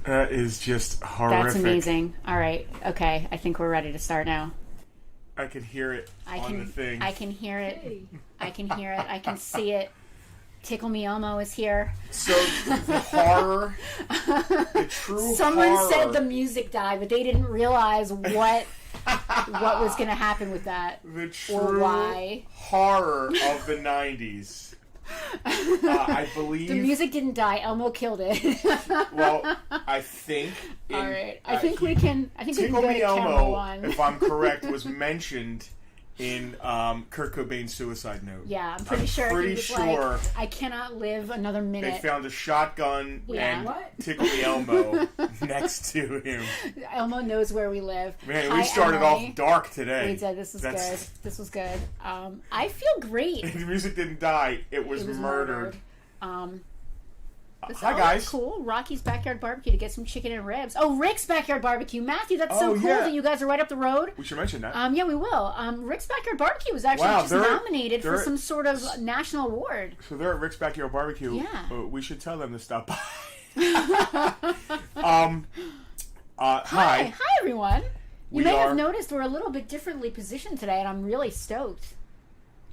That is just horrific. That's amazing. All right. Okay. I think we're ready to start now. I can hear it on the thing. I can hear it. I can hear it. I can see it. Tickle Me Elmo is here. So the horror, the true Someone horror. said the music died, but they didn't realize what was going to happen with that. The true or why. horror of the 90s. I believe... The music didn't die. Elmo killed it. Well, I think... All right. I think we can go Tickle to Me camera Elmo, one. if I'm correct, was mentioned in Kurt Cobain's suicide note. Yeah, I'm pretty sure. Pretty he was sure. Like, I cannot live another minute. They found a shotgun and Tickle Me Elmo next to him. Elmo knows where we live. Man, Hi, we started Emily. off dark today. We did. This was good. This was good. I feel great. The music didn't die. It was murdered. Hi, guys. Cool. Rocky's Backyard Barbecue to get some chicken and ribs. Oh, Rick's Backyard Barbecue. Matthew, that's so cool that you guys are right up the road. We should mention that. Yeah, we will. Rick's Backyard Barbecue was actually nominated for some sort of national award. So they're at Rick's Backyard Barbecue. Yeah. We should tell them to stop by. Hi, everyone. You may have noticed we're a little bit differently positioned today, and I'm really stoked.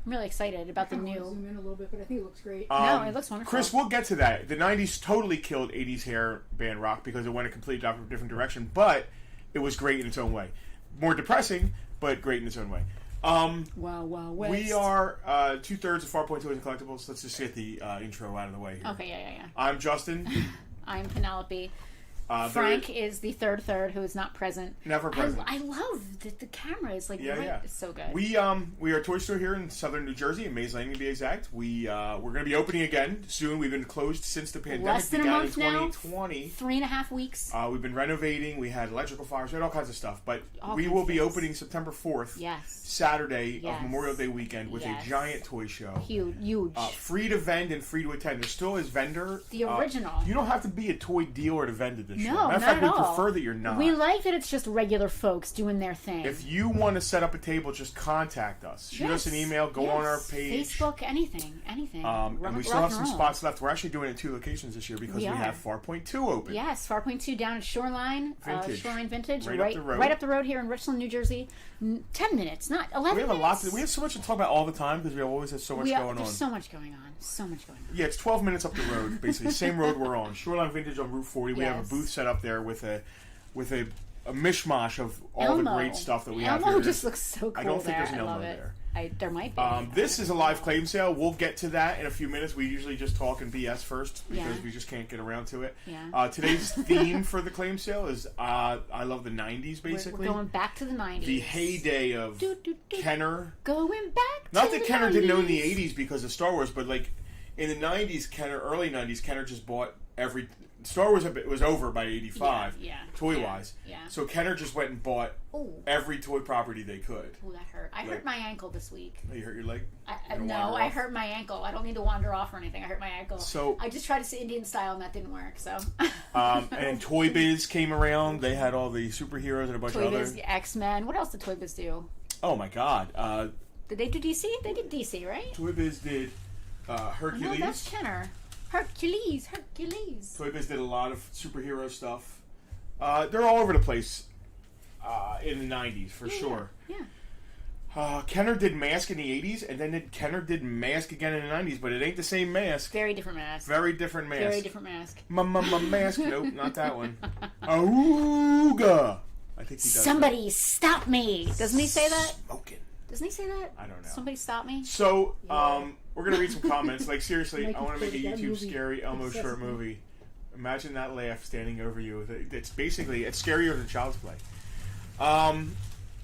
I'm really excited about the new. Zoom in a little bit, but I think it looks great. No, it looks wonderful. Chris, we'll get to that. The 90s totally killed 80s hair band rock because it went a completely different direction, but it was great in its own way. More depressing, but great in its own way. Wow, we are 2/3 of Farpoint Toys and Collectibles. Let's just get the intro out of the way here. Okay, yeah. I'm Justin. I'm Penelope. Frank is the third who is not present. Never present. I love that the camera is it's so good. We are a toy store here in southern New Jersey, in Mays Landing to be exact. We're going to be opening again soon. We've been closed since the pandemic Less than began a month in 2020. 3.5 weeks. We've been renovating. We had electrical fires. We had all kinds of stuff. But we will be opening September 4th, Saturday of Memorial Day weekend with a giant toy show. Huge. Free to vend and free to attend. There still is vendor. The original. You don't have to be a toy dealer to vend at this show. No, Matter of fact, we prefer that you're not. We like that it's just regular folks doing their thing. If you want to set up a table, just contact us. Shoot us an email. Go on our page. Facebook, anything. And we still have some spots left. We're actually doing it in 2 locations this year because we have Farpoint 2 open. Yes, Farpoint 2 down at Shoreline Vintage. Right up the road here in Richland, New Jersey. 10 minutes, not 11 minutes. minutes. We have so much to talk about all the time because we always have so much going on. There's so much going on. Yeah, it's 12 minutes up the road, basically. Same road we're on. Shoreline Vintage on Route 40. We have a booth set up there with a mishmash of all the great stuff that we have here. Elmo just looks so cool. I don't think there's an Elmo there. There might be. This is a live claim sale. We'll get to that in a few minutes. We usually just talk and BS first because we just can't get around to it. Yeah. Today's theme for the claim sale is I love the 90s, basically. We're going back to the 90s. The heyday of Kenner. Going back Not to that Kenner didn't know in the 80s because of Star Wars, but like in the 90s, early 90s, Kenner just bought every... Star Wars was over by 85, toy-wise. Yeah. So Kenner just went and bought every toy property they could. Oh, that hurt. I hurt my ankle this week. Oh, you hurt your leg? No, I hurt my ankle. I don't need to wander off or anything. I hurt my ankle. So I just tried to say Indian style and that didn't work. So. And Toy Biz came around. They had all the superheroes and a bunch of other... Toy Biz, the X-Men. What else did Toy Biz do? Oh, my God. Did they do DC? They did DC, right? Toy Biz did Hercules. No, that's Kenner. Hercules. Toy Biz did a lot of superhero stuff. They're all over the place in the 90s, for sure. Yeah. Kenner did Mask in the 80s, and then Kenner did Mask again in the 90s, but it ain't the same mask. Very different mask. Very different mask. Very different mask. Mask. Nope, not that one. Auga! I think he does Somebody stop me. Doesn't he say that? Smoking. Doesn't he say that? I don't know. Somebody stop me. So, we're going to read some comments. Like, seriously, I want to make a YouTube scary Elmo short movie. Imagine that laugh standing over you. It's basically, it's scarier than Child's Play.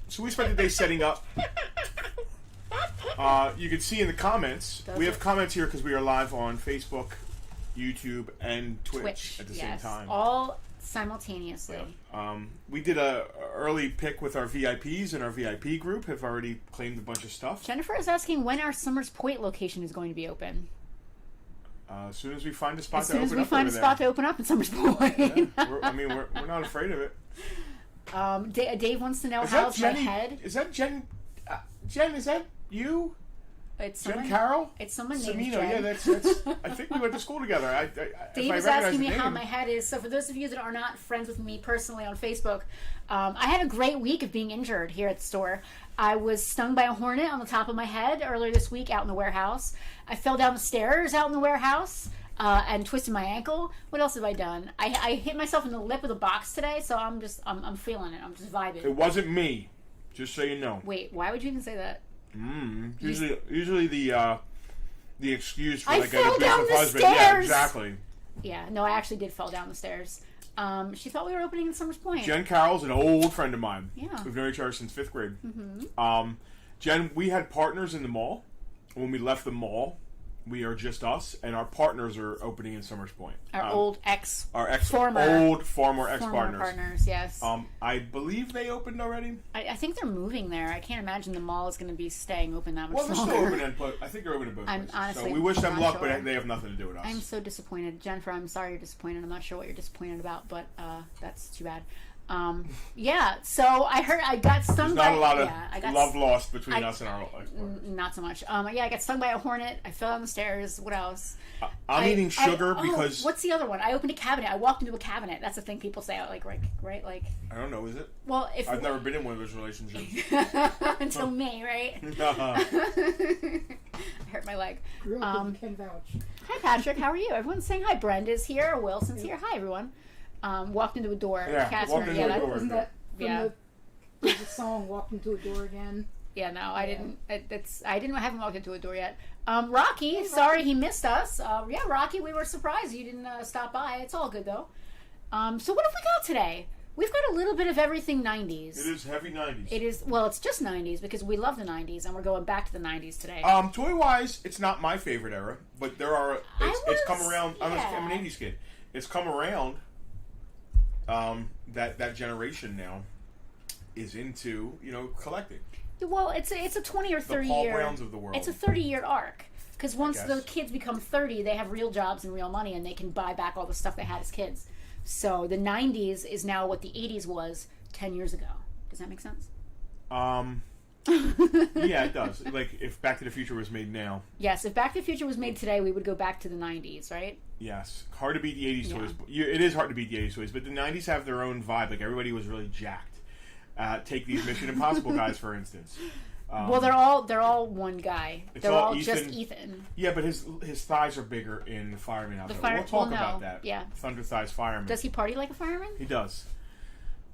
So we spent the day setting up. You can see in the comments, we have comments here because we are live on Facebook, YouTube, and Twitch at the same time. All simultaneously. Yeah. We did a early pick with our VIPs, and our VIP group have already claimed a bunch of stuff. Jennifer is asking when our Summers Point location is going to be open. As soon as we find a spot to open up. As soon as we find a spot to open up in Summers Point. We're not afraid of it. Dave wants to know how's my head. Is that Jen? Jen, is that you? It's Jen someone, Carroll? It's someone named Semino, Jen. yeah, that's. I think we went to school together. Dave is asking me how my head is. So for those of you that are not friends with me personally on Facebook, I had a great week of being injured here at the store. I was stung by a hornet on the top of my head earlier this week out in the warehouse. I fell down the stairs out in the warehouse and twisted my ankle. What else have I done? I hit myself in the lip with a box today, so I'm feeling it. I'm just vibing. It wasn't me, just so you know. Wait, why would you even say that? Usually the excuse for I like fell an down abusive the husband. stairs. Yeah, exactly. Yeah, no, I actually did fall down the stairs. She thought we were opening in Summers Point. Jen Carroll's an old friend of mine. Yeah. We've known each other since 5th grade. Mm-hmm. Jen, we had partners in the mall. When we left the mall, we are just us, and our partners are opening in Summers Point. Our former ex-partners, yes. I believe they opened already. I think they're moving there. I can't imagine the mall is going to be staying open that much longer. Well, they're still open, I think they're open in both places. Honestly, so we wish them luck, sure. but they have nothing to do with us. I'm so disappointed. Jennifer, I'm sorry you're disappointed. I'm not sure what you're disappointed about, but that's too bad. Yeah, so I heard I got stung by... There's not a lot of love lost between us and our ex-partners. Not so much. Yeah, I got stung by a hornet. I fell down the stairs. What else? I'm eating sugar because... What's the other one? I opened a cabinet. I walked into a cabinet. That's the thing people say, like, right? Like... I don't know, is it? Well, if... I've never been in one of those relationships. Until me, right? I hurt my leg. Can vouch. Hi, Patrick. How are you? Everyone's saying hi. Brenda's here. Wilson's here. Hi, everyone. Walked into a door. Yeah, walked into a door. Wasn't that from the song "Walked into a Door Again"? Yeah, no, I didn't. I haven't walked into a door yet. Rocky, sorry he missed us. Yeah, Rocky, we were surprised you didn't stop by. It's all good though. So what have we got today? We've got a little bit of everything 90s. It is heavy 90s. It is, well, it's just 90s because we love the 90s and we're going back to the 90s today. Toy wise, it's not my favorite era, but there are. It's come around. Yeah. I'm an 80s kid. It's come around. That generation now is into collecting. Well, it's a 20 or 30 the Paul year. Browns of the world. It's a 30-year arc because once the kids become 30, they have real jobs and real money, and they can buy back all the stuff they had as kids. So the 90s is now what the 80s was 10 years ago. Does that make sense? Yeah, it does. Like if Back to the Future was made now. Yes, if Back to the Future was made today, we would go back to the 90s, right? Yes, hard to beat the 80s toys. It is hard to beat the 80s toys, but the 90s have their own vibe. Like everybody was really jacked. Take these Mission Impossible guys for instance. Well, they're all one guy. They're all just Ethan. Yeah, but his thighs are bigger in the fireman outfit. We'll talk about that. Yeah, Thunder Thighs fireman. Does he party like a fireman? He does.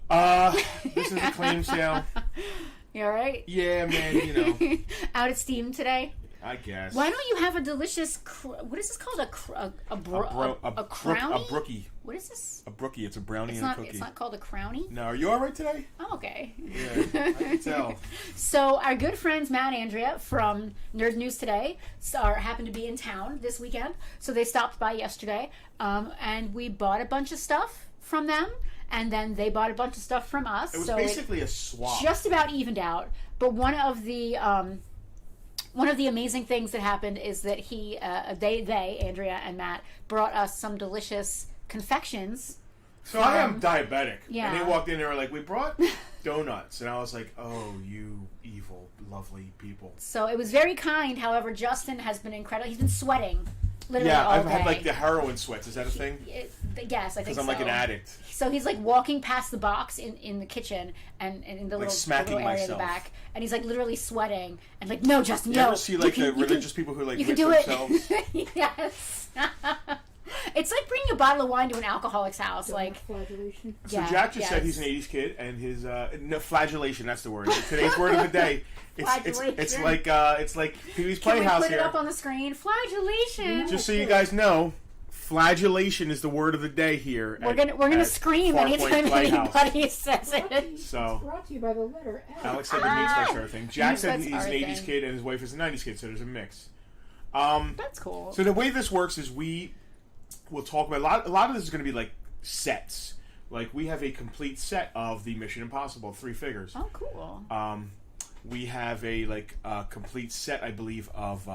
This is a claim sale. You all right? Yeah, man. Out at Steam today. I guess. Why don't you have a delicious? What is this called? A brownie? A brookie. What is this? A brookie. It's a brownie and a cookie. It's not called a crownie? No, are you all right today? I'm okay. Yeah, I can tell. So our good friends Matt and Andrea from Nerd News Today happened to be in town this weekend, so they stopped by yesterday, and we bought a bunch of stuff from them. And then they bought a bunch of stuff from us. It was basically a swap. Just about evened out. But one of the amazing things that happened is that they, Andrea and Matt, brought us some delicious confections. So I am diabetic. Yeah. And they walked in, they were like, we brought donuts. And I was like, oh, you evil, lovely people. So it was very kind. However, Justin has been incredible. He's been sweating. Literally all I've day. had like the heroin sweats. Is that a thing? Yes, I think so. Because I'm like an addict. So he's like walking past the box in the kitchen and in the like little area in the back, and he's like literally sweating and like, no, Justin, no. You ever see like the religious people who like you whip can do themselves? It. Yes. It's like bringing a bottle of wine to an alcoholic's house. Like flagellation. So Jack just said he's an 80s kid, and his flagellation. That's the word. Today's word of the day. It's like Pee-wee's Playhouse put here. It up on the screen. Flagellation. Just so you guys know, flagellation is the word of the day here. We're gonna scream anytime anybody says it. So brought to you by the letter L. Alex said the meat sweats are a thing. Jack said he's an 80s kid, and his wife is a 90s kid. So there's a mix. That's cool. So the way this works is we'll talk about a lot of this is going to be like sets. Like we have a complete set of the Mission Impossible 3 figures. Oh, cool. We have a complete set, I believe, of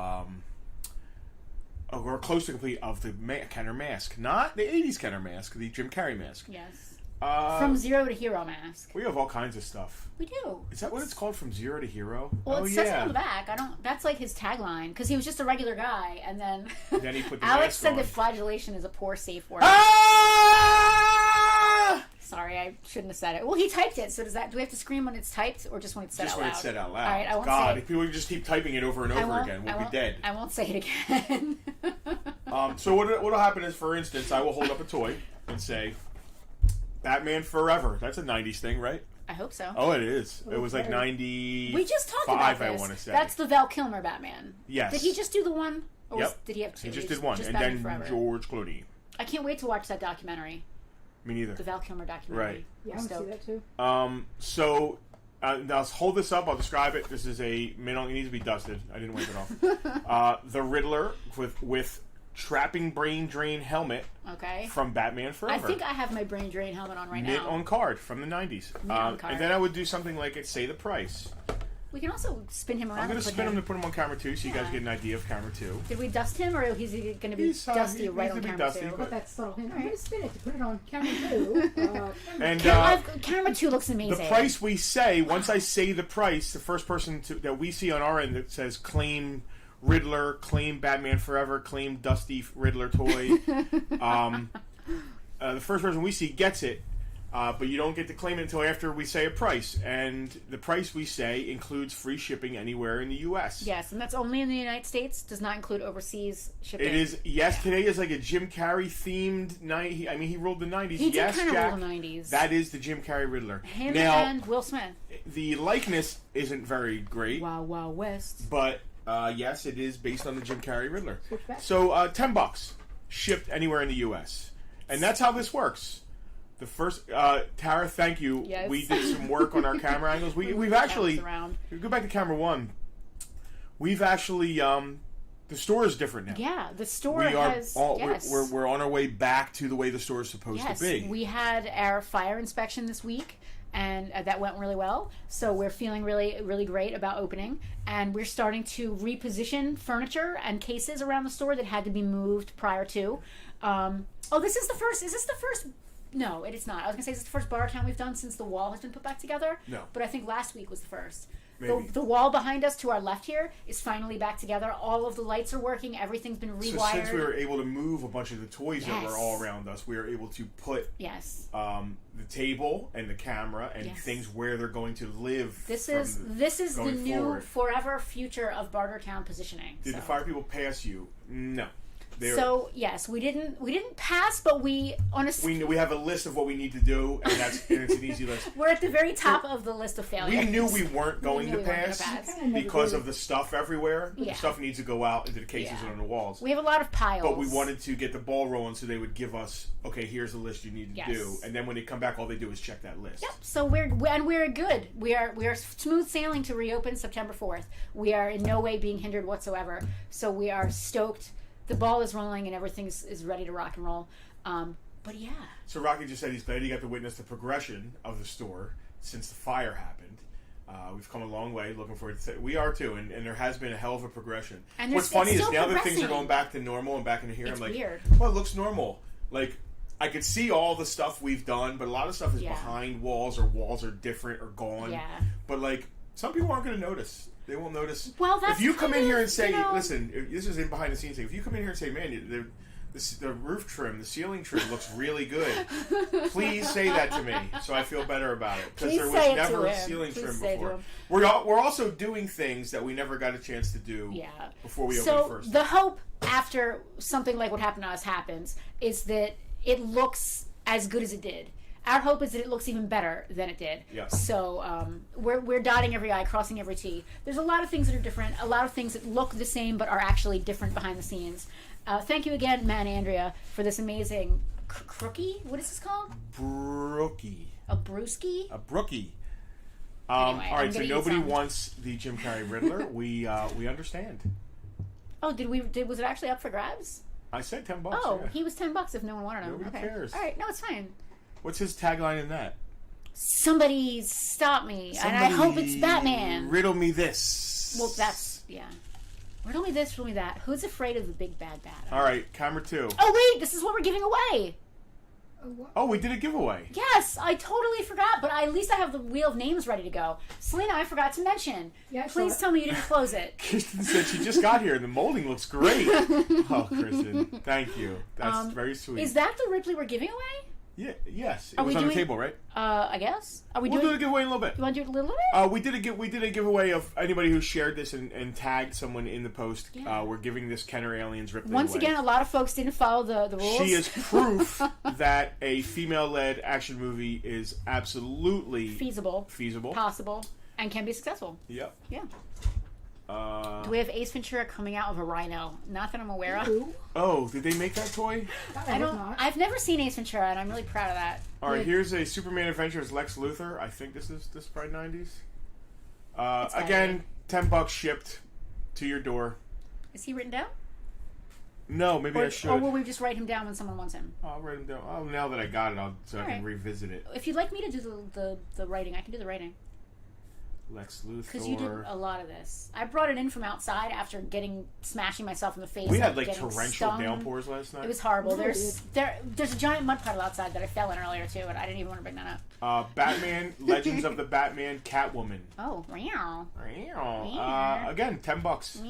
or close to complete of the Kenner mask, not the 80s Kenner mask, the Jim Carrey mask. Yes. From Zero to Hero mask. We have all kinds of stuff. We do. Is that what it's called, From Zero to Hero? Well, it says it on the back. That's like his tagline, because he was just a regular guy, and then he put the Alex mask said on. that flagellation is a poor safe word. Ah! Sorry, I shouldn't have said it. Well, he typed it, so do we have to scream when it's typed, or just when it's said just out loud? Just when it's said out loud. All right, I won't God, say if people just keep typing it over and over again, we'll be dead. I won't say it again. So what'll happen is, for instance, I will hold up a toy and say, Batman Forever. That's a 90s thing, right? I hope so. Oh, it is. It was like 90. We just talked about this. I want to say. That's the Val Kilmer Batman. Yes. Did he just do the one? Or Yep. did he have two? He just did one. And then Forever. George Clooney. I can't wait to watch that documentary. Me neither. The Val Kilmer documentary. Right. Yeah, I want to see that too. So, I'll hold this up. I'll describe it. This is it needs to be dusted. I didn't wipe it off. The Riddler with trapping brain drain helmet. Okay. From Batman Forever. I think I have my brain drain helmet on right Knit now. on card from the 90s. On card. And then I would do something like Say the Price. We can also spin him around. I'm going to spin him to put him on camera 2 so you guys get an idea of camera 2. Did we dust him, or is he going to be dusty right on camera 2? But that's subtle hint. I'm going to spin it to put it on camera 2. And camera 2 looks amazing. The price we say, once I say the price, the first person that we see on our end that says claim Riddler, claim Batman Forever, claim Dusty Riddler toy. The first person we see gets it, but you don't get to claim it until after we say a price. And the price we say includes free shipping anywhere in the U.S. Yes, and that's only in the United States. Does not include overseas shipping. It is. Yes, today is like a Jim Carrey themed night. He ruled the 90s. He yes, did kind Jack, of rule the 90s. That is the Jim Carrey Riddler. Him now, and Will Smith. The likeness isn't very great. Wow, wow, West. But yes, it is based on the Jim Carrey Riddler. So $10 shipped anywher in the U.S. And that's how this works. The first, Tara, thank you. Yes. We did some work on our camera angles. We've actually, go back to camera 1. We've actually, the store is different now. Yeah, the store has, yes. We're on our way back to the way the store is supposed to be. We had our fire inspection this week, and that went really well. So we're feeling really, really great about opening. And we're starting to reposition furniture and cases around the store that had to be moved prior to. This is the first. Is this the first? No, it is not. I was going to say, is this the first Bartertown we've done since the wall has been put back together? No. But I think last week was the first. Maybe. The wall behind us to our left here is finally back together. All of the lights are working. Everything's been rewired. So since we were able to move a bunch of the toys that were all around us, we were able to put the table and the camera and things where they're going to live. This is the new forward. forever future of Bartertown positioning. Did the fire people pass you? No. So yes, we didn't pass, but we honestly we have a list of what we need to do, and it's an easy list. We're at the very top of the list of failures. We knew we weren't going to pass because of the stuff everywhere. Yeah. The stuff needs to go out into the cases and on the walls. We have a lot of piles, but we wanted to get the ball rolling, so they would give us, okay, here's the list you need to do, and then when they come back, all they do is check that list. Yep. So we're good. We are smooth sailing to reopen September 4th. We are in no way being hindered whatsoever. So we are stoked. The ball is rolling and everything is ready to rock and roll. But yeah. So Rocky just said he's glad he got to witness the progression of the store since the fire happened. We've come a long way. Looking forward to it. We are too, and there has been a hell of a progression. And what's funny is now that things are going back to normal and back into here, I'm like, weird. Well, it looks normal. Like, I could see all the stuff we've done, but a lot of stuff is behind walls, or walls are different or gone. Yeah. But like, some people aren't going to notice. They won't notice. Well, that's if you come in here and say, you know, listen, this is in behind the scenes thing. If you come in here and say, man, the roof trim, the ceiling trim looks really good, please say that to me so I feel better about it. Because there was never a ceiling trim before. We're also doing things that we never got a chance to do before we opened first. So the hope after something like what happened to us happens is that it looks as good as it did. Our hope is that it looks even better than it did. Yeah. So we're dotting every I, crossing every T. There's a lot of things that are different, a lot of things that look the same but are actually different behind the scenes. Thank you again, Matt and Andrea, for this amazing crookie. What is this called? Brookie. A brewski? A brookie. Anyway, all right, so nobody wants the Jim Carrey Riddler. We understand. Oh, was it actually up for grabs? I said $10. Oh, he was $10 if no one wanted him. Nobody cares. All right, no, it's fine. What's his tagline in that? Somebody stop me, and I hope it's Batman. Riddle me this. Well, that's, riddle me this, riddle me that. Who's afraid of the big bad bad? All right, camera 2. Oh, wait, this is what we're giving away. what? Oh, we did a giveaway. Yes, I totally forgot, but at least I have the wheel of names ready to go. Selena, I forgot to mention. Yeah, Please tell me you didn't close it. Kristen said she just got here and the molding looks great. Oh, Kristen, thank you. That's very sweet. Is that the Ripley we're giving away? Yeah. Yes. It Are was we on doing, the table, right? I guess. Are we We'll doing? do a giveaway in a little bit. You want to do it a little bit? We did a giveaway of anybody who shared this and tagged someone in the post. Yeah. We're giving this Kenner Aliens Ripley Once away. again, a lot of folks didn't follow the rules. She is proof that a female-led action movie is absolutely feasible, possible, and can be successful. Yep. Yeah. Do we have Ace Ventura coming out of a rhino? Not that I'm aware of. Ooh. Oh, did they make that toy? I don't. I've never seen Ace Ventura, and I'm really proud of that. All right, here's a Superman Adventures Lex Luthor. I think this is probably 90s. Again, $10 shipped to your door. Is he written down? No, maybe I should. Or will we just write him down when someone wants him? I'll write him down. Oh, now that I got it, I can revisit it. If you'd like me to do the writing, I can do the writing. Lex Luthor. Because you did a lot of this. I brought it in from outside after smashing myself in the face. We had like torrential torrential downpours last night. It was horrible. There's a giant mud puddle outside that I fell in earlier too, and I didn't even want to bring that up. Batman, Legends of the Batman, Catwoman. Oh, meow. Again, $10.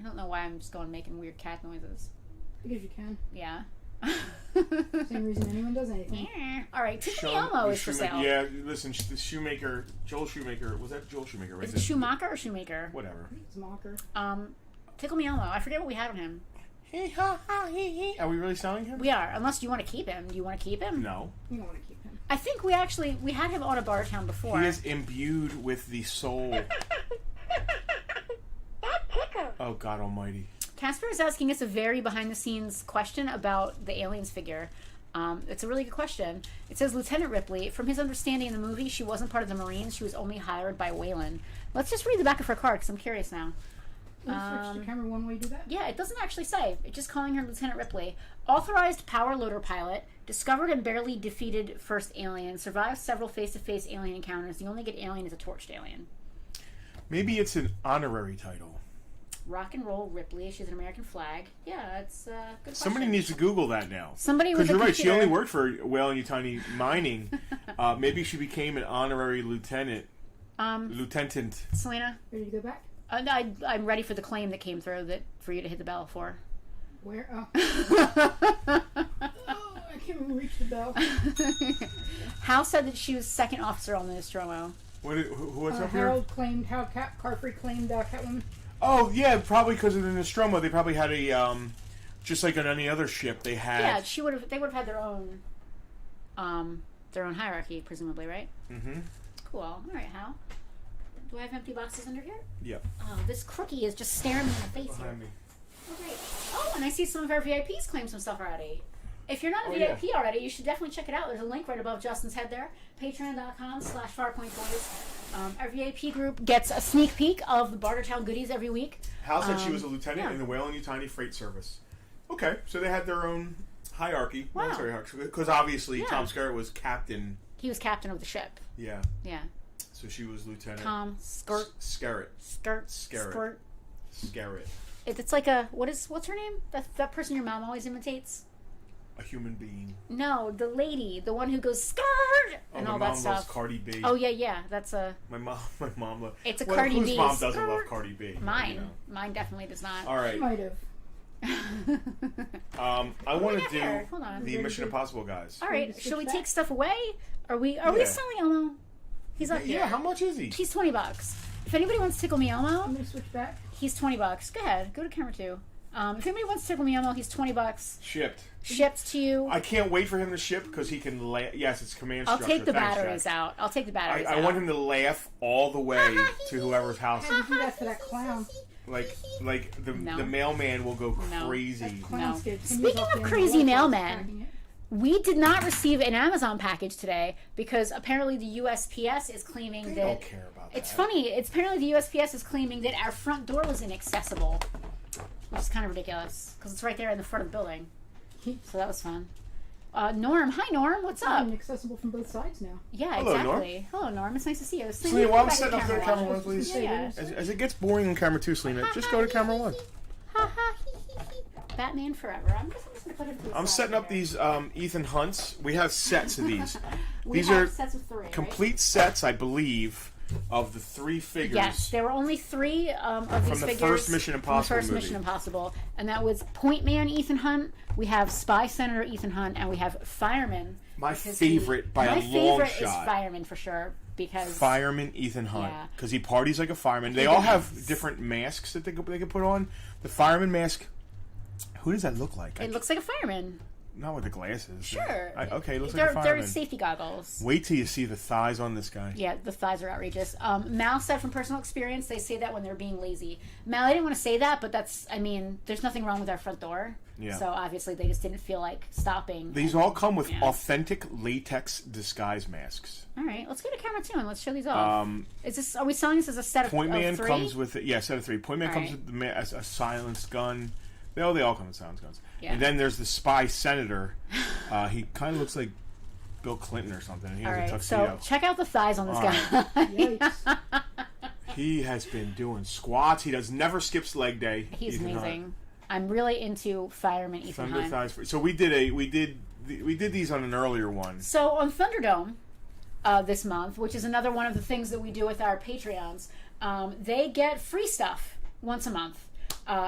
I don't know why I'm just going making weird cat noises. Because you can. Yeah. Same reason anyone does anything. All right, Tiffany Elmo is for sale. Yeah, listen, the Shoemaker, Joel Shoemaker. Was that Joel Shoemaker? Right? Is it Schumacher or Shoemaker? Whatever. It's Mocker. Tickle Me Elmo. I forget what we had on him. Are we really selling him? We are, unless you want to keep him. Do you want to keep him? No. You don't want to keep him. I think we had him on a Bartertown before. He is imbued with the soul. Oh, God almighty. Casper is asking us a very behind-the-scenes question about the aliens figure. It's a really good question. It says, Lieutenant Ripley, from his understanding in the movie, she wasn't part of the Marines. She was only hired by Wayland. Let's just read the back of her card, because I'm curious now. Can you switch the camera one way you do that? Yeah, it doesn't actually say. It's just calling her Lieutenant Ripley. Authorized power loader pilot, discovered and barely defeated first alien, survived several face-to-face alien encounters. The only good alien is a torched alien. Maybe it's an honorary title. Rock and roll Ripley. She's an American flag. Yeah, that's a good question. Somebody needs to Google that now. Somebody with a Because you're right, she computer. only worked for Whale and Utani Mining. Maybe she became an honorary lieutenant. Lieutenant. Selena? Ready to go back? I'm ready for the claim that came through for you to hit the bell for. Where? Oh. Oh, I can't even reach the bell. Hal said that she was second officer on the Nostromo. What's up here? Harold claimed, Carfrey claimed Catwoman. Oh, yeah, probably because of the Nostromo. They probably had a, just like on any other ship, they had... Yeah, they would have had their own hierarchy, presumably, right? Mm-hmm. Cool. All right, Hal. Do I have empty boxes under here? Yep. Oh, this crookie is just staring me in the face here. Me. Oh, great. Oh, and I see some of our VIPs claim some stuff already. If you're not a VIP already, you should definitely check it out. There's a link right above Justin's head there. Patreon.com/FarpointBoys. Our VIP group gets a sneak peek of the Bartertown goodies every week. Hal said she was a lieutenant in the Whale and Utani Freight Service. Okay, so they had their own hierarchy, military hierarchy. Because obviously Tom Skerritt was captain. He was captain of the ship. Yeah. Yeah. So she was lieutenant. Tom Skerritt. Skerritt. Skerritt. It's like what's her name? That person your mom always imitates? A human being. No, the lady, the one who goes skirt and all that stuff. My mom loves Cardi B. Oh yeah, that's a. My mom loves. It's a Cardi B. Whose mom doesn't love Cardi B? Mine definitely does not. All right. She might have. I want to do Hold on. the Mission Impossible guys. All right, shall we take stuff away? Are we selling Elmo? He's up here. Yeah, how much is he? He's $20. If anybody wants to tickle me Elmo, I'm gonna switch back. he's $20. Go ahead, go to camera 2. If anybody wants to tickle me Elmo, he's $20. Shipped. Shipped to you. I can't wait for him to ship because he can laugh. Yes, it's command I'll structure. take the Thanks, batteries Jack. out. I'll take the batteries out. I want him to laugh all the way to whoever's house. How did you do that for that clown? Like the mailman will go crazy. Clown's good. Speaking of crazy mailman, we did not receive an Amazon package today because apparently the USPS is claiming They that... don't care about that. It's funny. It's apparently the USPS is claiming that our front door was inaccessible, which is kind of ridiculous because it's right there in the front of the building. So that was fun. Norm, hi Norm, what's up? Accessible from both sides now. Yeah, Hello, exactly. Norm. Hello Norm, it's nice to see you. Selena, while I'm setting up the camera 1, please. Yeah. As it gets boring on camera 2, Selena, just go to camera 1. Ha ha, he. Batman forever. I'm just going to put him to the I'm side setting up here. these Ethan Hunts. We have sets of these. We These have are sets of 3, complete right? sets, I believe, of the 3 figures. Yes, there were only 3 of these From the figures. first Mission Impossible From the first movie. Mission Impossible. And that was Point Man Ethan Hunt, we have Spy Senator Ethan Hunt, and we have Fireman. My favorite by a long shot. My favorite is Fireman for sure. Because Fireman Ethan Hunt, Yeah. because he parties like a fireman. They all have different masks that they can put on. The fireman mask, who does that look like? it looks like a fireman. Not with the glasses. Sure. Okay, it looks like a They're fireman. safety goggles. Wait till you see the thighs on this guy. Yeah, the thighs are outrageous. Mal said from personal experience, they say that when they're being lazy. Mal, I didn't want to say that, but there's nothing wrong with our front door. Yeah. So obviously they just didn't feel like stopping. These all come with Yeah. authentic latex disguise masks. All right, let's go to camera 2 and let's show these off. Are we selling this as a set of Point Man 3? comes with set of 3. Point Man All comes right. with a silenced gun. They all come with silenced guns. Yeah. And then there's the Spy Senator. He kind of looks like Bill Clinton or something. He All has a right, tuxedo. so check out the thighs on this guy. Yikes. He has been doing squats. He never skips leg day. He's Ethan Hunt. amazing. I'm really into Fireman Ethan Thunder Hunt. thighs. So we did these on an earlier one. So on Thunderdome this month, which is another one of the things that we do with our Patreons, they get free stuff once a month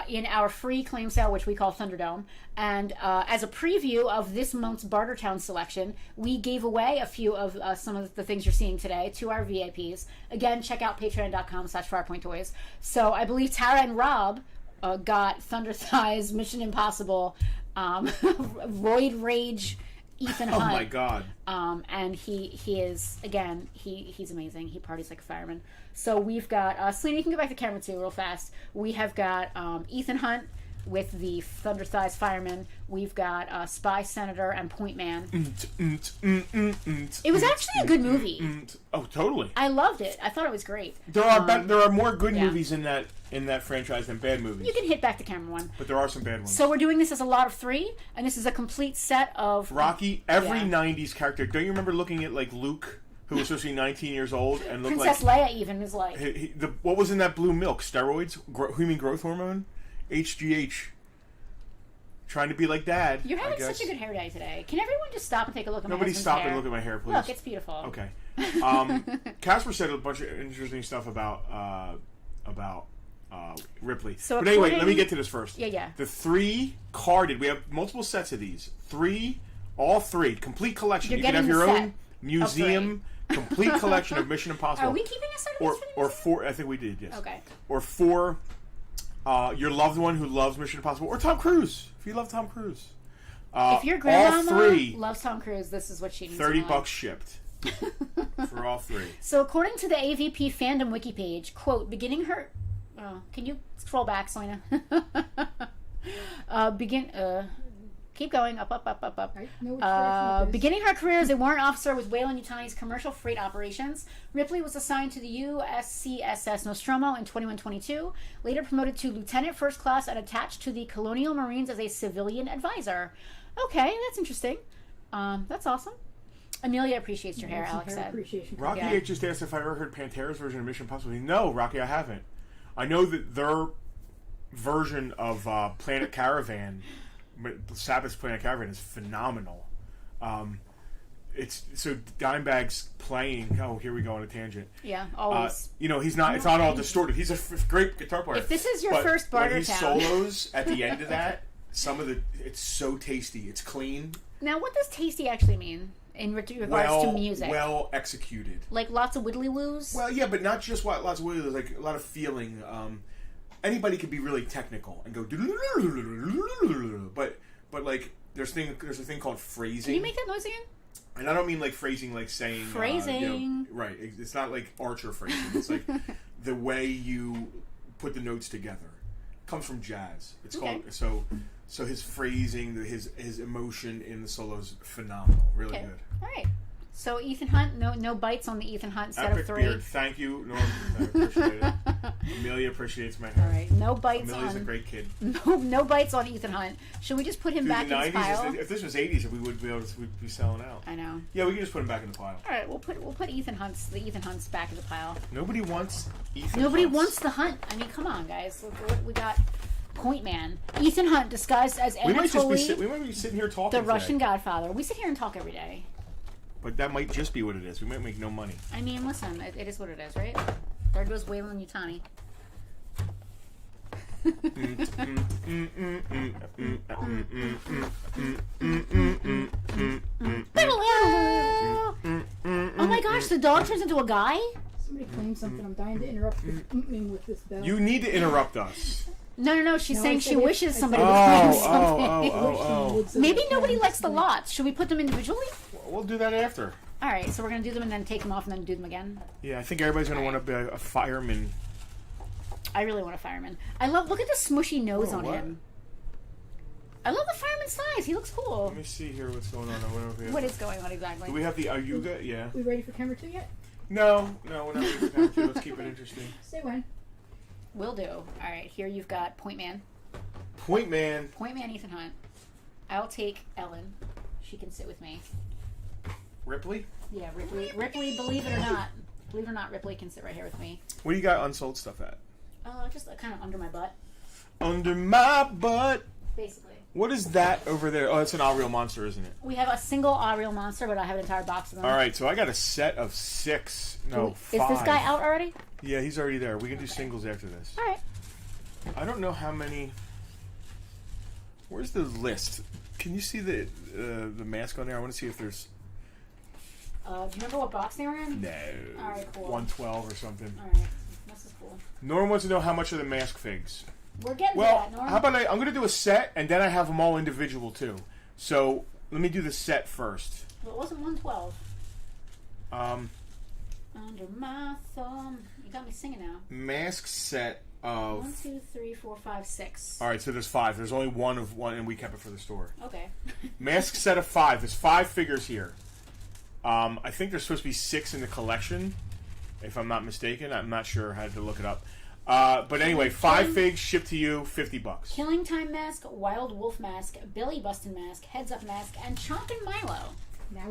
in our free claim sale, which we call Thunderdome. And as a preview of this month's Bartertown selection, we gave away a few of some of the things you're seeing today to our VIPs. Again, check out patreon.com/FarpointToys. So I believe Tara and Rob got Thunder Thighs, Mission Impossible, Void Rage, Ethan Hunt. Oh my God! And he is again he's amazing. He parties like a fireman. So we've got Selena. You can go back to camera 2 real fast. We have got Ethan Hunt with the Thunder Thighs Fireman. We've got Spy Senator and Point Man. It was actually a good movie. Oh, totally. I loved it. I thought it was great. There are more good yeah. movies in that franchise than bad movies. You can hit back to camera 1. But there are some bad ones. So we're doing this as a lot of 3, and this is a complete set of Rocky, every Yeah. 90s character. Don't you remember looking at like Luke, who was supposed to be 19 years old and looked Princess like Leia. Even is like what was in that blue milk? Steroids? Who you mean growth hormone? HGH. Trying to be like Dad. you're having I guess. such a good hair day today. Can everyone just stop and take a look at my Nobody husband's stop hair? and look at my hair, please. Look, it's beautiful. Okay. Casper said a bunch of interesting stuff about Ripley. So but anyway, let me according- get to this first. Yeah. The 3 carded. We have multiple sets of these. All 3 complete collection. You're You can have getting your the own museum complete collection of Mission Impossible. Are we keeping a set of these for the or museum? 4? I think we did. Yes. Okay. Or 4. Your loved one who loves Mission Impossible, or Tom Cruise if you love Tom Cruise. If your grandmama all 3, loves Tom Cruise, this is what she needs. $30 shipped for all 3. So according to the AVP fandom wiki page, quote, beginning her... Oh, can you scroll back, Selena? Keep going, up. I know which direction it is. Beginning her career as a warrant officer with Whalen Yutani's commercial freight operations, Ripley was assigned to the USCSS Nostromo in 2122, later promoted to lieutenant first class and attached to the Colonial Marines as a civilian advisor. Okay, that's interesting. That's awesome. Amelia appreciates your hair, Some Alex hair said. appreciation. Rocky Yeah. H just asked if I ever heard Pantera's version of Mission Impossible. No, Rocky, I haven't. I know that their version of Planet Caravan, Sabbath's Planet Caravan, is phenomenal. It's so Dimebag's playing. Oh, here we go on a tangent. Yeah, always. He's not. It's not all distorted. He's a great guitar player. If this is your But first when he Bartertown. solos at the end of that, it's so tasty. It's clean. Now, what does tasty actually mean in regards to music? Well executed. Like lots of widdly woos? Well, yeah, but not just lots of wiggles. There's like a lot of feeling. Anybody could be really technical and go, but like there's a thing called phrasing. Can you make that noise again? And I don't mean like phrasing, like saying Phrasing. right. It's not like Archer phrasing. It's like the way you put the notes together. It comes from jazz. It's Okay. called so his phrasing, his emotion in the solo's phenomenal. Really Okay. good. All right. So Ethan Hunt, no bites on the Ethan Hunt set Epic of 3. beard. Thank you, Norm. I appreciate it. Amelia appreciates my hair. All right. No bites Amelia's on a great kid. no bites on Ethan Hunt. Should we just put him Dude, back the in his 90s, pile? if this was 80s, we would be able to we'd be selling out. I know. Yeah, we can just put him back in the pile. All right, we'll put the Ethan Hunts back in the pile. Nobody wants Ethan Nobody Hunts. wants the Hunt. I mean, come on, guys. We got Point Man. Ethan Hunt disguised as We might Anatoly, be sitting here talking the Russian today. Godfather. We sit here and talk every day. But that might just be what it is. We might make no money. I mean, listen, it is what it is, right? There goes Waylon Yutani. Oh my gosh, the dog turns into a guy? Somebody claimed something. I'm dying to interrupt this with this bell. You need to interrupt us. No. She's No, saying I she said it- wishes I somebody said- would claim something. Maybe nobody likes the lot. lots. Should we put them individually? We'll do that after. All right, so we're going to do them and then take them off and then do them again. Yeah, I think everybody's going to want to be a fireman. I really want a fireman. Look at the smushy nose on what? him. I love the fireman's size. He looks cool. Let me see here what's going on. What is going on exactly? Do we have the Ayuga? Yeah. We ready for camera 2 yet? No, we're not ready for camera 2. Let's keep it interesting. Say when. Will do. All right, here you've got Point Man. Point Man. Point Man, Ethan Hunt. I'll take Ellen. She can sit with me. Ripley? Yeah, Ripley. Ripley, believe it or not, Ripley can sit right here with me. What do you got unsold stuff at? Just kind of under my butt, Under my butt. basically. What is that over there? Oh, it's an All Real Monster, isn't it? We have a single Ariel monster, but I have an entire box of them. All right, so I got a set of 6. No, 5. Is this guy out already? Yeah, he's already there. We can do singles after this. All right. I don't know how many. Where's the list? Can you see the mask on there? I want to see if there's. Do you remember what box they were in? No. All right, cool. 112 or something. All right. This is cool. Norm wants to know how much are the mask figs. We're getting Well, to that, Norm. how about I'm going to do a set and then I have them all individual too. So let me do the set first. Well, it wasn't 112. Um, Under my thumb. You got me singing now. mask set of. 1, 2, 3, 4, 5, 6. All right, so there's 5. There's only one of one, and we kept it for the store. Okay. Mask set of 5. There's 5 figures here. I think there's supposed to be 6 in the collection, if I'm not mistaken. I'm not sure. I had to look it up. But anyway, 5 figs shipped to you, $50. Killing Time Mask, Wild Wolf Mask, Billy Bustin' Mask, Heads Up Mask, and Chompin' Milo.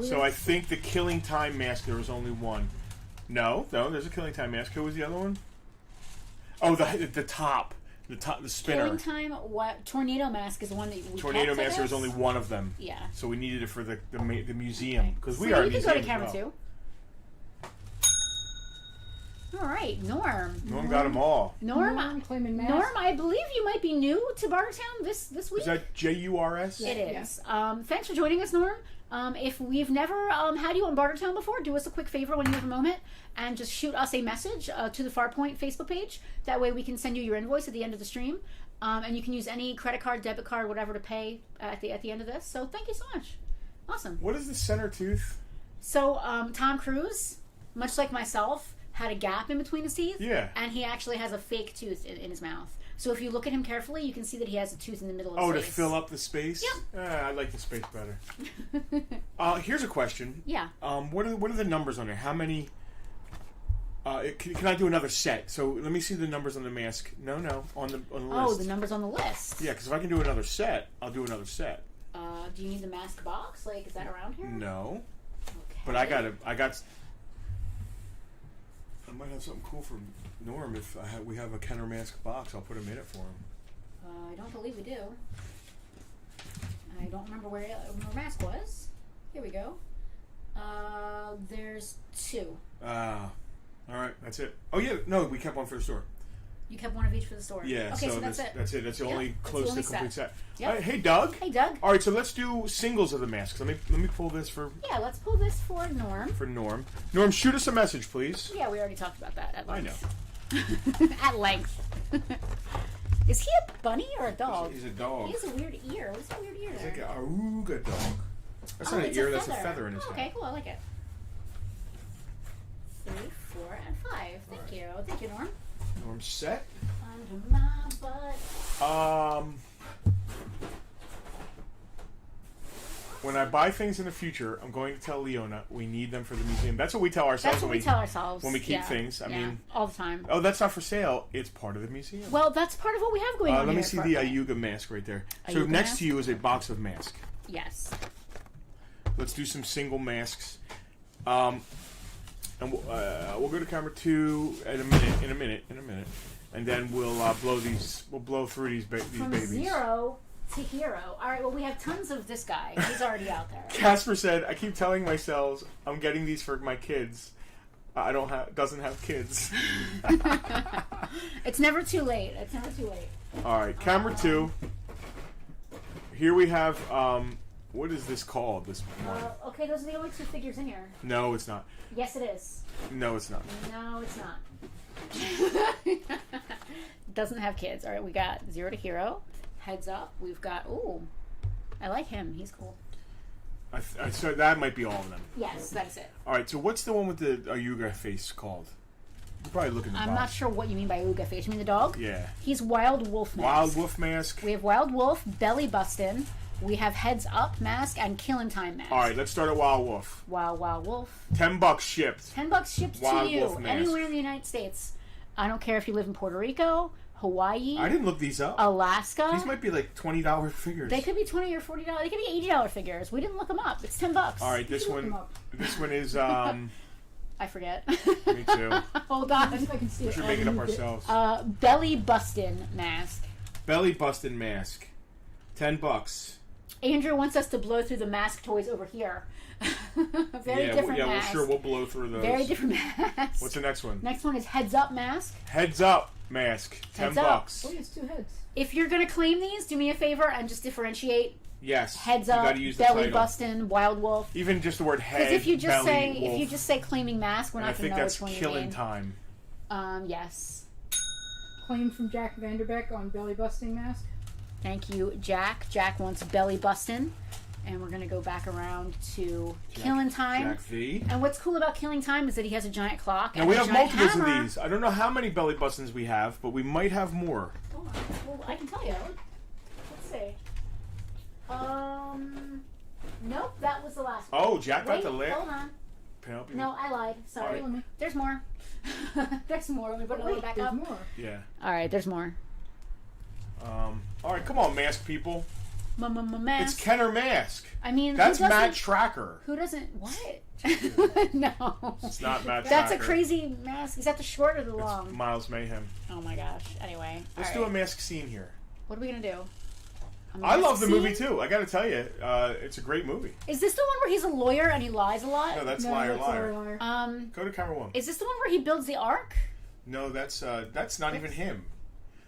So I think the Killing Time mask, there was only one. No, there's a Killing Time mask. Who was the other one? Oh, the top. The spinner. Killing Time, Tornado Mask is the one that we Tornado kept, I mask, there was guess? only one of them. Yeah. So we needed it for the museum. Because So we are a you can museum go to as camera well. 2. All right, Norm. Norm got them all. Norm, claiming mask. Norm, I believe you might be new to Bartertown this week. Is that JURS? It is. Thanks for joining us, Norm. If we've never had you on Bartertown before, do us a quick favor when you have a moment and just shoot us a message to the Farpoint Facebook page. That way we can send you your invoice at the end of the stream. And you can use any credit card, debit card, whatever to pay at the end of this. So thank you so much. Awesome. What is the center tooth? So Tom Cruise, much like myself, had a gap in between his teeth. Yeah. And he actually has a fake tooth in his mouth. So if you look at him carefully, you can see that he has a tooth in the middle of his Oh, face. to fill up the space? Yep. I like the space better. Here's a question. Yeah. What are the numbers on there? How many? Can I do another set? So let me see the numbers on the mask. No, on the list. Oh, the numbers on the list. Yeah, because if I can do another set, I'll do another set. Do you need the mask box? Like, is that around here? No. Okay. But I might have something cool for Norm if we have a Kenner mask box. I'll put him in it for him. I don't believe we do. I don't remember where mask was. Here we go. There's 2. All right, that's it. Oh yeah, no, we kept one for the store. You kept one of each for the store. Yeah, Okay, so that's it. That's it. That's the Yep, only that's close the only to complete set. Yep. Hey, Doug. Hey, Doug. All right, so let's do singles of the masks. Let me pull this for Yeah, let's pull this for Norm. Norm. Norm, shoot us a message, please. Yeah, we already talked about that at I length. know. At length. Is he a bunny or a dog? He's a dog. He has a weird ear. What's that weird ear He's there? like a Aruga dog. That's not an it's ear. That's a feather in his Oh, head. okay, cool. I like it. 3, 4, and 5. Thank you. Thank you, Norm. Norm set. Under my butt. When I buy things in the future, I'm going to tell Leona we need them for the museum. That's what we tell ourselves. That's what we tell ourselves. when we keep Yeah, things. I yeah, mean, all the time. oh, that's not for sale. It's part of the museum. Well, that's part of what we have going on Let me here see at the Farpoint. Ayuga mask right there. So Ayuga next mask? to you is a box of masks. Yes. Let's do some single masks. And we'll go to camera 2 in a minute. and then we'll blow these. We'll blow through these babies. From 0 to hero. All right. Well, we have tons of this guy. He's already out there. Casper said, "I keep telling myself I'm getting these for my kids. I doesn't have kids." It's never too late. It's never too late. All right, camera 2. Here we have. What is this called? This one. Okay, those are the only 2 figures in here. No, it's not. Yes, it is. No, it's not. No, it's not. Doesn't have kids. All right, we got 0 to hero. Heads up. We've got. Ooh, I like him. He's cool. So that might be all of them. Yes, that's it. All right. So what's the one with the Ayuga face called? You're probably looking. I'm not sure what you mean by Ooga face. You mean the dog? Yeah. He's Wild Wolf mask. Wild Wolf mask. We have Wild Wolf, belly bustin'. We have Heads Up mask and Killin' Time mask. All right, let's start at Wild Wolf. Wild Wolf. $10 shipped. $10 shipped Wild to you Wolf mask. anywhere in the United States. I don't care if you live in Puerto Rico, Hawaii. I didn't look these up. Alaska. These might be like $20 figures. They could be $20 or $40. They could be $80 figures. We didn't look them up. It's $10. All right, this one. This one is. I forget. Me too. Hold on. I can see We it. should make it up ourselves. Belly bustin' mask. Belly busting mask. $10. Andrew wants us to blow through the mask toys over here. Very different mask. Well, sure, we'll blow through those. Very different mask. What's the next one? Next one is Heads Up mask. Heads Up mask. Heads $10. up. Oh, it's 2 heads. If you're gonna claim these, do me a favor and just differentiate. Yes. Heads you Up, gotta use the belly title. bustin', Wild Wolf. Even just the word head. Because if you just belly, wolf, if you just say claiming mask, we're and I not think gonna know that's which one you killing mean. time. Yes. Claim from Jack Vanderbeck on belly busting mask. Thank you, Jack. Jack wants belly bustin'. And we're gonna go back around to Killing Time. Jack V. And what's cool about Killing Time is that he has a giant clock. Now and we a have giant multiples hammer. of these. I don't know how many belly buttons we have, but we might have more. Hold on. Well, I can tell you. Let's see. Nope, that was the last one. Oh, Jack got Wait, the last. hold on. Penelope. No, I lied. Sorry. Right. There's more. There's more. Let me put it back There's up. more. Yeah. All right, there's more. All right, come on, mask people. Mask. It's Kenner Mask. I mean, That's who doesn't- Matt Tracker. Who doesn't? What? No. It's not Matt Tracker. That's a crazy mask. Is that the short or the It's long? Miles Mayhem. Oh my gosh. Anyway. Let's all do a right. mask scene here. What are we gonna do? A I mask love the scene? movie too. I got to tell you, it's a great movie. Is this the one where he's a lawyer and he lies a lot? No, that's No, Liar that's Liar. Liar, Liar. Go to camera 1. Is this the one where he builds the ark? No, that's not even him.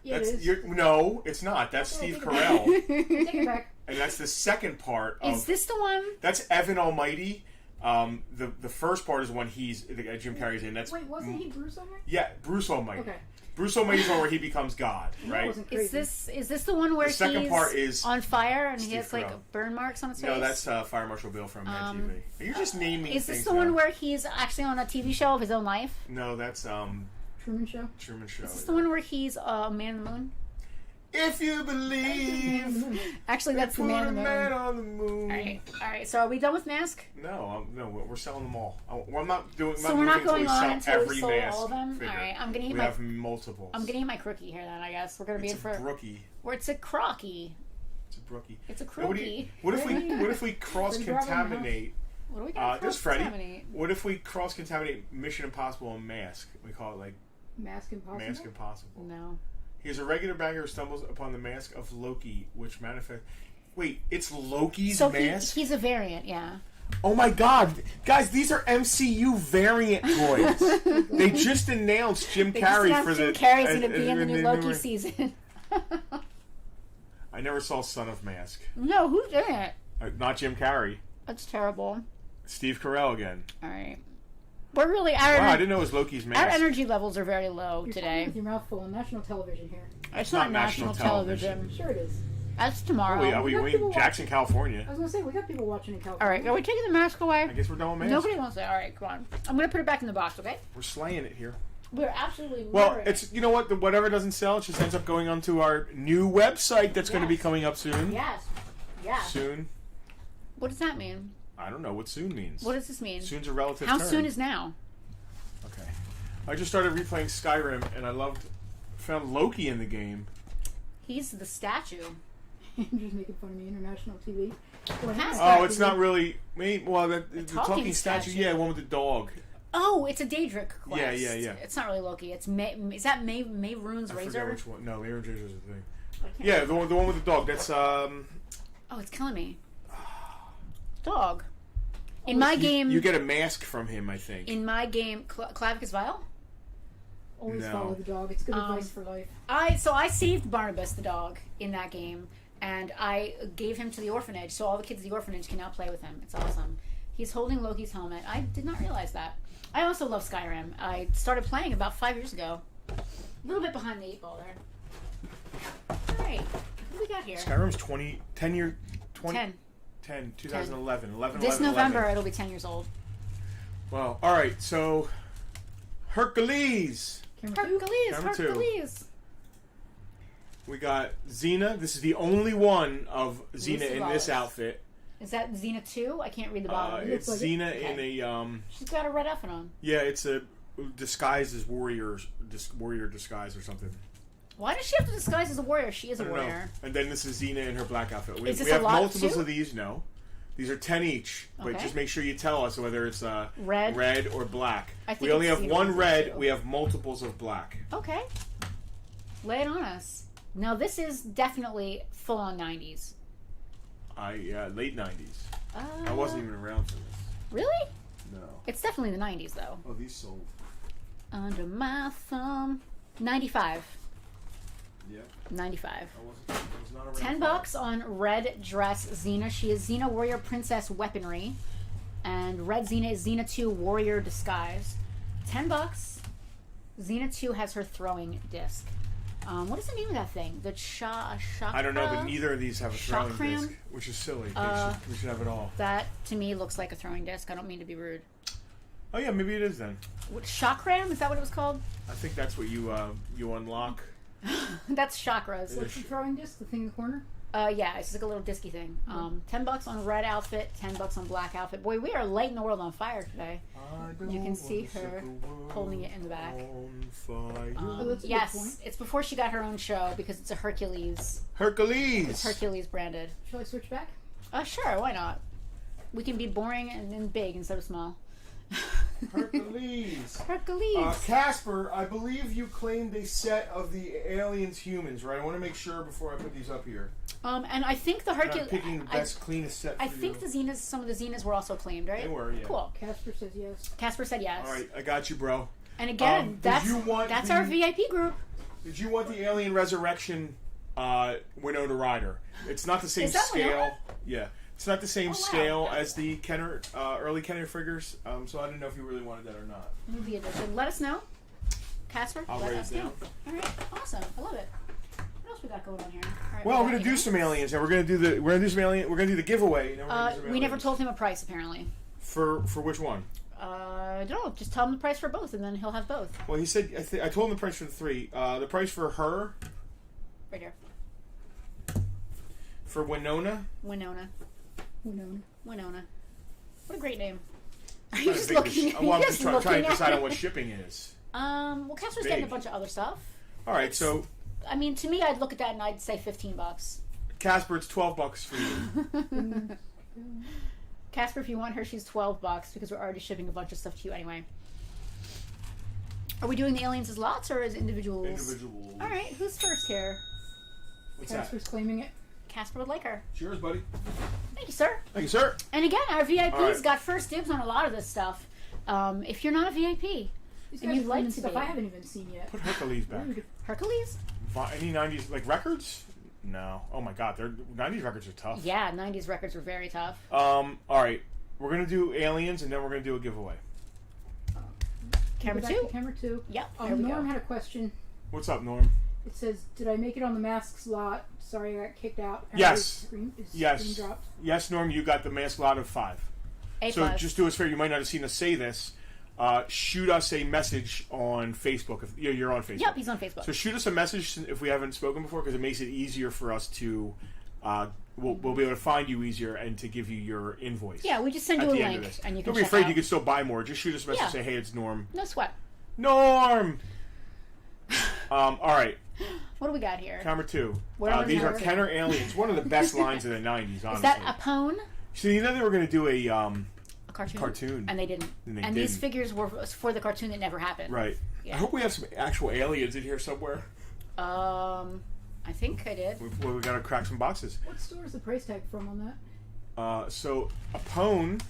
Yeah, That's it is. no, it's not. That's Steve take it Carell, Take it back. and that's the second part of. Is this the one? That's Evan Almighty. The first part is when he's Jim Carrey's in. That's Wait, wasn't he Bruce Almighty? Yeah, Bruce Almighty. Okay. Bruce Almighty's one where he becomes God, That right? wasn't crazy. Is this the one where The second he's part is on fire and he Steve has like Carell. burn marks on his face? No, that's Fire Marshal Bill from Mad TV. You're just naming Is things. this the now. one where he's actually on a TV show of his own life? No, that's Truman Show? Truman Show. Is this the one where he's Man in the Moon? If you believe, Actually, that's the put Man a in the man Moon. on the moon. All right. So are we done with Mask? No, we're selling them all. I'm not doing. So we're not going on until we every sold mask all of them. figure. All right, I'm gonna eat We my. have multiples. I'm gonna eat my crookie here then. I guess we're gonna be It's in a for. brookie. Or it's a crocky. It's a brookie. It's a What crookie. if we cross contaminate? What do we got? There's Freddy. Contaminate? What if we cross contaminate Mission Impossible and Mask? We call it like Mask Impossible? Mask Impossible. No. He is a regular bagger who stumbles upon the mask of Loki, which manifests. Wait, it's Loki's So mask? he's a variant, yeah. Oh my god. Guys, these are MCU variant toys. They just announced Jim They just Carrey announced for the. Jim Carrey's going to be in the new Loki newer- season. I never saw Son of Mask. No, who's in it? Not Jim Carrey. That's terrible. Steve Carell again. All right. We're really Wow, I didn't know it was Loki's mask. our energy levels are very low You're today. talking with your mouth full on national television here. It's not national national television. Sure it is. That's tomorrow. Oh, we in Jackson, California. I was going to say, we got people watching in California. All right, are we taking the mask away? I guess we're done with masks. Nobody wants it. All right, come on. I'm going to put it back in the box, okay? We're slaying it here. We're absolutely Well, murdering it's you know what? Whatever doesn't sell, it just ends up going onto our new website that's going to be Yes. coming up soon. Yes. Yeah. Soon. What does that mean? I don't know what soon means. What does this mean? Soon's a relative How term. soon is now? Okay. I just started replaying Skyrim, and I found Loki in the game. He's the statue. Andrew's making fun of me, international TV. Well, Has Oh, it's not really. The talking talking statue. statue. Yeah, one with the dog. Oh, it's a Daedric quest. Yeah. It's not really Loki. It's is that May Rune's Razor? I forget which one. No, May Rune's Razor is the thing. Yeah, the one with the dog. That's Oh, it's killing me. Dog. In my game, you get a mask from him, I think. In my game, Clavicus Vile. Always follow the dog. It's good advice for life. I saved Barnabas the dog in that game, and I gave him to the orphanage, so all the kids at the orphanage can now play with him. It's awesome. He's holding Loki's helmet. I did not realize that. I also love Skyrim. I started playing about 5 years ago. A little bit behind the 8 ball there. All right, what do we got here? Skyrim's 2011. 11. This November, it'll be 10 years old. Well, all right. So, Hercules. Hercules. We got Xena. This is the only one of Xena in this outfit. Is that Xena 2? I can't read the bottom. It's like Xena in a... She's got a red outfit on. Yeah, it's a disguise as warrior disguise or something. Why does she have to disguise as a warrior? She is a warrior. Know. And then this is Xena in her black outfit. We a have lot multiples too? of these. No, these are 10 each. But just make sure you tell us whether it's red or black. We only have one red. We have multiples of black. Okay, lay it on us. Now this is definitely full on 90s. Late 90s. I wasn't even around for this. Really? No. It's definitely the 90s though. Oh, these sold. Under my thumb, 95. Yeah. 95. I was not around. $10 on red dress Xena. She is Xena Warrior Princess Weaponry, and red Xena is Xena 2 Warrior Disguise. $10. Xena 2 has her throwing disc. What is the name of that thing? The chakra? I don't know, but neither of these have a throwing disc, which is silly. We should have it all. That, to me, looks like a throwing disc. I don't mean to be rude. Oh, yeah, maybe it is then. Chakram? Is that what it was called? I think that's what you unlock. That's chakras. What's the throwing disc? The thing in the corner? Yeah, it's just like a little disky thing. $10 on red outfit, $10 on black outfit. Boy, we are lighting the world on fire today. You can see her holding it in the back. Yes, it's before she got her own show because it's a Hercules. It's Hercules branded. Shall I switch back? Sure, why not? We can be boring and big instead of small. Hercules. Hercules. Casper, I believe you claimed a set of the aliens humans, right? I want to make sure before I put these up here. And I think the Hercules. Picking the best, cleanest set. I think the Xenas, some of the Xenas were also claimed, right? They were, yeah. Cool. Casper says yes. Casper said yes. All right, I got you, bro. And again, that's our VIP group. Did you want the Alien Resurrection Winona Ryder? It's not the same scale. Winona? Yeah. It's not the same scale as the Kenner, early Kenner figures, so I didn't know if you really wanted that or not. Movie edition. Let us know, Casper. I'll write it down. All right, awesome. I love it. What else we got going on here? All right, well, we're gonna do some aliens, and we're gonna do the giveaway. We never told him a price apparently. For which one? I don't know. Just tell him the price for both, and then he'll have both. Well, he said I told him the price for the 3. The price for her. Right here. For Winona. Winona. What a great name. Are you just looking? I'm just trying to decide on what shipping is. Well, Casper's getting a bunch of other stuff. All right, so. I mean, to me, I'd look at that and I'd say $15. Casper, it's $12 for you. Casper, if you want her, she's $12 because we're already shipping a bunch of stuff to you anyway. Are we doing the aliens as lots or as individuals? Individuals. All right, who's first here? What's Casper's claiming it. Casper would like her. Cheers, buddy. Thank you, sir. Thank you, sir. And again, our VIPs got first dibs on a lot of this stuff. If you're not a VIP and you'd like to stuff be, I haven't even seen yet. Put Hercules back. Hercules? Any 90s like records? No. Oh my God, 90s records are tough. Yeah, 90s records were very tough. All right, we're gonna do aliens and then we're gonna do a giveaway. Camera 2. Camera 2. Yep. Norm had a question. What's up, Norm? It says, "Did I make it on the masks lot? Sorry, I got kicked out." Yes. Screen dropped. Yes, Norm, you got the mask lot of 5. So just do us a favor. You might not have seen us say this. Shoot us a message on Facebook. If you're on Facebook. Yep, he's on Facebook. So shoot us a message if we haven't spoken before, because it makes it easier for us to. We'll be able to find you easier and to give you your invoice. Yeah, we just send you a link and you can. Don't be afraid. You can still buy more. Just shoot us a message. Say, hey, it's Norm. No sweat. Norm. All right. What do we got here? Camera 2. These are Kenner aliens. One of the best lines of the 90s, honestly. Is that Apone? So you know they were going to do a A cartoon? Cartoon. And they didn't. And these figures were for the cartoon that never happened. Right. Yeah. I hope we have some actual aliens in here somewhere. I think I did. We got to crack some boxes. What store is the price tag from on that? So a pwn.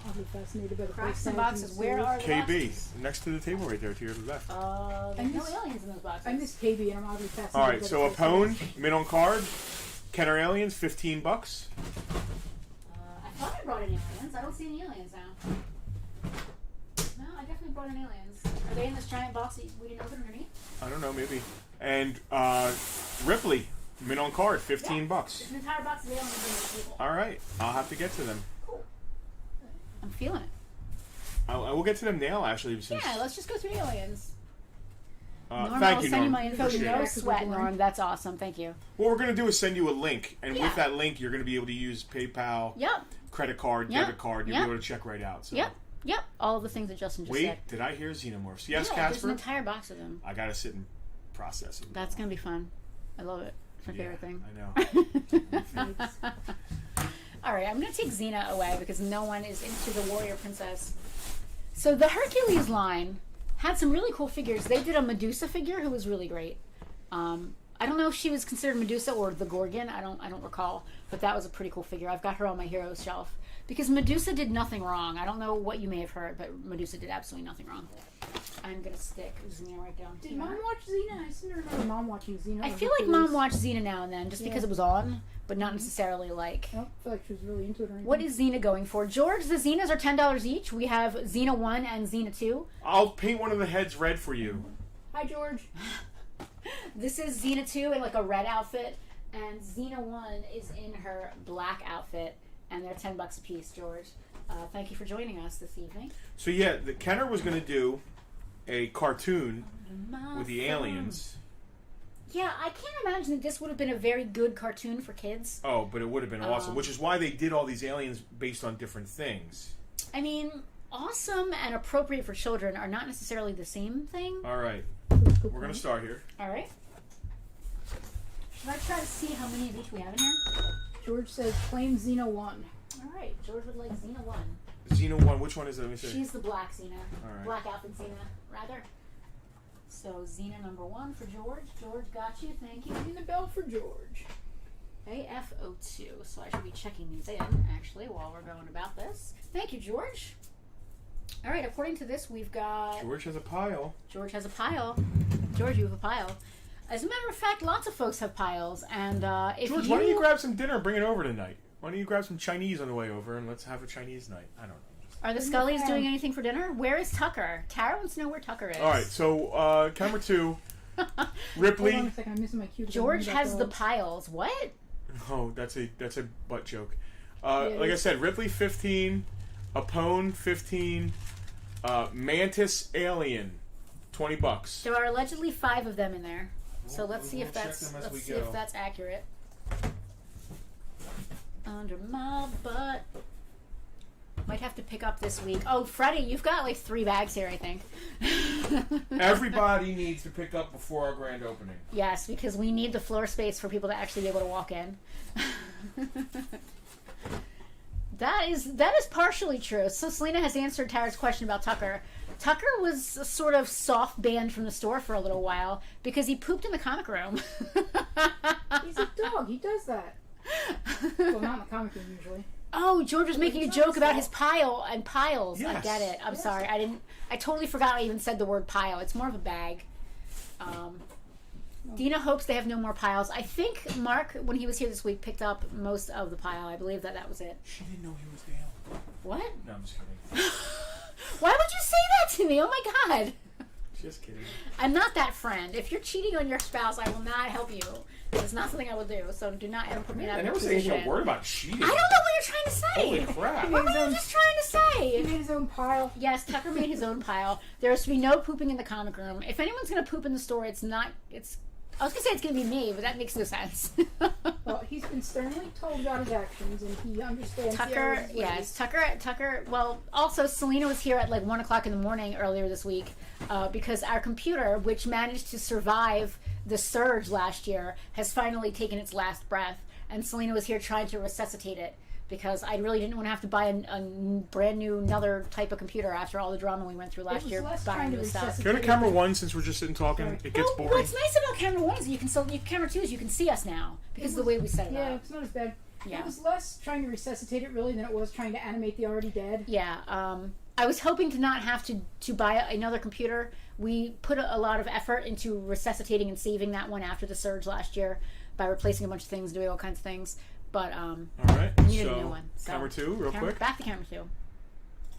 I'll be fascinated by the Crack price some tag. boxes. Where are the KB boxes? next to the table right there to your left. There's no aliens in those boxes. I missed KB and I'm oddly fascinated. All right, by so a the price pwn, tag. mint on card, Kenner aliens, $15. I thought I brought in aliens. I don't see any aliens now. No, I definitely brought in aliens. Are they in this giant box that we didn't open underneath? I don't know, maybe. And Ripley, mint on card, $15. There's an entire box of aliens on the table. All right, I'll have to get to them. Cool. I'm feeling it. I will get to them now, actually. Since, Yeah, let's just go through the aliens. thank Norm, you, I'll send Norm. you my info. Appreciate No it. sweat, Norm. That's awesome. Thank you. What we're going to do is send you a link, and Yeah. with that link, you're going to be able to use PayPal, Yep. credit card, Yep. debit card. You'll Yep. be able to check right out. So. Yep. Yep. All of the things that Justin just Wait, said. did I hear xenomorphs? Yes, Yeah, there's Casper? an entire box of them. I got to sit and process them. That's going to be fun. I love it. It's my favorite thing. I know. All right, I'm going to take Xena away because no one is into the warrior princess. So the Hercules line had some really cool figures. They did a Medusa figure who was really great. I don't know if she was considered Medusa or the Gorgon. I don't recall, but that was a pretty cool figure. I've got her on my heroes shelf because Medusa did nothing wrong. I don't know what you may have heard, but Medusa did absolutely nothing wrong. I'm gonna stick Xena right down Did here. Mom watch Xena? I seem to remember Mom watching Xena. I or feel like Hercules. Mom watched Xena now and then just because it was on, but not necessarily like. I don't feel like she was really into it or anything. What is Xena going for? George, the Xenas are $10 each. We have Xena 1 and Xena 2. I'll paint one of the heads red for you. Hi, George. This is Xena 2 in like a red outfit, and Xena 1 is in her black outfit, and they're $10 a piece, George. Thank you for joining us this evening. So yeah, the Kenner was going to do a cartoon with the aliens. Yeah, I can't imagine that this would have been a very good cartoon for kids. Oh, but it would have been awesome, which is why they did all these aliens based on different things. I mean, awesome and appropriate for children are not necessarily the same thing. All right, we're going to start here. All right. Should I try to see how many of each we have in here? George says claim Xena 1. All right, George would like Xena 1. Xena 1, which one is it? Let me see. She's the black Xena. All right. Black outfit Xena, rather. So Xena number 1 for George. George got you. Thank you. Ringing the bell for George. AFO2. So I should be checking these in, actually, while we're going about this. Thank you, George. All right, according to this, we've got... George has a pile. George has a pile. George, you have a pile. As a matter of fact, lots of folks have piles. And if George, why don't you grab some dinner and bring it over tonight? Why don't you grab some Chinese on the way over and let's have a Chinese night? I don't know. Are the Scullys doing anything for dinner? Where is Tucker? Tara wants to know where Tucker is. All right, so camera 2, Ripley. Hold on a second, I'm missing my cue. George has the piles. What? Oh, that's a butt joke. Like I said, Ripley 15, Apone 15, Mantis Alien $20. There are allegedly 5 of them in there. So let's see we'll if check that's them as we let's see go. if that's accurate. Under my butt. Might have to pick up this week. Oh, Freddie, you've got like 3 bags here, I think. Everybody needs to pick up before our grand opening. Yes, because we need the floor space for people to actually be able to walk in. That is partially true. So Selena has answered Tara's question about Tucker. Tucker was a sort of soft banned from the store for a little while because he pooped in the comic room. He's a dog. He does that. Well, not in the comic room usually. Oh, George was making a joke about his pile and piles. Yes. I get it. I'm sorry. I totally forgot I even said the word pile. It's more of a bag. Dina hopes they have no more piles. I think Mark, when he was here this week, picked up most of the pile. I believe that was it. She didn't know he was down. What? No, I'm just kidding. Why would you say that to me? Oh my god. Just kidding. I'm not that friend. If you're cheating on your spouse, I will not help you. It's not something I will do. So do not ever put me in I that never said position. anything word about cheating. I don't know what you're trying to say. Holy crap. What were you just trying to He say? made his own pile. Yes, Tucker made his own pile. There is to be no pooping in the comic room. If anyone's going to poop in the store, I was going to say it's going to be me, but that makes no sense. Well, he's been sternly told about his actions, and he understands. Tucker, yes, Tucker. Well, also Selena was here at like 1 o'clock in the morning earlier this week because our computer, which managed to survive the surge last year, has finally taken its last breath, and Selena was here trying to resuscitate it because I really didn't want to have to buy a brand new another type of computer after all the drama we went through last year buying new stuff. Go to camera 1 since we're just sitting talking. Sorry. It gets boring. What's nice about camera 1 is camera 2 is you can see us now because of the way we set it up. Yeah, it's not as bad. Yeah. It was less trying to resuscitate it really than it was trying to animate the already dead. Yeah. I was hoping to not have to buy another computer. We put a lot of effort into resuscitating and saving that one after the surge last year by replacing a bunch of things, doing all kinds of things. But all right, we needed a new one. So, camera 2, real quick. Back to camera 2. All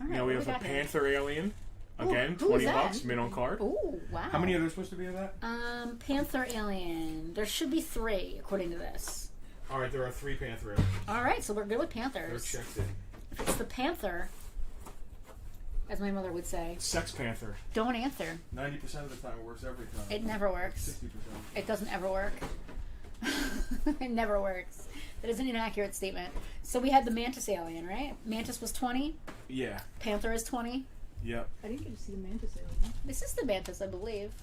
right, now we have a Panther alien. Again, $20, mint on card. Ooh, wow. How many are there supposed to be of that? Panther alien. There should be 3 according to this. All right, there are 3 Panther aliens. All right, so we're good with Panthers. They're checked in. If it's the Panther, as my mother would say, Sex Panther. Don't answer. 90% of the time it works every time. It never works. 60%. It doesn't ever work. It never works. That is an inaccurate statement. So we had the Mantis alien, right? Mantis was 20. Yeah. Panther is 20. Yep. I didn't get to see the Mantis alien. This is the Mantis, I believe.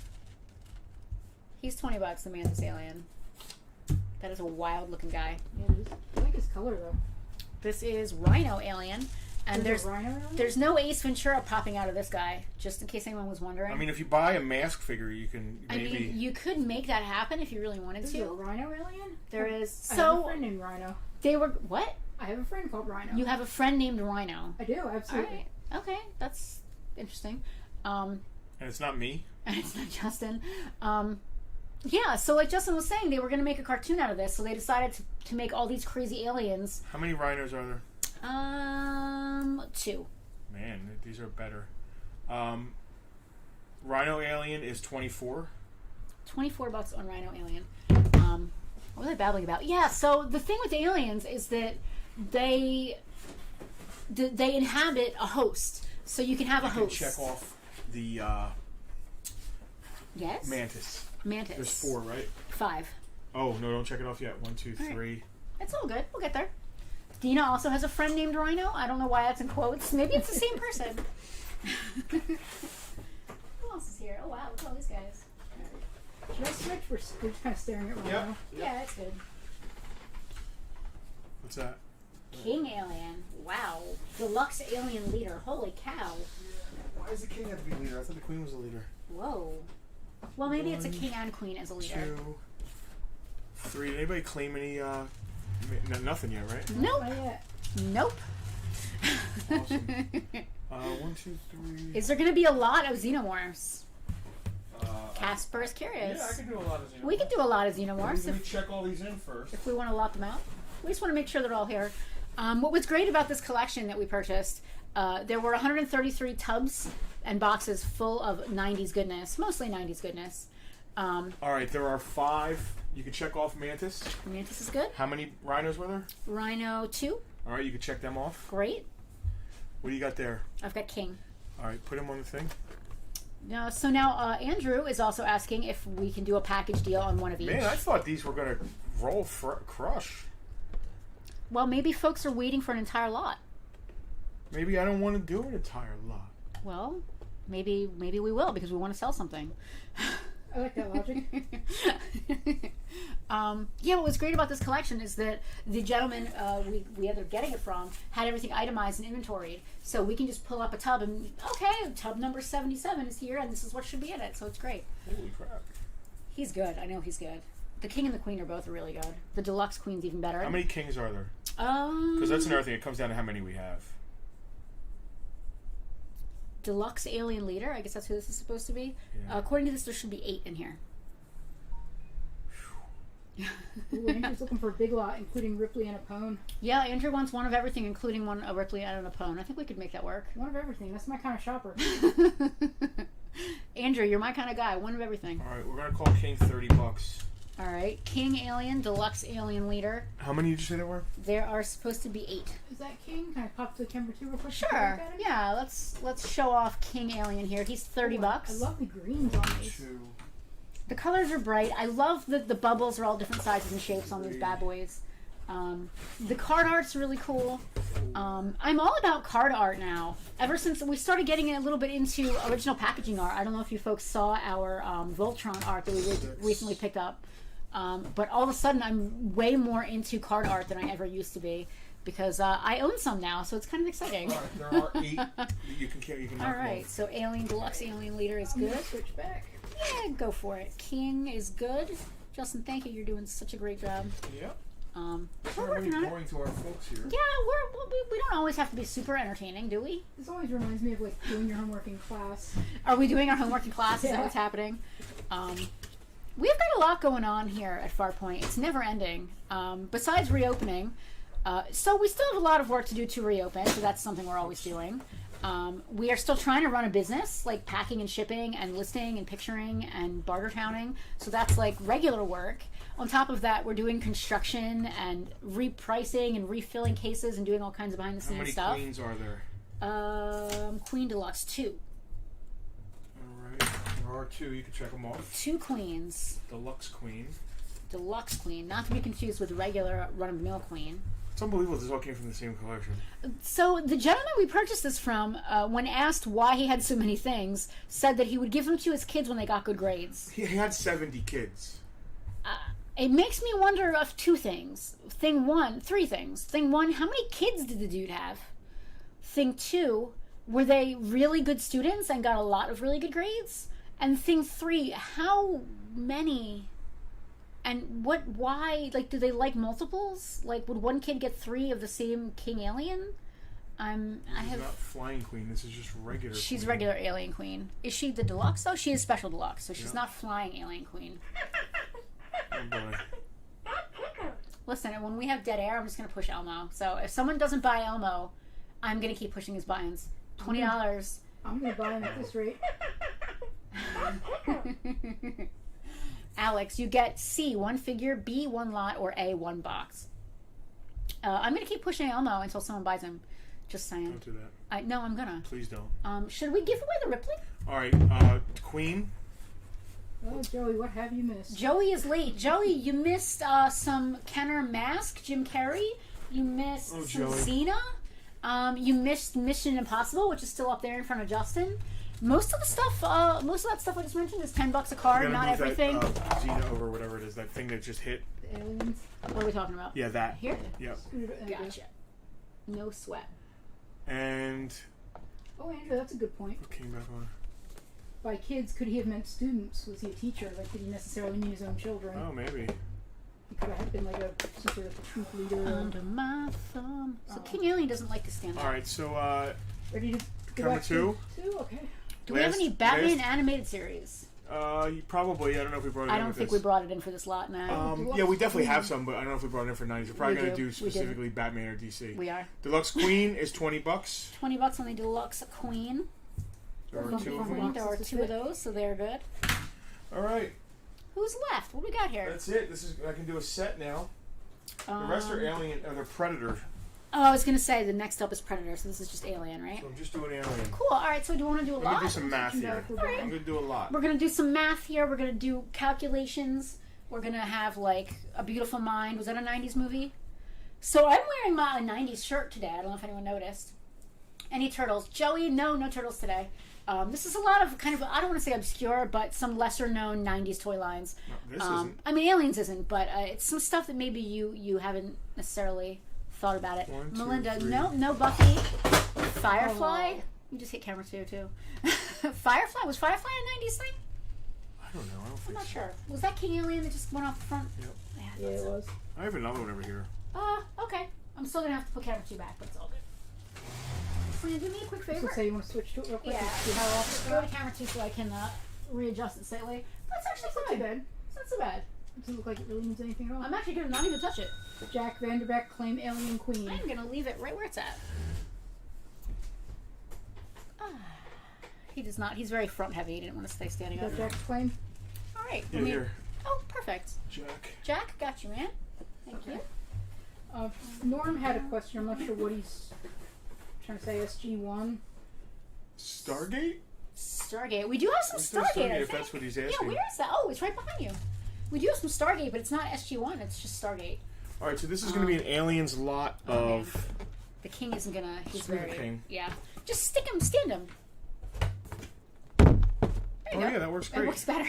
He's $20, the Mantis alien. That is a wild looking guy. Yeah, it is. I like his color though. This is Rhino alien. And there's a Rhino alien? There's no Ace Ventura popping out of this guy, just in case anyone was wondering. I mean, if you buy a mask figure, you can maybe... I mean, you could make that happen if you really wanted to. There's a Rhino alien? There is. I have a friend named Rhino. They were... What? I have a friend called Rhino. You have a friend named Rhino. I do, absolutely. All right. Okay, that's interesting. And it's not me. And it's not Justin. Yeah, so like Justin was saying, they were going to make a cartoon out of this, so they decided to make all these crazy aliens. How many rhinos are there? 2. Man, these are better. Rhino alien is $24. $24 on Rhino alien. What was I babbling about? Yeah, so the thing with aliens is that they inhabit a host. So you can have a host. Check off the yes? Mantis. There's 4, right? 5. Oh, no, don't check it off yet. 1, 2, 3. Right. It's all good. We'll get there. Dina also has a friend named Rhino. I don't know why that's in quotes. Maybe it's the same person. Who else is here? Oh, wow. Look at all these guys. Should I switch? We're just kind of staring at Rhino. Yep. Yeah, that's good. What's that? King alien. Wow. Deluxe alien leader. Holy cow. Why does the king have to be leader? I thought the queen was the leader. Whoa. Well, maybe it's a king and queen as a leader. 2, 3. Did anybody claim any? Nothing yet, right? Nope. Not yet. Nope. Awesome. 1, 2, 3. Is there going to be a lot of xenomorphs? Casper is curious. Yeah, I can do a lot of xenomorphs. We can do a lot of xenomorphs Let me check all these in first. if we want to lot them out. We just want to make sure they're all here. What was great about this collection that we purchased, there were 133 tubs and boxes full of 90s goodness, mostly 90s goodness. All right, there are 5. You can check off Mantis. Mantis is good. How many rhinos were there? Rhino 2. All right, you can check them off. Great. What do you got there? I've got King. All right, put him on the thing. So now Andrew is also asking if we can do a package deal on one of each. Man, I thought these were going to roll crush. Well, maybe folks are waiting for an entire lot. Maybe I don't want to do an entire lot. Well, maybe we will because we want to sell something. I like that logic. Yeah, what was great about this collection is that the gentleman we ended up getting it from had everything itemized and inventoried. So we can just pull up a tub and, okay, tub number 77 is here and this is what should be in it. So it's great. Holy crap. He's good. I know he's good. The king and the queen are both really good. The deluxe queen's even better. How many kings are there? Because that's another thing. It comes down to how many we have. Deluxe alien leader. I guess that's who this is supposed to be. Yeah. According to this, there should be 8 in here. Ooh, Andrew's looking for a big lot, including Ripley and a pone. Yeah, Andrew wants one of everything, including a Ripley and a pone. I think we could make that work. One of everything. That's my kind of shopper. Andrew, you're my kind of guy. One of everything. All right, we're going to call King $30. All right, King Alien, Deluxe Alien Leader. How many did you say there were? There are supposed to be 8. Is that King? Can I pop to the camera too real quick? Sure. Yeah, let's show off King Alien here. He's $30. I love the greens on these. 2. The colors are bright. I love that the bubbles are all different sizes and shapes on these bad boys. The card art's really cool. I'm all about card art now. Ever since we started getting a little bit into original packaging art. I don't know if you folks saw our Voltron art that we recently picked up. But all of a sudden, I'm way more into card art than I ever used to be because I own some now, so it's kind of exciting. All right, there are 8 that you can knock All right, so Alien Deluxe Alien Leader is good. Switch back. Yeah, go for it. King is good. Justin, thank you. You're doing such a great job. Yep. We're working on it. Boring to our folks here. Yeah, we don't always have to be super entertaining, do we? This always reminds me of like doing your homework in class. Are we doing our homework in class? Is that Yeah. what's happening? We've got a lot going on here at Farpoint. It's never ending. Besides reopening, so we still have a lot of work to do to reopen. So that's something we're always doing. We are still trying to run a business, like packing and shipping and listing and picturing and bartertowning. So that's like regular work. On top of that, we're doing construction and repricing and refilling cases and doing all kinds of behind the scenes stuff. How many queens are there? Queen Deluxe 2. All right, there are 2. You can check them off. 2 queens. Deluxe queen. Deluxe queen, not to be confused with regular run-of-the-mill queen. It's unbelievable this all came from the same collection. So the gentleman we purchased this from, when asked why he had so many things, said that he would give them to his kids when they got good grades. He had 70 kids. It makes me wonder of 2 things. 3 things. Thing 1, how many kids did the dude have? Thing 2, were they really good students and got a lot of really good grades? And thing 3, how many... And why, like, do they like multiples? Like, would one kid get 3 of the same king alien? This is not flying queen, this is just regular She's queen. regular alien queen. Is she the deluxe, though? She is special deluxe, so she's not flying alien queen. Oh boy. Listen, when we have dead air, I'm just going to push Elmo. So if someone doesn't buy Elmo, I'm going to keep pushing his buttons. $20. I'm gonna buy them at this rate. Alex, you get C, 1 figure, B, 1 lot, or A, 1 box. I'm going to keep pushing Elmo until someone buys him. Just saying. Don't do that. No, I'm going to. Please don't. Should we give away the Ripley? Alright, queen. Oh, Joey, what have you missed? Joey is late. Joey, you missed some Kenner Mask, Jim Carrey. You missed some Joey. Cena. You missed Mission Impossible, which is still up there in front of Justin. Most of the stuff, most of that stuff I just mentioned is $10 a card. Not everything. That, Xena over whatever it is, that thing that just hit. Aliens. What are we talking about? Yeah, that. Here? Yep. Gotcha. No sweat. And Oh, Andrew, that's a good point. what came back on? By kids, could he have meant students? Was he a teacher? Like, did he necessarily mean his own children? Oh, maybe. He could have been like some sort of troop leader. Under my thumb. So King Alien doesn't like to stand up. Alright, so Ready to go Camera back 2? to 2? Okay. Do we have any Batman animated series? Probably. I don't know if we brought it in. I don't think we brought it in for this lot now. Yeah, we definitely have some, but I don't know if we brought it in for 90s. We're probably We going to do. do We do. specifically Batman or DC. We are. Deluxe Queen is $20. $20 on the Deluxe Queen. There are 2 of Queen. them. There are 2 of those, so they're good. Alright, Who's left? What do we got here? that's it. I can do a set now. The rest are Alien, or they're Predator. Oh, I was going to say the next up is Predator, so this is just Alien, right? So I'm just doing Alien. Cool. All right, so do you want to do a I'm going to do lot? some math here. Alright. I'm going to do a lot. We're going to do some math here. We're going to do calculations. We're going to have, like, A Beautiful Mind. Was that a 90s movie? So I'm wearing my 90s shirt today. I don't know if anyone noticed. Any turtles? Joey, no turtles today. This is a lot of kind of, I don't want to say obscure, but some lesser known 90s toy lines. No, this isn't. I mean, Aliens isn't, but it's some stuff that maybe you haven't necessarily thought about it. 1, 2, Melinda, 3. no Buffy. Firefly. You just hit camera 2 too. Firefly, was Firefly a 90s thing? I don't know. I don't I'm think not so. sure. Was that King Alien that just went off the front? Yep. Yeah, it was. I have another one over here. Okay. I'm still gonna have to put camera 2 back, but it's all good. Selena, do me a quick So favor. say you want to switch to it real quick? Yeah, See how off it's go to got? camera 2 so I can readjust it slightly. That's actually It's not too fine. bad. It's not so bad. Doesn't look like it really needs anything at all. I'm actually gonna not even touch it. Jack Vanderbeck, claim Alien Queen. I'm gonna leave it right where it's at. He does not. He's very front heavy. He didn't want to stay standing Is up. that Jack's claim? All right. Yeah, here. Oh, perfect. Jack. Jack, got you, man. Thank you. Norm had a question. I'm not sure what he's trying to say. SG1. Stargate? Stargate. We do have some Let's do Stargate, I if think. that's what he's Yeah, asking. where is that? Oh, it's right behind you. We do have some Stargate, but it's not SG1. It's just Stargate. Alright, so this is going to be an Aliens lot of... The king isn't gonna. He's Screw the very. king. Yeah. Just stick him. Stand him. There Oh yeah, that works great. It works better.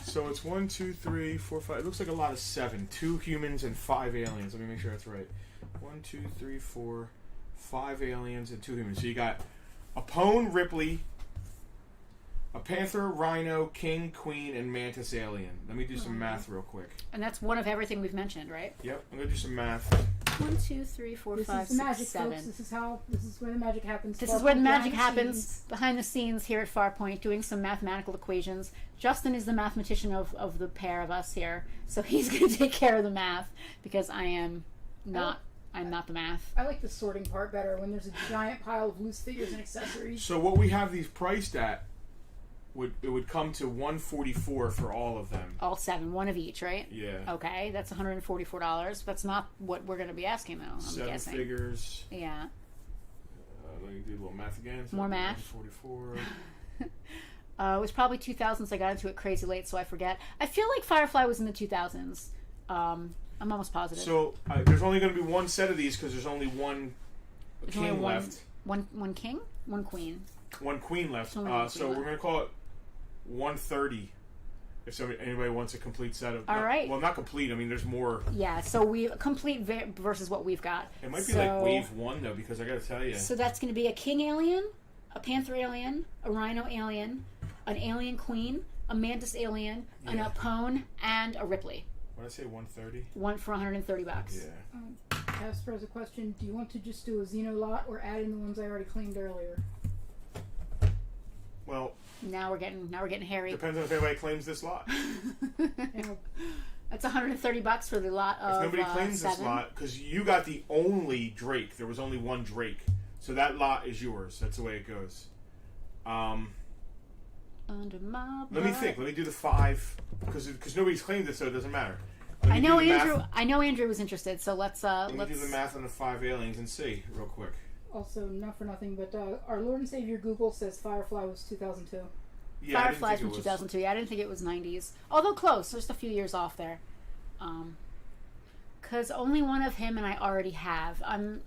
So it's 1, 2, 3, 4, 5. It looks like a lot of 7. 2 humans and 5 aliens. Let me make sure that's right. 1, 2, 3, 4, 5 aliens and 2 humans. So you got a Pone Ripley, a Panther, Rhino, King, Queen, and Mantis alien. Let me do some math real quick. And that's one of everything we've mentioned, right? Yep, I'm gonna do some math. 1, 2, 3, 4, This 5, is the 6, magic, 7. folks. This is where the magic happens. This is where the magic Behind the happens scenes. behind the scenes here at Farpoint, doing some mathematical equations. Justin is the mathematician of the pair of us here, so he's going to take care of the math because I'm not the math. I like the sorting part better when there's a giant pile of loose figures and accessories. So what we have these priced at would come to $144 for all of them. All 7, one of each, right? Yeah. Okay, that's $144. That's not what we're going to be asking, though. I'm 7 guessing. figures. Yeah. Let me do a little math again. More math. 144. It was probably 2000s. I got into it crazy late, so I forget. I feel like Firefly was in the 2000s. I'm almost positive. So there's only going to be one set of these because there's only one There's king only left. One king, one queen. One queen left. Only one So queen we're left. going to call it 130. If anybody wants a complete set of. All right. Well, not complete. I mean, there's more. Yeah, so we complete versus what we've got. It might be like wave 1 though, because I got to tell you. So that's going to be a king alien, a panther alien, a rhino alien, an alien queen, a mantis alien, an Apone, and a Ripley. What did I say? 130. One for $130. Yeah. Casper has a question. Do you want to just do a Xeno lot or add in the ones I already claimed earlier? Well, Now we're getting hairy. depends on if anybody claims this lot. That's $130 for the lot of If nobody claims 7. this lot, because you got the only Drake. There was only one Drake. So that lot is yours. That's the way it goes. Under my Let me butt. think. Let me do the 5. Because nobody's claimed it, so it doesn't matter. I know Andrew was interested, so let's Let me do the math on the 5 aliens and see real quick. Also, not for nothing, but our Lord and Savior Google says Firefly was 2002. Yeah, Firefly's from 2002. Yeah, I didn't think it was 90s. Although close, just a few years off there. Because only one of him and I already have. I'm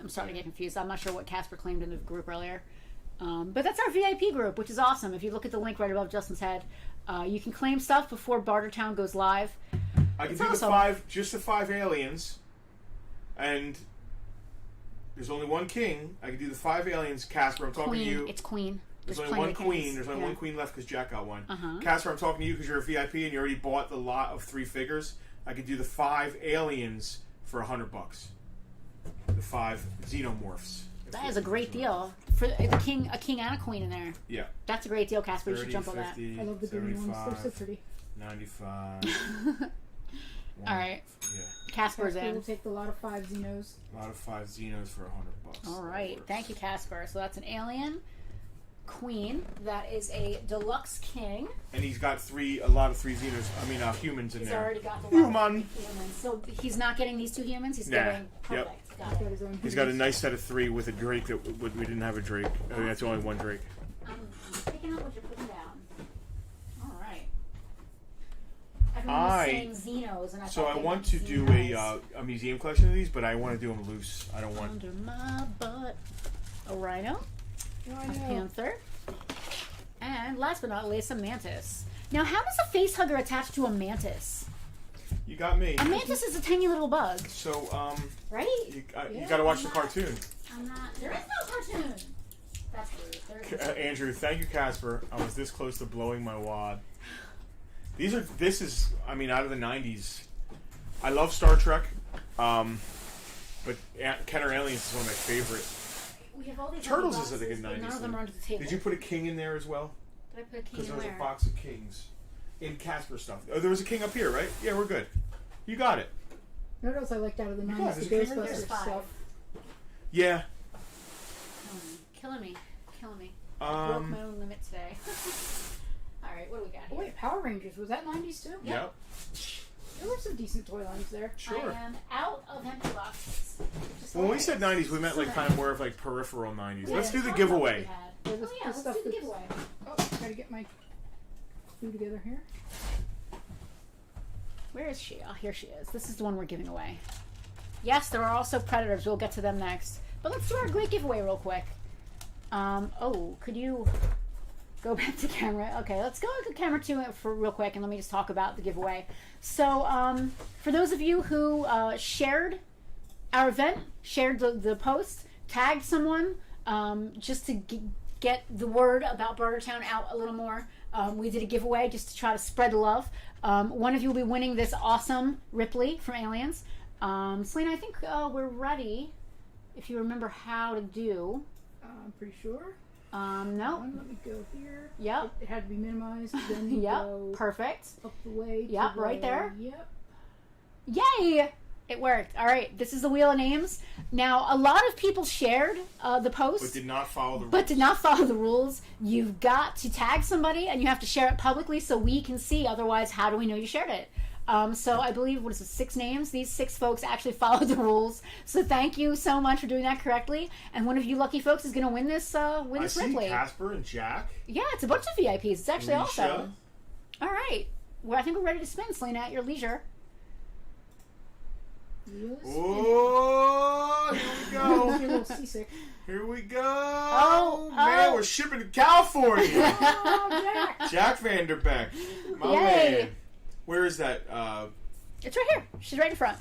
starting to get confused. I'm not sure what Casper claimed in the group earlier. But that's our VIP group, which is awesome. If you look at the link right above Justin's head, you can claim stuff before Bartertown goes live. I can It's do awesome. just the 5 aliens, and there's only one king. I can do the 5 aliens. Casper, I'm talking to you. It's queen. There's There's only one plenty of queen. kings. There's only Yeah. one queen left because Jack got one. Uh-huh. Casper, I'm talking to you because you're a VIP and you already bought the lot of 3 figures. I could do the 5 aliens for $100. The 5 xenomorphs. That is a great deal for a king and a queen in there. Yeah. That's a great deal, Casper. You 30, should jump on 50, I love the green ones. They're so 75, pretty. 95. that. All right, Yeah. Casper's Casper will in. take the lot of 5 Xenos. A lot of 5 Xenos for $100. All right, thank you, Casper. So that's an alien queen. That is a deluxe king. And he's got a lot of 3 Xenos. I mean, humans in He's there. already got the Human. humans. So he's not getting these 2 humans. He's Nah. getting perfect. Yep. Got He's it. got his own. He's got a nice set of 3 with a Drake that we didn't have a Drake. I mean, that's only one Drake. I'm picking up what you're putting down. All right. Everyone was saying Xenos, and So thought I they want meant to do Xenos. a museum collection of these, but I want to do them loose. I don't want. Under my butt, a rhino, a panther, and last but not least, a mantis. Now, how does a face hugger attach to a mantis? You got me. A mantis is a tiny little bug, So right? you got to watch the cartoon. I'm not. There is no cartoon. That's rude. There is Andrew, thank you, Casper. I was this close to blowing my wad. This is, I mean, out of the 90s. I love Star Trek, but Kenner Aliens is one of my favorite. We have all these Turtles other is, I think, boxes, in but 90s. none of them are under the table. Did you put a king in there as well? Did I put a king Because in there was where? a box of kings in Casper stuff. Oh, there was a king up here, right? Yeah, we're good. You got it. You know what else I liked out of the 90s? there's The a king right There's Ghostbusters 5. stuff. Yeah. Killing me. Broke my own limit today. All right, what do we got Oh, here? wait, Power Rangers. Was that 90s too? Yep. There were some decent toy lines there. Sure. I am out of empty boxes. When we said 90s, we meant like kind of more of like peripheral 90s. Let's do the Talk about what giveaway. we had. There's Oh yeah, let's do the giveaway. Oh, gotta get my clue together here. Where is she? Oh, here she is. This is the one we're giving away. Yes, there are also predators. We'll get to them next. But let's do our great giveaway real quick. Oh, could you Go back to camera. Okay, let's go to camera 2 for real quick, and let me just talk about the giveaway. So, for those of you who shared our event, shared the post, tagged someone, just to get the word about Bartertown out a little more, we did a giveaway just to try to spread the love. One of you will be winning this awesome Ripley from Aliens. Selena, I think we're ready. If you remember how to do. I'm pretty sure. No. Let me go here. Yep. It had to be minimized. Then yep. Go Perfect. up the way. Yep. Right there. Yep. Yay! It worked. All right. This is the wheel of names. Now, a lot of people shared the post, but did not follow the rules. But did not follow the rules. You've got to tag somebody, and you have to share it publicly so we can see. Otherwise, how do we know you shared it? So I believe, 6 names? These 6 folks actually followed the rules. So thank you so much for doing that correctly. And one of you lucky folks is going to win this Ripley. I see Casper and Jack. Yeah, it's a bunch of VIPs. It's actually Alicia. awesome. All right. Well, I think we're ready to spin, Selena, at your leisure. Oh, here we go. You're a little seasick. Here we go. Oh, we're shipping to California. Oh, Jack. Jack Vanderbeck. My Yay. man. Where is that? It's right here. She's right in front.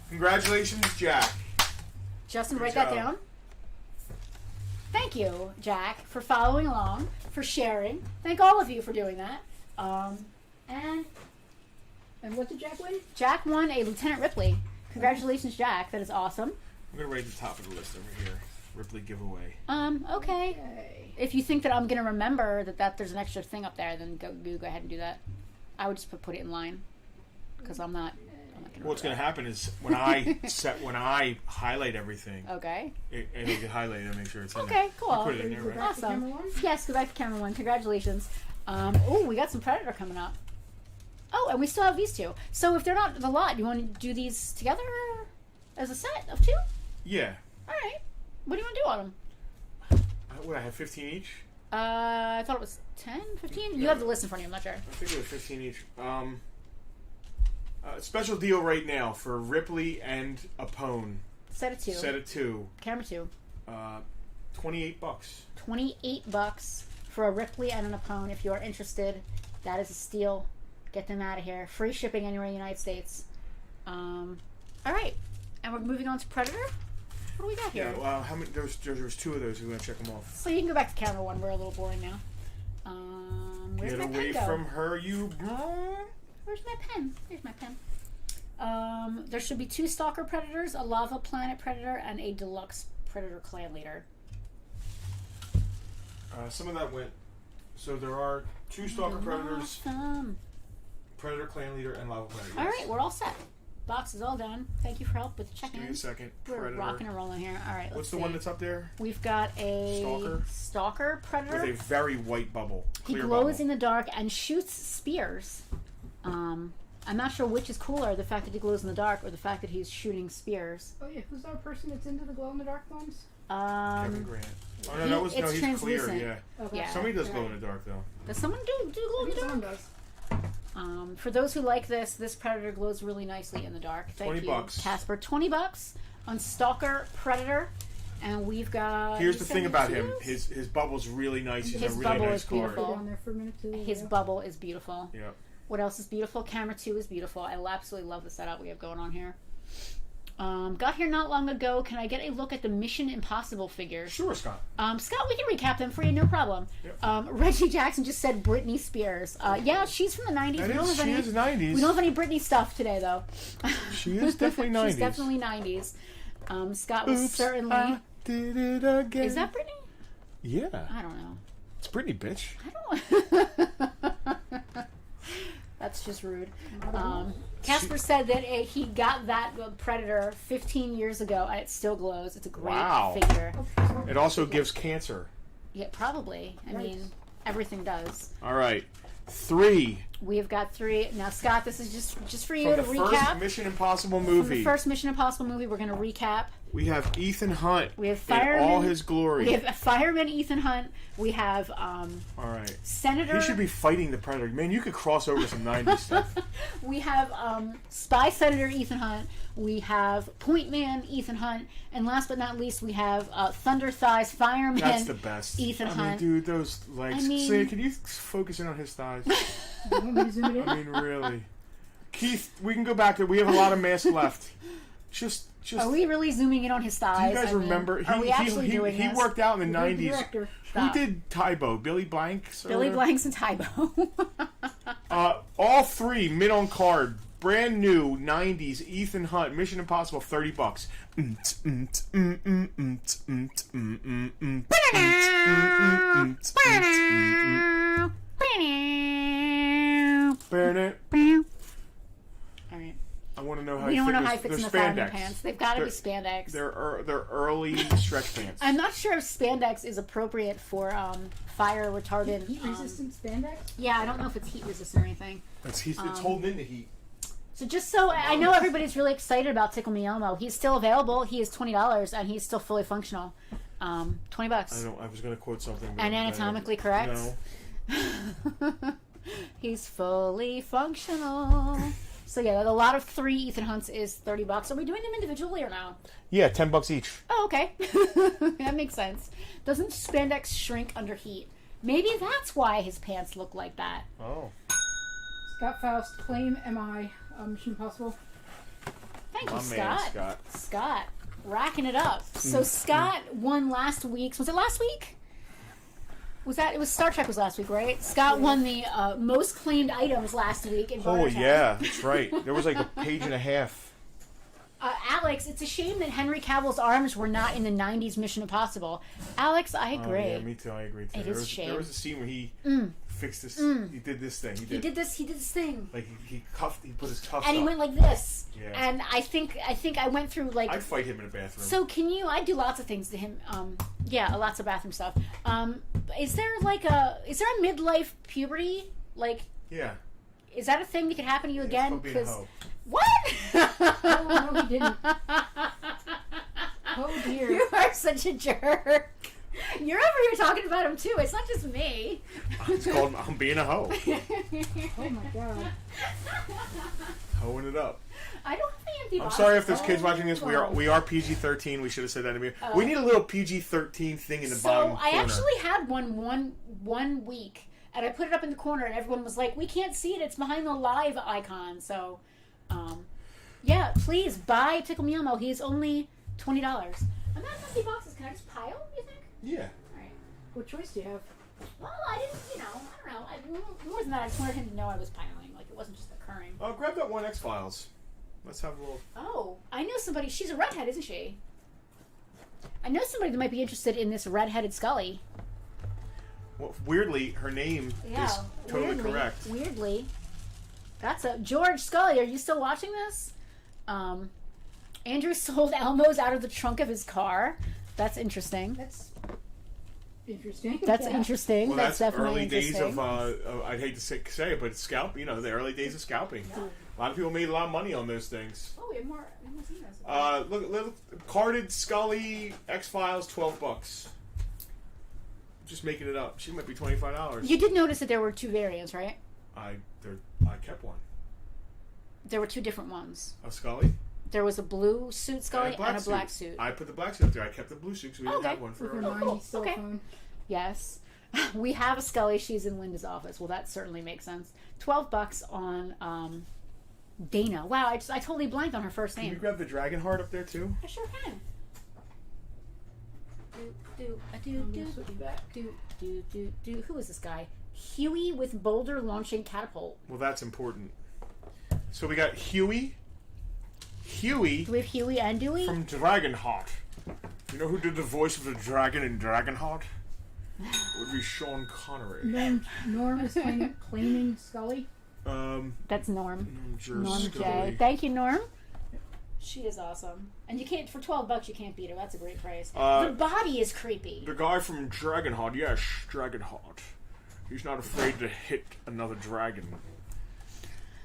Congratulations, Jack. Justin, Good write job. that down. Thank you, Jack, for following along, for sharing. Thank all of you for doing that. And what did Jack win? Jack won a Lieutenant Ripley. Congratulations, Jack. That is awesome. I'm going to write the top of the list over here. Ripley giveaway. Okay. Yay. If you think that I'm going to remember that there's an extra thing up there, then go ahead and do that. I would just put it in line. Because I'm not going to. What's going to happen is when I highlight everything, Okay. and you can highlight it and make sure it's in Okay, there. cool. You put it in there, right? Back to Awesome. camera 1? Yes, go back to camera 1. Congratulations. We got some Predator coming up. Oh, and we still have these 2. So if they're not the lot, you want to do these together as a set of 2? Yeah. All right. What do you want to do on them? What, I have 15 each? I thought it was 10, 15? You have the list in front of you. I'm not sure. I think it was 15 each. Special deal right now for Ripley and Apone. Set of 2. Set of 2. Camera 2. $28. $28 for a Ripley and an Apone. If you are interested, that is a steal. Get them out of here. Free shipping anywhere in the United States. All right. And we're moving on to Predator. What do we got here? Yeah, how many? There was 2 of those. We're going to check them off. So you can go back to camera 1. We're a little boring now. Where's Get my away pen go? from her, you... Where's my pen? Here's my pen. There should be 2 Stalker Predators, a Lava Planet Predator, and a Deluxe Predator Clan Leader. Some of that went... So there are 2 Stalker Predators, Awesome. Predator Clan Leader, and Lava Planet. All right, we're all set. Box is all done. Thank you for help with Give checking. me a second. We're Predator. rocking and rolling here. All right, let's What's the see. one that's up there? We've got a Stalker Predator. With a very white bubble. He Clear glows bubble. in the dark and shoots spears. I'm not sure which is cooler, the fact that he glows in the dark or the fact that he's shooting spears. Oh yeah, who's our person that's into the glow-in-the-dark ones? Kevin Grant. Oh, no, it's he's clear, translucent. yeah. Okay. Yeah. Somebody does glow in the dark, though. Does someone do glow in the dark? Someone does. For those who like this Predator glows really nicely in the dark. Thank you, $20. Casper. $20 on Stalker Predator. And we've got... Here's the thing about him. those? His bubble's really nice. He's His a really bubble nice is card. beautiful. Put it on there for a minute too. His bubble is beautiful. Yeah. What else is beautiful? Camera 2 is beautiful. I absolutely love the setup we have going on here. Got here not long ago. Can I get a look at the Mission Impossible figures? Sure, Scott. Scott, we can recap them for you, no problem. Yep. Reggie Jackson just said Britney Spears. Yeah, she's from the 90s. She is 90s. We don't have any Britney stuff today, though. She is definitely 90s. She's definitely 90s. Scott was Oops, certainly... I did it again. Is that Britney? Yeah. I don't know. It's Britney, bitch. I don't... That's just rude. Casper said that he got that Predator 15 years ago, and it still glows. It's a great figure. It also gives cancer. Yeah, probably. I mean, everything does. All right. 3. We have got 3. Now, Scott, this is just for you From to the recap. first Mission Impossible From movie. the first Mission Impossible movie, we're going to recap We have Ethan Hunt. We have Fireman. In all his glory. We have Fireman Ethan Hunt. We have all right. Senator. He should be fighting the Predator. Man, you could cross over some 90s stuff. We have Spy Senator Ethan Hunt. We have Point Man Ethan Hunt. And last but not least, we have Thunder Thighs Fireman. That's the best. Ethan Hunt. I mean, dude, those legs. Say, can you focus in on his thighs? You want me to zoom it in? I mean, really. Keith, we can go back to. We have a lot of masks left. Just. Are we really zooming in on his thighs? Do you guys remember? Are we actually doing he this? worked out in the 90s. Stop. Who did Tybo? Billy Blanks? Billy Blanks and Tybo. All three mid on card. Brand new 90s Ethan Hunt. Mission Impossible, $30. All right. I want to know how we don't know how he fits in the fireman spandex. Pants. They've got to be spandex. They're early stretch pants. I'm not sure if spandex is appropriate for fire retardant. Heat resistant spandex? Yeah, I don't know if it's heat resistant or anything. It's holding in the heat. So just so I know everybody's really excited about Tickle Me Elmo. He's still available. He is $20 and he's still fully functional. $20. I was going to quote something. And anatomically correct. No. He's fully functional. So yeah, a lot of 3 Ethan Hunts is $30. Are we doing them individually or no? Yeah, $10 each. Oh, okay. That makes sense. Doesn't spandex shrink under heat? Maybe that's why his pants look like that. Oh. Scott Faust, claim MI, Mission Impossible. Thank you, My Scott. man, Scott. Scott, racking it up. So Scott won last week's. Was it last week? It was Star Trek was last week, right? Scott won the most claimed items last week in Oh, Bartertown. yeah, that's right. There was like a page and a half. Alex, it's a shame that Henry Cavill's arms were not in the 90s Mission Impossible. Alex, I agree. Oh, yeah, me too. I agree too. It is a shame. There was a scene where he fixed this. He did this thing. He did this thing. Like he put his cuffs And he up. went like this. Yeah. And I think I went through like. I'd fight him in a bathroom. So I do lots of things to him. Yeah, lots of bathroom stuff. Is there a midlife puberty? Like. Yeah. Is that a thing that could happen to you again? Because what? Oh, no, he didn't. Oh, dear. You are such a jerk. You're over here talking about him too. It's not just me. It's called I'm being a hoe. Oh my god. Hoeing it up. I don't have any empty I'm boxes. sorry if there's kids watching this. We are PG-13. We should have said that in the beginning. We need a little PG-13 thing in the bottom corner. So I actually had one week. And I put it up in the corner, and everyone was like, "We can't see it. It's behind the live icon." So, yeah, please buy Tickle Me Elmo. He's only $20. I'm not empty boxes. Can I just pile? You think? Yeah. All right. What choice do you have? Well, I didn't. I don't know. More than that, I just wanted him to know I was piling. Like it wasn't just occurring. Grab that one X-Files. Let's have a little. Oh, I know somebody. She's a redhead, isn't she? I know somebody that might be interested in this redheaded Scully. Well, weirdly, her name is totally correct. Weirdly. That's George Scully, are you still watching this? Andrew sold Elmo's out of the trunk of his car. That's interesting. That's interesting. That's interesting. Well, that's definitely early interesting. days of I'd hate to say it, but scalp. The early days of scalping. Yeah. A lot of people made a lot of money on those things. Oh, we have more emails. Look, little carded Scully X-Files, $12. Just making it up. She might be $25. You did notice that there were 2 variants, right? I kept one. There were 2 different ones. A Scully? There was a blue suit Scully and a black suit. I put the black suit up there. I kept the blue suit because we didn't have one for With her. your 90s cell Okay. phone. Yes. We have a Scully. She's in Linda's office. Well, that certainly makes sense. $12 on Dana. Wow, I totally blanked on her first Can you name. grab the dragon heart up there too? I sure can. Who is this guy? Huey with boulder launching catapult. Well, that's important. So we got Huey. Do we have Huey and Dewey? From Dragonheart. You know who did the voice of the dragon in Dragonheart? It would be Sean Connery. Norm is claiming Scully. That's Norm. Norm Scully. J. Thank you, Norm. She is awesome. And you can't, for $12, you can't beat her. That's a great price. The body is creepy. The guy from Dragonheart, yes, Dragonheart. He's not afraid to hit another dragon.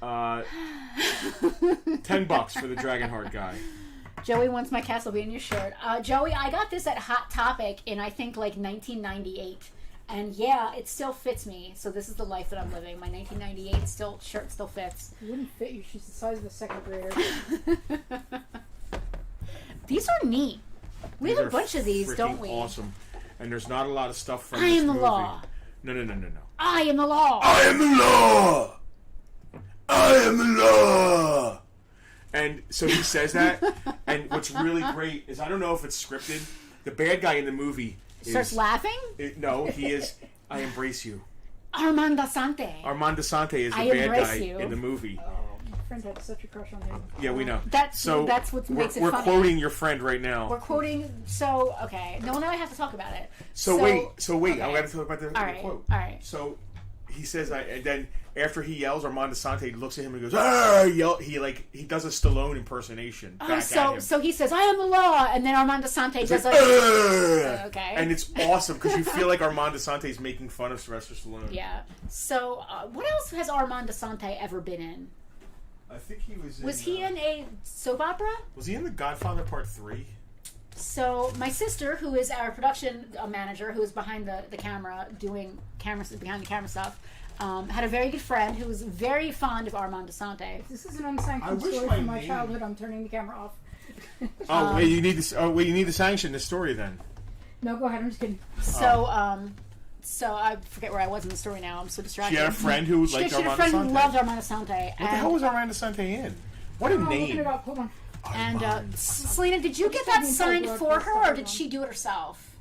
$10 for the Dragonheart guy. Joey wants my Castlevania shirt. Joey, I got this at Hot Topic in, I think, like 1998. And yeah, it still fits me. So this is the life that I'm living. My 1998 shirt still fits. It wouldn't fit you. She's the size of a second grader. These are neat. We have a bunch of these, don't we? Awesome. And there's not a lot of stuff from I this am the movie. law. No. I am the law. I am the law. I am the law. And so he says that. And what's really great is, I don't know if it's scripted. The bad guy in the movie starts laughing? No, he is. I embrace you. Armando Sante. Armando Sante is the bad guy in the movie. My friend had such a crush on him. Yeah, we know. That's what makes it funny. We're quoting your friend right now. We're quoting. So okay. No, now I have to talk about it. So wait. Okay. I got to talk about the quote. All right. So he says, and then after he yells, Armando Sante looks at him and goes, "Ah!" He does a Stallone impersonation. Back at him. So he says, "I am the law," and then Armando Sante does like, okay. And it's awesome because you feel like Armando Sante is making fun of Sylvester Stallone. Yeah. So what else has Armando Sante ever been in? I think he was. Was he in a soap opera? Was he in The Godfather Part 3? So my sister, who is our production manager, who is behind the camera, doing behind the camera stuff, had a very good friend who was very fond of Armando Sante. This is an unsanctioned story from my childhood. I'm turning the camera off. Wait, you need to sanction this story then. No, go ahead. I'm just kidding. So I forget where I was in the story now. I'm so distracted. She had a friend who liked Armando Sante. She had a friend who loved Armando Sante. What the hell was Armando Sante in? What a name! Looking it up. Hold on. And Selena, did you get that signed for her, or did she do it herself?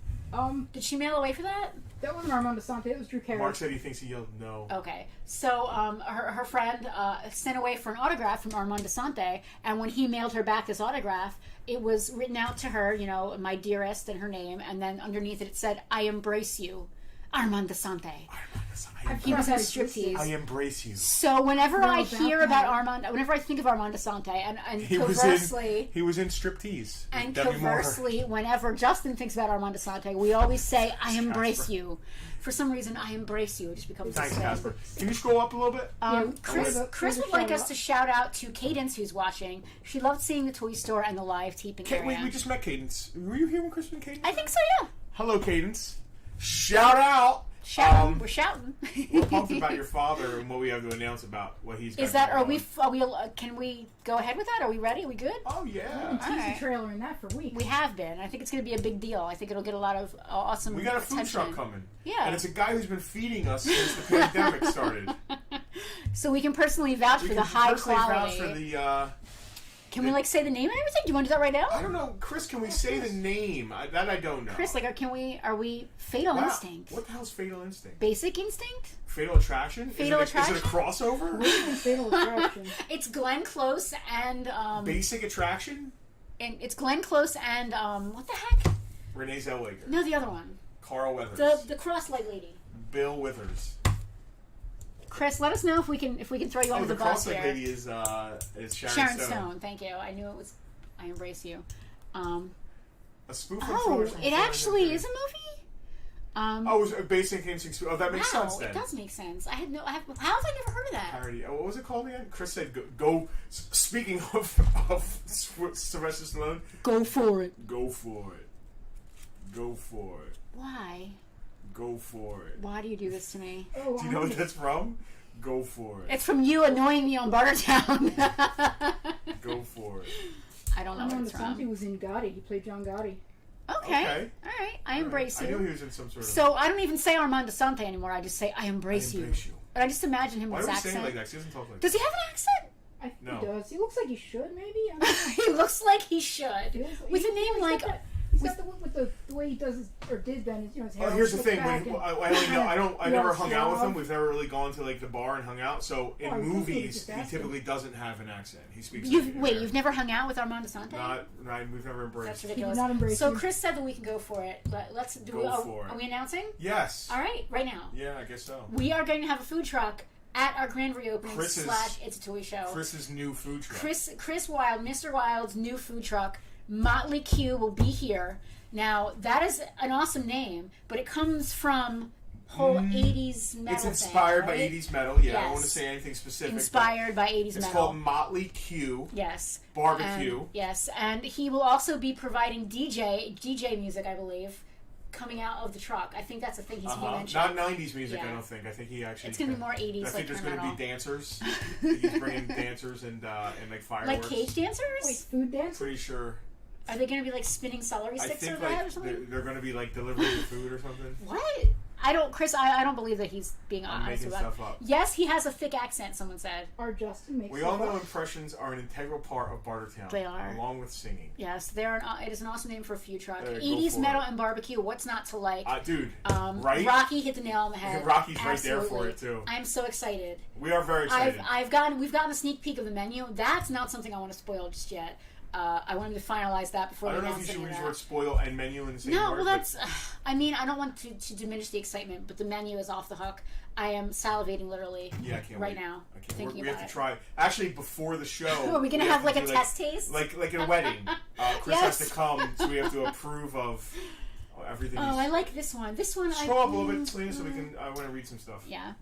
Did she mail away for that? That wasn't Armando Sante. It was Drew Carey. Mark said he thinks he yelled no. Okay, so her friend sent away for an autograph from Armando Sante, and when he mailed her back this autograph, it was written out to her, you know, my dearest and her name, and then underneath it said, "I embrace you, Armando Sante." He was in striptease. I embrace you. So whenever I hear about Armando, whenever I think of Armando Sante, and conversely, he was in striptease. And conversely, whenever Justin thinks about Armando Sante, we always say, "I embrace you." For some reason, "I embrace you." It just becomes. Thanks, Casper. Can you scroll up a little bit? Chris would like us to shout out to Cadence, who's watching. She loved seeing the toy store and the live teeping area. We just met Cadence. Were you here when Chris and Cadence? I think so. Yeah. Hello, Cadence. Shout out. We're shouting. We're pumped about your father and what we have to announce about what he's got. Is that? Are we? Can we go ahead with that? Are we ready? Are we good? Oh yeah. We've been teasing trailer in that for weeks. We have been. I think it's going to be a big deal. I think it'll get a lot of awesome. We got a food attention. truck coming. Yeah. And it's a guy who's been feeding us since the pandemic started. So we can personally vouch for the high quality. Vouch for the. Can we say the name and everything? Do you want to do that right now? I don't know, Chris. Can we say the name? That I don't know. Chris, are we Fatal Instinct? What the hell's Fatal Instinct? Basic Instinct? Fatal Attraction? Fatal Attraction? Is it a crossover? What is Fatal Attraction? It's Glenn Close and Basic Attraction? And it's Glenn Close and what the heck? Renee Zellweger. No, the other one. Carl Weathers. The cross-leg lady. Bill Withers. Chris, let us know if we can throw you under the bus here. The cross-leg lady is Sharon Stone. Thank you. I knew it was. I embrace you. A spoof. It actually is a movie. It was a Basic Instinct. Oh, that makes sense then. It does make sense. How have I never heard of that? Parody. What was it called again? Chris said, "Go." Speaking of Sylvester Stallone, go for it. Go for it. Go for it. Why? Go for it. Why do you do this to me? Oh, do you know what that's from? Go for it. It's from you annoying me on Bartertown. Go for it. I don't know what it's from. He was in Gotti. He played John Gotti. Okay. All right. I embrace you. I knew he was in some sort of... So I don't even say Armando Sante anymore. I just say I embrace you. And I just imagine him with his accent. Why do we say him like that? He doesn't talk like that. Does he have an accent? I think he does. He looks like he should, maybe. I don't know. He looks like he should. With a name like... He's got the way he does his, or did then, his hair. Here's the thing. I never hung out with him. We've never really gone to the bar and hung out. So in movies, he typically doesn't have an accent. He speaks. You've never hung out with Armando Sante? We've never embraced. That's ridiculous. Not embraced so Chris said that we can go for it, but let's do. Go for it. Are we announcing? Yes. All right, right now. Yeah, I guess so. We are going to have a food truck at our grand reopening / It's a Toy Show. Chris's new food truck. Chris Wilde, Mr. Wilde's new food truck. Motley Q will be here. Now, that is an awesome name, but it comes from whole 80s metal It's inspired thing, right? by 80s metal. Yeah, Yes. I don't want to say anything specific. Inspired by 80s metal. It's called Motley Q. Yes. Barbecue. And, yes, and he will also be providing DJ music, I believe, coming out of the truck. I think that's a thing he's mentioned. Not 90s music, Yeah. I don't think. I think he actually... It's going to be more 80s. I think there's going to be dancers. He's bringing dancers and like fireworks. Like cage dancers? Wait, food dancers? Pretty sure. Are they going to be like spinning celery sticks or that or something? They're going to be like delivering the food or something. What? I don't believe that he's being honest making about it. stuff up. Yes, he has a thick accent, someone said. Or Justin makes We all know impressions are an integral part of Bartertown. They are. Along with singing. Yes, it is an awesome name for a food truck. Go 80s for metal it. and barbecue, what's not to like? Dude, right? Rocky hit the nail on the head. Rocky's Absolutely. right there for it, too. I'm so excited. We are very excited. We've gotten a sneak peek of the menu. That's not something I want to spoil just yet. I wanted to finalize that before I we don't know announce if you should any use of the word that. spoil and menu in the same word. No, well, that's... I mean, I don't want to diminish the excitement, but the menu is off the hook. I am salivating literally I can't right wait. now. We have to try. Actually, before the show... Are we going to have like a test taste? Like in a wedding. Chris has to come, so we have to approve of everything. Oh, I like this one. This one... Scroll up a little bit, Selena, so we can... I want to read some stuff. Yeah.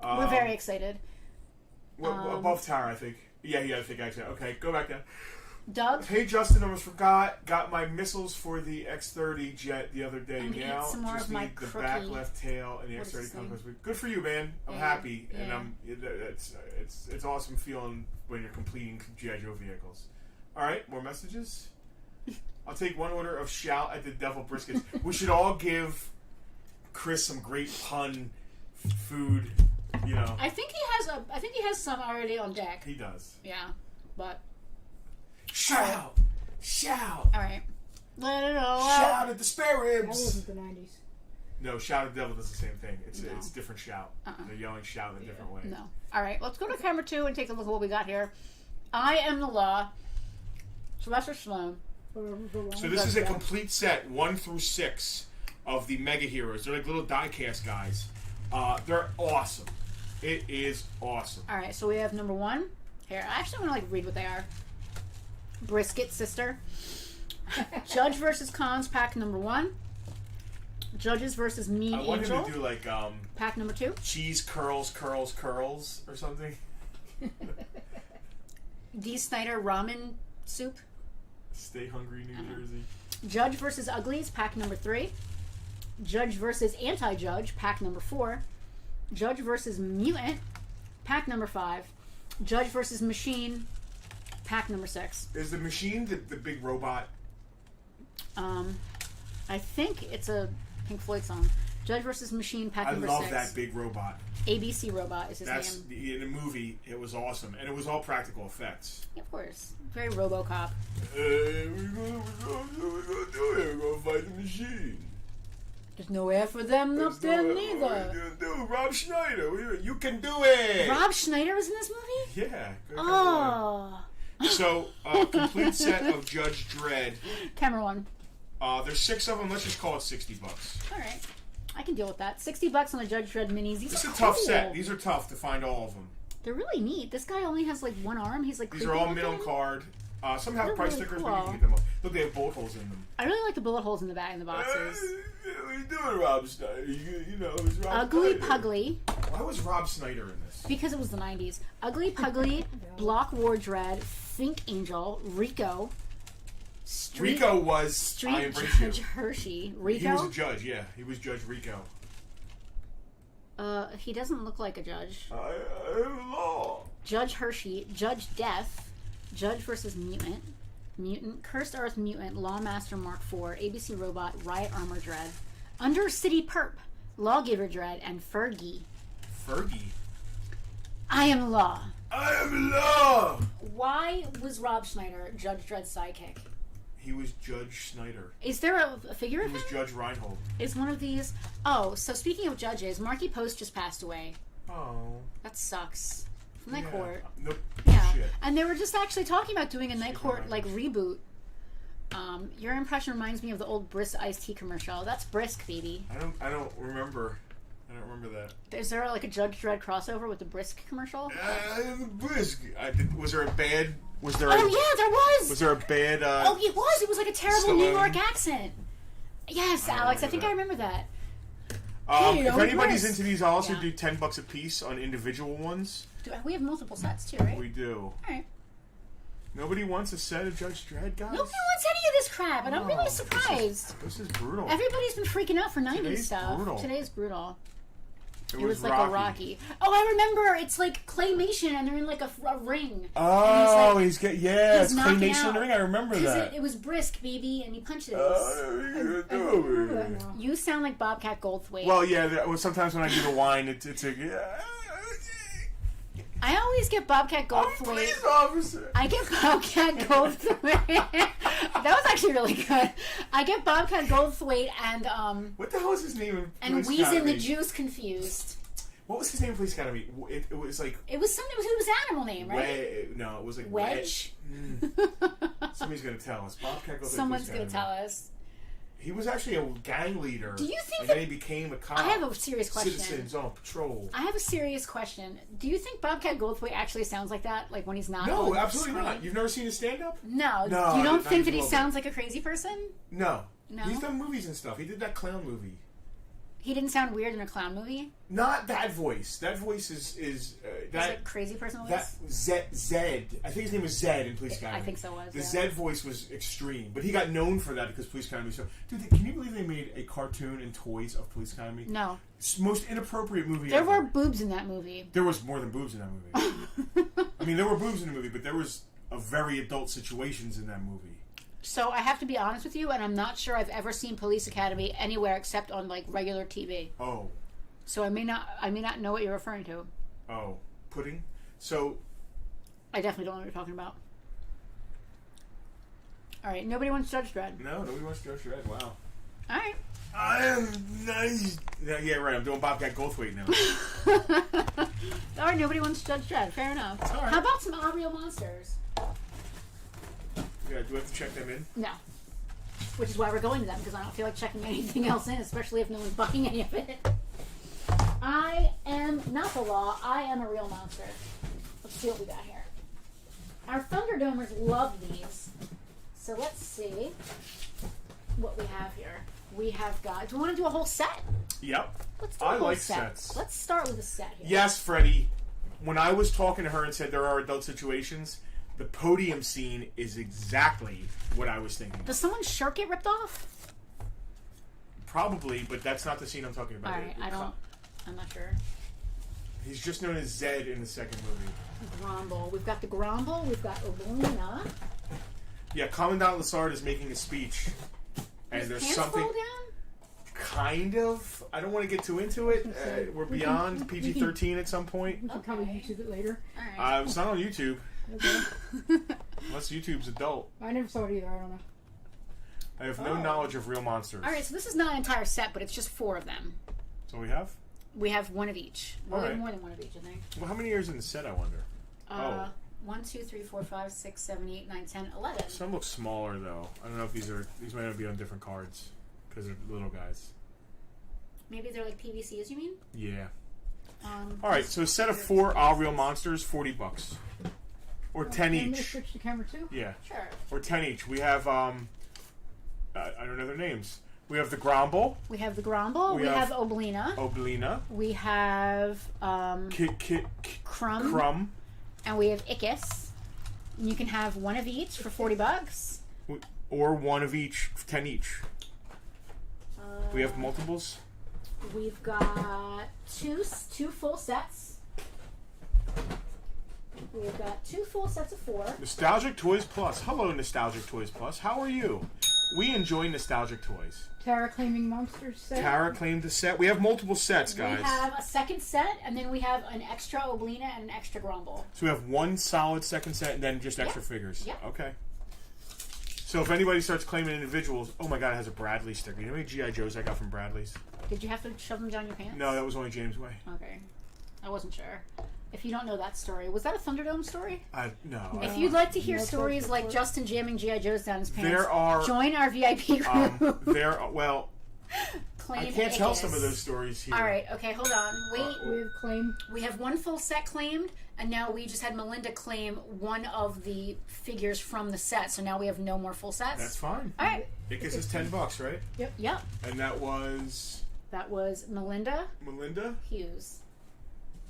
We're very excited. Above tower, I think. Yeah, I think actually. Okay, go back down. Doug? Hey, Justin, I almost forgot. Got my missiles for the X-30 jet the other day. I'm gonna now eat some more just of my need the crookie. back left tail and the What is X-30 this conquest. thing? Good for you, man. I'm Yeah, happy, yeah. and it's awesome feeling when you're completing G.I. Joe vehicles. All right, more messages. I'll take one order of shout at the devil briskets. We should all give Chris some great pun food. You know, I think he has some already on deck. he does. Yeah, but Shout. all right. Let it all Shout at the spare That ribs. wasn't the 90s. No, shout at the devil does the same thing. It's No. it's a different shout. They're yelling shout in a different way. No. All right, let's go to camera 2 and take a look at what we got here. I Am the Law. Sylvester Stallone. So this is a complete set, 1 through 6, of the mega heroes. They're like little die-cast guys. They're awesome. It is awesome. All right, so we have number 1. Here, I actually want to read what they are. Brisket Sister. Judge versus Cons, pack number 1. Judges versus Mean I want Angel. him to do like pack number 2. cheese curls or something. D. Snyder Ramen Soup. Stay hungry, New Jersey. Judge versus Uglies, pack number 3. Judge versus Anti-Judge, pack number 4. Judge versus Mutant, pack number 5. Judge versus Machine, pack number 6. Is the machine the big robot? I think it's a Pink Floyd song. Judge versus Machine, pack number 6. I love that big robot. ABC Robot is his That's name. in the movie. It was awesome, and it was all practical effects. Of course. Very RoboCop. We're gonna do it. We're gonna fight the machine. There's no air for them up there neither. Rob Schneider, you can do it. Rob Schneider was in this movie? Yeah. Oh. So, complete set of Judge Dredd. Camera 1. There's 6 of them. Let's just call it $60. All right. I can deal with that. $60 on the Judge Dredd minis. These It's are a tough cool. set. These are tough to find all of them. They're really neat. This guy only has like one arm. He's like These creepy are all looking. middle card. Some have They're price really stickers, cool. but you can get them all. Look, they have bullet holes in them. I really like the bullet holes in the back in the boxes. What are you doing, Rob Schneider? It's Rob Ugly Schneider. Pugly, Why was Rob Schneider in this? because it was the 90s. Ugly Pugly, Block War Dread, Think Angel, Rico, Rico was I Street Embrace Judge You. Hershey. He was a Rico? judge, yeah. He was Judge Rico. He doesn't look like a judge. I am law. Judge Hershey, Judge Death, Judge versus Mutant, Mutant, Cursed Earth Mutant, Lawmaster Mark IV, ABC Robot, Riot Armor Dread, Undercity Perp, Lawgiver Dread, and Fergie. Fergie. I Am the Law. I am law. Why was Rob Schneider Judge Dredd's sidekick? He was Judge Schneider. Is there a figure He of was him? Judge Reinhold. Is one of these... Oh, so speaking of judges, Marky Post just passed away. Oh. That sucks. From Night Court. Nope. Yeah. Shit. And they were just actually talking about doing a Night Court, right. like, reboot. Your impression reminds me of the old Brisk iced tea commercial. That's Brisk, baby. I don't remember. I don't remember that. Is there, like, a Judge Dredd crossover with the Brisk commercial? Brisk. Was there a bad... Was there Oh, yeah, there was! Was there a bad... Oh, it was! It was like a terrible Stallone. New York accent. Yes, I Alex, I remember think that. I remember that. If anybody's into these, I'll also do $10 a piece on individual ones. We have multiple sets too, right? We do. All right. Nobody wants a set of Judge Dredd, guys? Nobody wants any of this crap, and I'm really surprised. This is brutal. Everybody's been freaking out for 90s stuff. Brutal. Today's brutal. It was like Rocky. a Rocky. Oh, I remember. It's like claymation, and they're in like a ring. Oh, and it's claymation in the ring. I remember that. that. It was brisk, baby, and he punches. You sound like Bobcat Goldthwait. Well, yeah. Sometimes when I do the whine, it's a. I always get Bobcat Goldthwait. I'm a police officer. I get Bobcat Goldthwait. That was actually really good. I get Bobcat Goldthwait and What the hell is his name? And Weezin the Juice confused. What was his name in Police Academy? It was like... It was something... It was an animal name, right? No, it was like... Wedge? Somebody's going to tell us. Bobcat Goldthwait. Someone's going to tell us. He was actually a gang leader. Do you think and then he became a cop. I have a serious question. Citizens on patrol. I have a serious question. Do you think Bobcat Goldthwait actually sounds like that? Like when he's not No, on absolutely screen? not. You've never seen his stand-up? No. No. You don't think that he sounds like a crazy person? No. No? He's done movies and stuff. He did that clown movie. He didn't sound weird in a clown movie? Not that voice. That voice is that... Is it crazy person voice? That Zed. I think his name was Zed in Police Academy. I think so was. The Zed voice was extreme, but he got known for that because Police Academy. So, dude, can you believe they made a cartoon and toys of Police Academy? No. It's the most inappropriate movie There ever. were boobs in that movie. There was more than boobs in that movie. I mean, there were boobs in the movie, but there was a very adult situations in that movie. So I have to be honest with you, and I'm not sure I've ever seen Police Academy anywhere except on like regular TV. Oh. So I may not know what you're referring to. Oh, pudding. So. I definitely don't know what you're talking about. All right, nobody wants Judge Dredd. No, nobody wants Judge Dredd. Wow. All right. I am nice. Yeah, right. I'm doing Bobcat Goldthwait now. All right, nobody wants Judge Dredd. Fair enough. All right. How about some All Real Monsters? Yeah, do we have to check them in? No. Which is why we're going to them, because I don't feel like checking anything else in, especially if no one's buying any of it. I am not the law. I am a real monster. Let's see what we got here. Our Thunderdomers love these. So let's see what we have here. We have got... Do we want to do a whole set? Yep. Let's do a whole set. Sets. Let's start with a set here. Yes, Freddie. When I was talking to her and said there are adult situations, the podium scene is exactly what I was thinking. Does someone's shirt get ripped off? Probably, but that's not the scene I'm talking about. Alright, I'm not sure. He's just known as Zed in the second movie. Gromble. We've got the Gromble. We've got Oblina. Yeah, Commandant Lassard is making a speech. And there's something... Fall down? Kind of. I don't want to get too into it. We're beyond PG-13 at some point. We can probably YouTube it later. Alright. It's not on YouTube. Okay. Unless YouTube's adult. I never saw it either. I don't know. I have no knowledge of real monsters. Alright, so this is not an entire set, but it's just 4 of them. So we have? We have one of each. Well, we have Alright. more than one of each, I think. Well, how many years in the set, I wonder? 1, 2, 3, 4, 5, 6, 7, 8, 9, 10, 11. Some look smaller, though. I don't know if these might not be on different cards. Because they're little guys. Maybe they're like PVCs, you mean? Yeah. Alright, so a set of 4 All Real Monsters, $40. Or 10 Can we each. switch the camera too? Sure. Or 10 each. We have, I don't know their names. We have the Gromble. We have the Gromble. We have Oblina. Oblina. We have Crumb. And we have Ickis. And you can have one of each for $40. Or one of each, 10 each. We have multiples. We've got two full sets. We've got 2 full sets of 4. Nostalgic Toys Plus. Hello, Nostalgic Toys Plus. How are you? We enjoy nostalgic toys. Tara claiming monsters set. Tara claimed the set. We have multiple sets, guys. We have a second set, and then we have an extra Oblina and an extra Gromble. So we have one solid second set and then just extra figures. Yep. Okay. So if anybody starts claiming individuals, oh my god, it has a Bradley sticker. You know how many G.I. Joes I got from Bradley's? Did you have to shove them down your pants? No, that was only James Way. Okay. I wasn't sure. If you don't know that story, was that a Thunderdome story? No. If you'd like to hear stories like Justin jamming G.I. Joes down his pants, join our VIP group. I can't tell some of those stories here. Alright, okay, hold on. Wait. We have claimed. We have one full set claimed, and now we just had Melinda claim one of the figures from the set, so now we have no more full sets. That's fine. Alright. Ickis is $10, right? Yep. And that was That was Melinda Melinda? Hughes.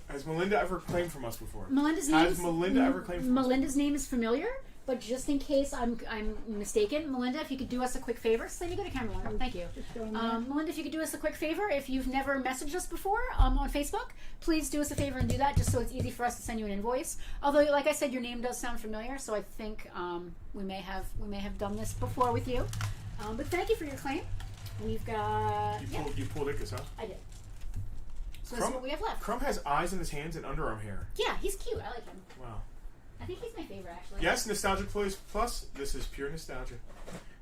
Has Melinda ever claimed from us before? Melinda's name Has Melinda ever claimed from Melinda's name is familiar, but just in case I'm mistaken, Melinda, if you could do us a quick favor. Slade, go to camera, Melinda. Thank you. Melinda, if you could do us a quick favor, if you've never messaged us before on Facebook, please do us a favor and do that, just so it's easy for us to send you an invoice. Although, like I said, your name does sound familiar, so I think we may have done this before with you. But thank you for your claim. We've got... You pulled Ickes, huh? I did. So that's what we have left. Crumb has eyes in his hands and underarm hair. Yeah, he's cute. I like him. Wow. I think he's my favorite, actually. Yes, Nostalgic Plus. This is pure nostalgia.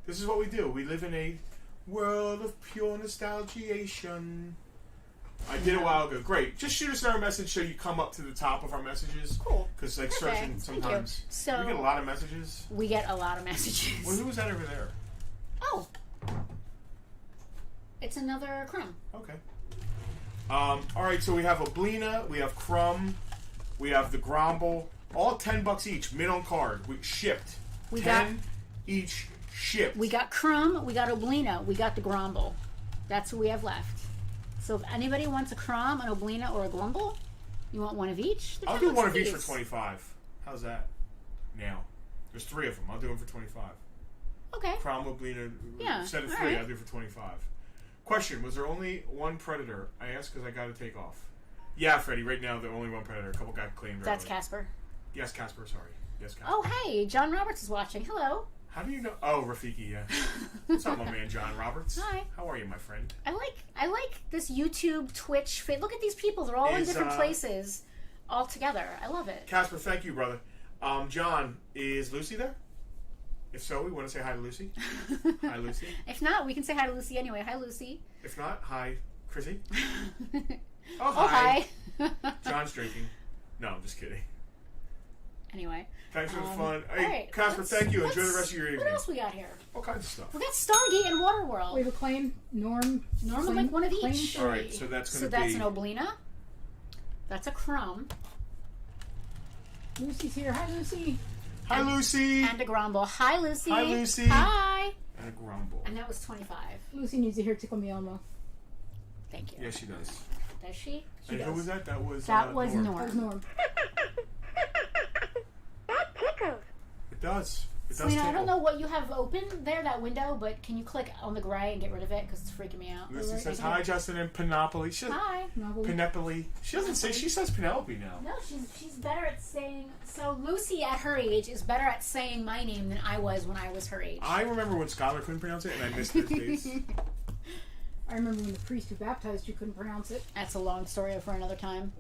This is what we do. We live in a world of pure nostalgiation. I did a while ago. Great. Just shoot us another message so you come up to the top of our messages. Cool. Because searching sometimes. So we get a lot of messages. We get a lot of messages. Well, who was that over there? Oh. It's another Crumb. Okay. All right, so we have Oblina, we have Crumb, we have the Gromble, all $10 each, mid on card. We shipped. We 10 each shipped. We got Crumb, we got Oblina, we got the Gromble. That's what we have left. So if anybody wants a Crumb, an Oblina, or a Grumble, you want one of each? I'll do one of each for $25. How's that? Now. There's 3 of them. I'll do them for $25. Okay. Crumb, Oblina, yeah. Set of 3, right. I'll do for $25. Question, was there only one Predator? I asked because I got to take off. Yeah, Freddie, right now there's only one Predator. A couple got claimed. That's early. Casper. Yes, Casper, sorry. Yes, Casper. Oh, hey, John Roberts is watching. Hello. How do you know? Oh, Rafiki, yeah. What's up, my man, John Roberts? Hi. How are you, my friend? I like this YouTube, Twitch. Look at these people. They're all in different places all together. I love it. Casper, thank you, brother. John, is Lucy there? If so, we want to say hi to Lucy. Hi, Lucy. If not, we can say hi to Lucy anyway. Hi, Lucy. If not, hi, Chrissy. Oh, hi. John's drinking. No, I'm just kidding. Anyway. Thanks for the fun. Hey, right, Casper, thank you. Enjoy the rest of your evening. What else we got here? All kinds of stuff. We got Stargate and Waterworld. We have a claim. Norm will make one of each. All right, so that's going to be... So that's an Oblina. That's a Crumb. Lucy's here. Hi, Lucy. Hi, Lucy. And a Grumble. Hi, Lucy. Hi, Lucy. Hi. And a Grumble. And that was 25. Lucy needs to hear Tickle Me Elmo. Thank you. Yes, she does. Does she? And who was that? That was Norm. That was Norm. That tickled. It does. It does Selena, tickle. I don't know what you have open there, that window, but can you click on the gray and get rid of it? Because it's freaking me out. Lucy says, hi, Justin and Penelope. Hi. Penelope. She doesn't say, she says Penelope now. No, she's better at saying, so Lucy at her age is better at saying my name than I was when I was her age. I remember when Skylar couldn't pronounce it, and I missed those days. I remember when the priest who baptized you couldn't pronounce it. That's a long story for another time.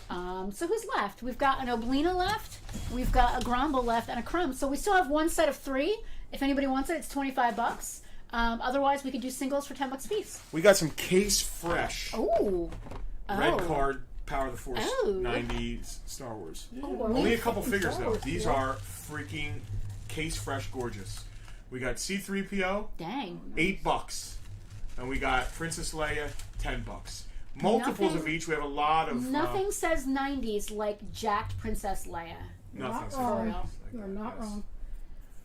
So who's left? We've got an Oblina left, we've got a Grumble left, and a Crumb. So we still have one set of 3. If anybody wants it, it's $25. Otherwise, we could do singles for $10 a piece. We got some Case Fresh. Ooh. Red card, Power of the Force, 90s Star Wars. Only a couple figures, though. These are freaking Case Fresh gorgeous. We got C-3PO. Dang. $8. And we got Princess Leia, $10. Multiples of each. We have a lot of... Nothing says 90s like jacked Princess Leia. Nothing Not says wrong. 90s. You are not wrong.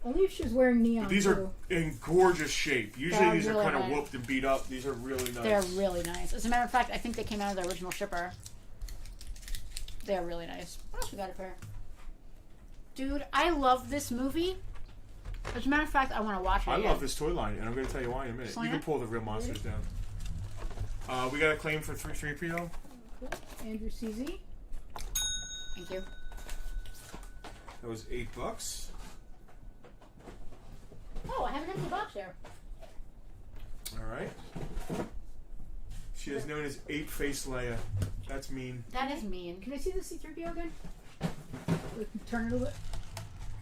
Only if she was wearing neon. But these are in gorgeous shape. Usually these really are kind of nice. whooped and beat up. These are really nice. They're really nice. As a matter of fact, I think they came out of the original shipper. They're really nice. What else we got up here? Dude, I love this movie. As a matter of fact, I want to watch it. I love this toy line, and I'm going to tell you why in a minute. Selena? You can pull the real monsters down. We got a claim for 3PO. Andrew CZ. Thank you. That was $8. Oh, I have an empty box there. All right. She is known as Ape-Face Leia. That's mean. That is mean. Can I see the C-3PO again? Turn it a little bit.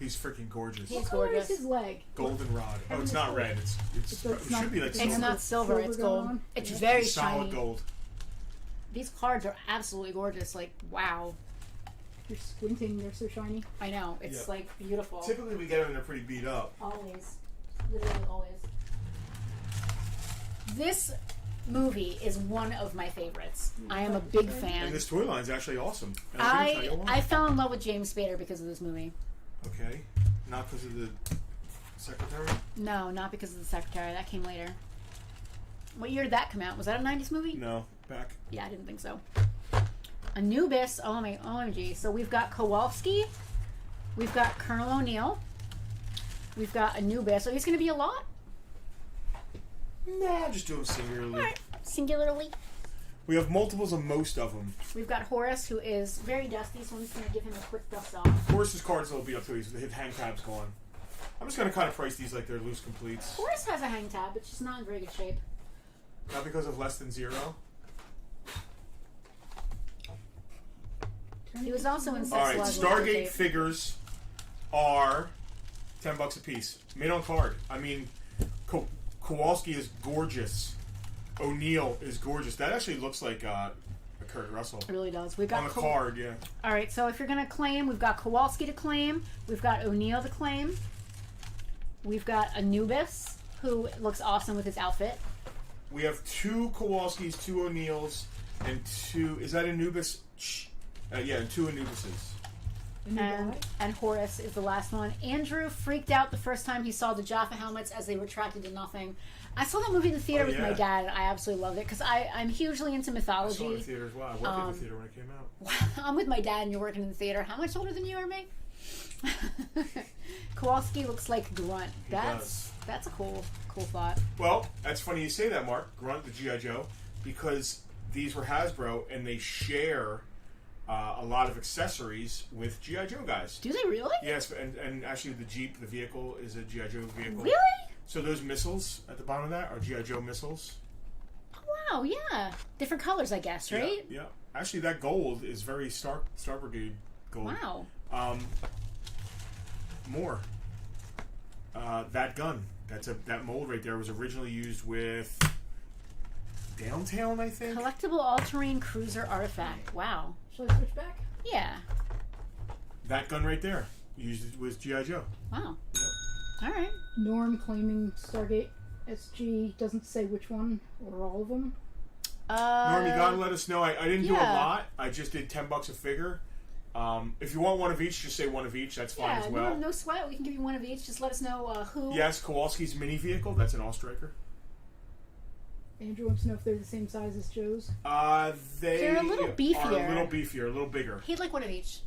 He's freaking gorgeous. He's What color gorgeous. is his leg? Goldenrod. Oh, it's not red. It should be like It's silver. not silver, it's gold. on. It's Yeah. very Solid shiny. gold. These cards are absolutely gorgeous. Like, wow. You're squinting. They're so shiny. I know. It's Yep. like beautiful. Typically we get them and they're pretty beat up. Always. Literally always. This movie is one of my favorites. I am a big fan. And this toy line is actually awesome. And I'm gonna tell you why. I fell in love with James Spader because of this movie. Okay. Not because of the secretary? No, not because of the secretary. That came later. What year did that come out? Was that a 90s movie? No, back. Yeah, I didn't think so. Anubis. OMG. So we've got Kowalski. We've got Colonel O'Neill. We've got Anubis. So he's going to be a lot? Nah, just do them singularly. All right. Singularly. We have multiples of most of them. We've got Horace, who is very dusty, so I'm just going to give him a quick dust off. Horace's card's a little beat up too. His hang tab's gone. I'm just going to kind of price these like they're loose completes. Horace has a hang tab, it's just not in very good shape. Not because of less than 0. He was also in Sex Alright, Lives Stargate figures are $10 a piece. Made on card. I mean, Kowalski is gorgeous. O'Neill is gorgeous. That actually looks like a Kurt Russell. It really does. We've got on the card, yeah. Alright, so if you're going to claim, we've got Kowalski to claim. We've got O'Neill to claim. We've got Anubis, who looks awesome with his outfit. We have 2 Kowalskis, 2 O'Neills, and 2... Is that Anubis? Yeah, and 2 Anubises. And Horace is the last one. Andrew freaked out the first time he saw the Jaffa helmets as they retracted to nothing. I saw that movie in the theater with my dad, and I absolutely loved it because I'm hugely into mythology. I saw it in the theater as well. I worked in the theater when it came out. I'm with my dad, and you're working in the theater. How much older than you are, me? Kowalski looks like Grunt. That's a cool thought. Well, that's funny you say that, Mark. Grunt, the G.I. Joe, because these were Hasbro, and they share a lot of accessories with G.I. Joe guys. Do they really? Yes, and actually the Jeep, the vehicle, is a G.I. Joe vehicle. Really? So those missiles at the bottom of that are G.I. Joe missiles. Oh, wow, yeah. Different colors, I guess, right? Yeah. Actually, that gold is very Star Brigade gold. Wow. More. That gun. That mold right there was originally used with Downtown, I think. Collectible all-terrain cruiser artifact. Wow. Shall I switch back? Yeah. That gun right there used with G.I. Joe. Wow. Yep. All right. Norm claiming Stargate SG, doesn't say which one or all of them. Norm, you gotta let us know. I didn't do a lot. I just did $10 a figure. If you want one of each, just say one of each. That's fine as well. No sweat. We can give you one of each. Just let us know who. Yes, Kowalski's mini vehicle. That's an all-striker. Andrew wants to know if they're the same size as Joe's. They're a little beefier. Are a little beefier, a little bigger. He'd like one of each.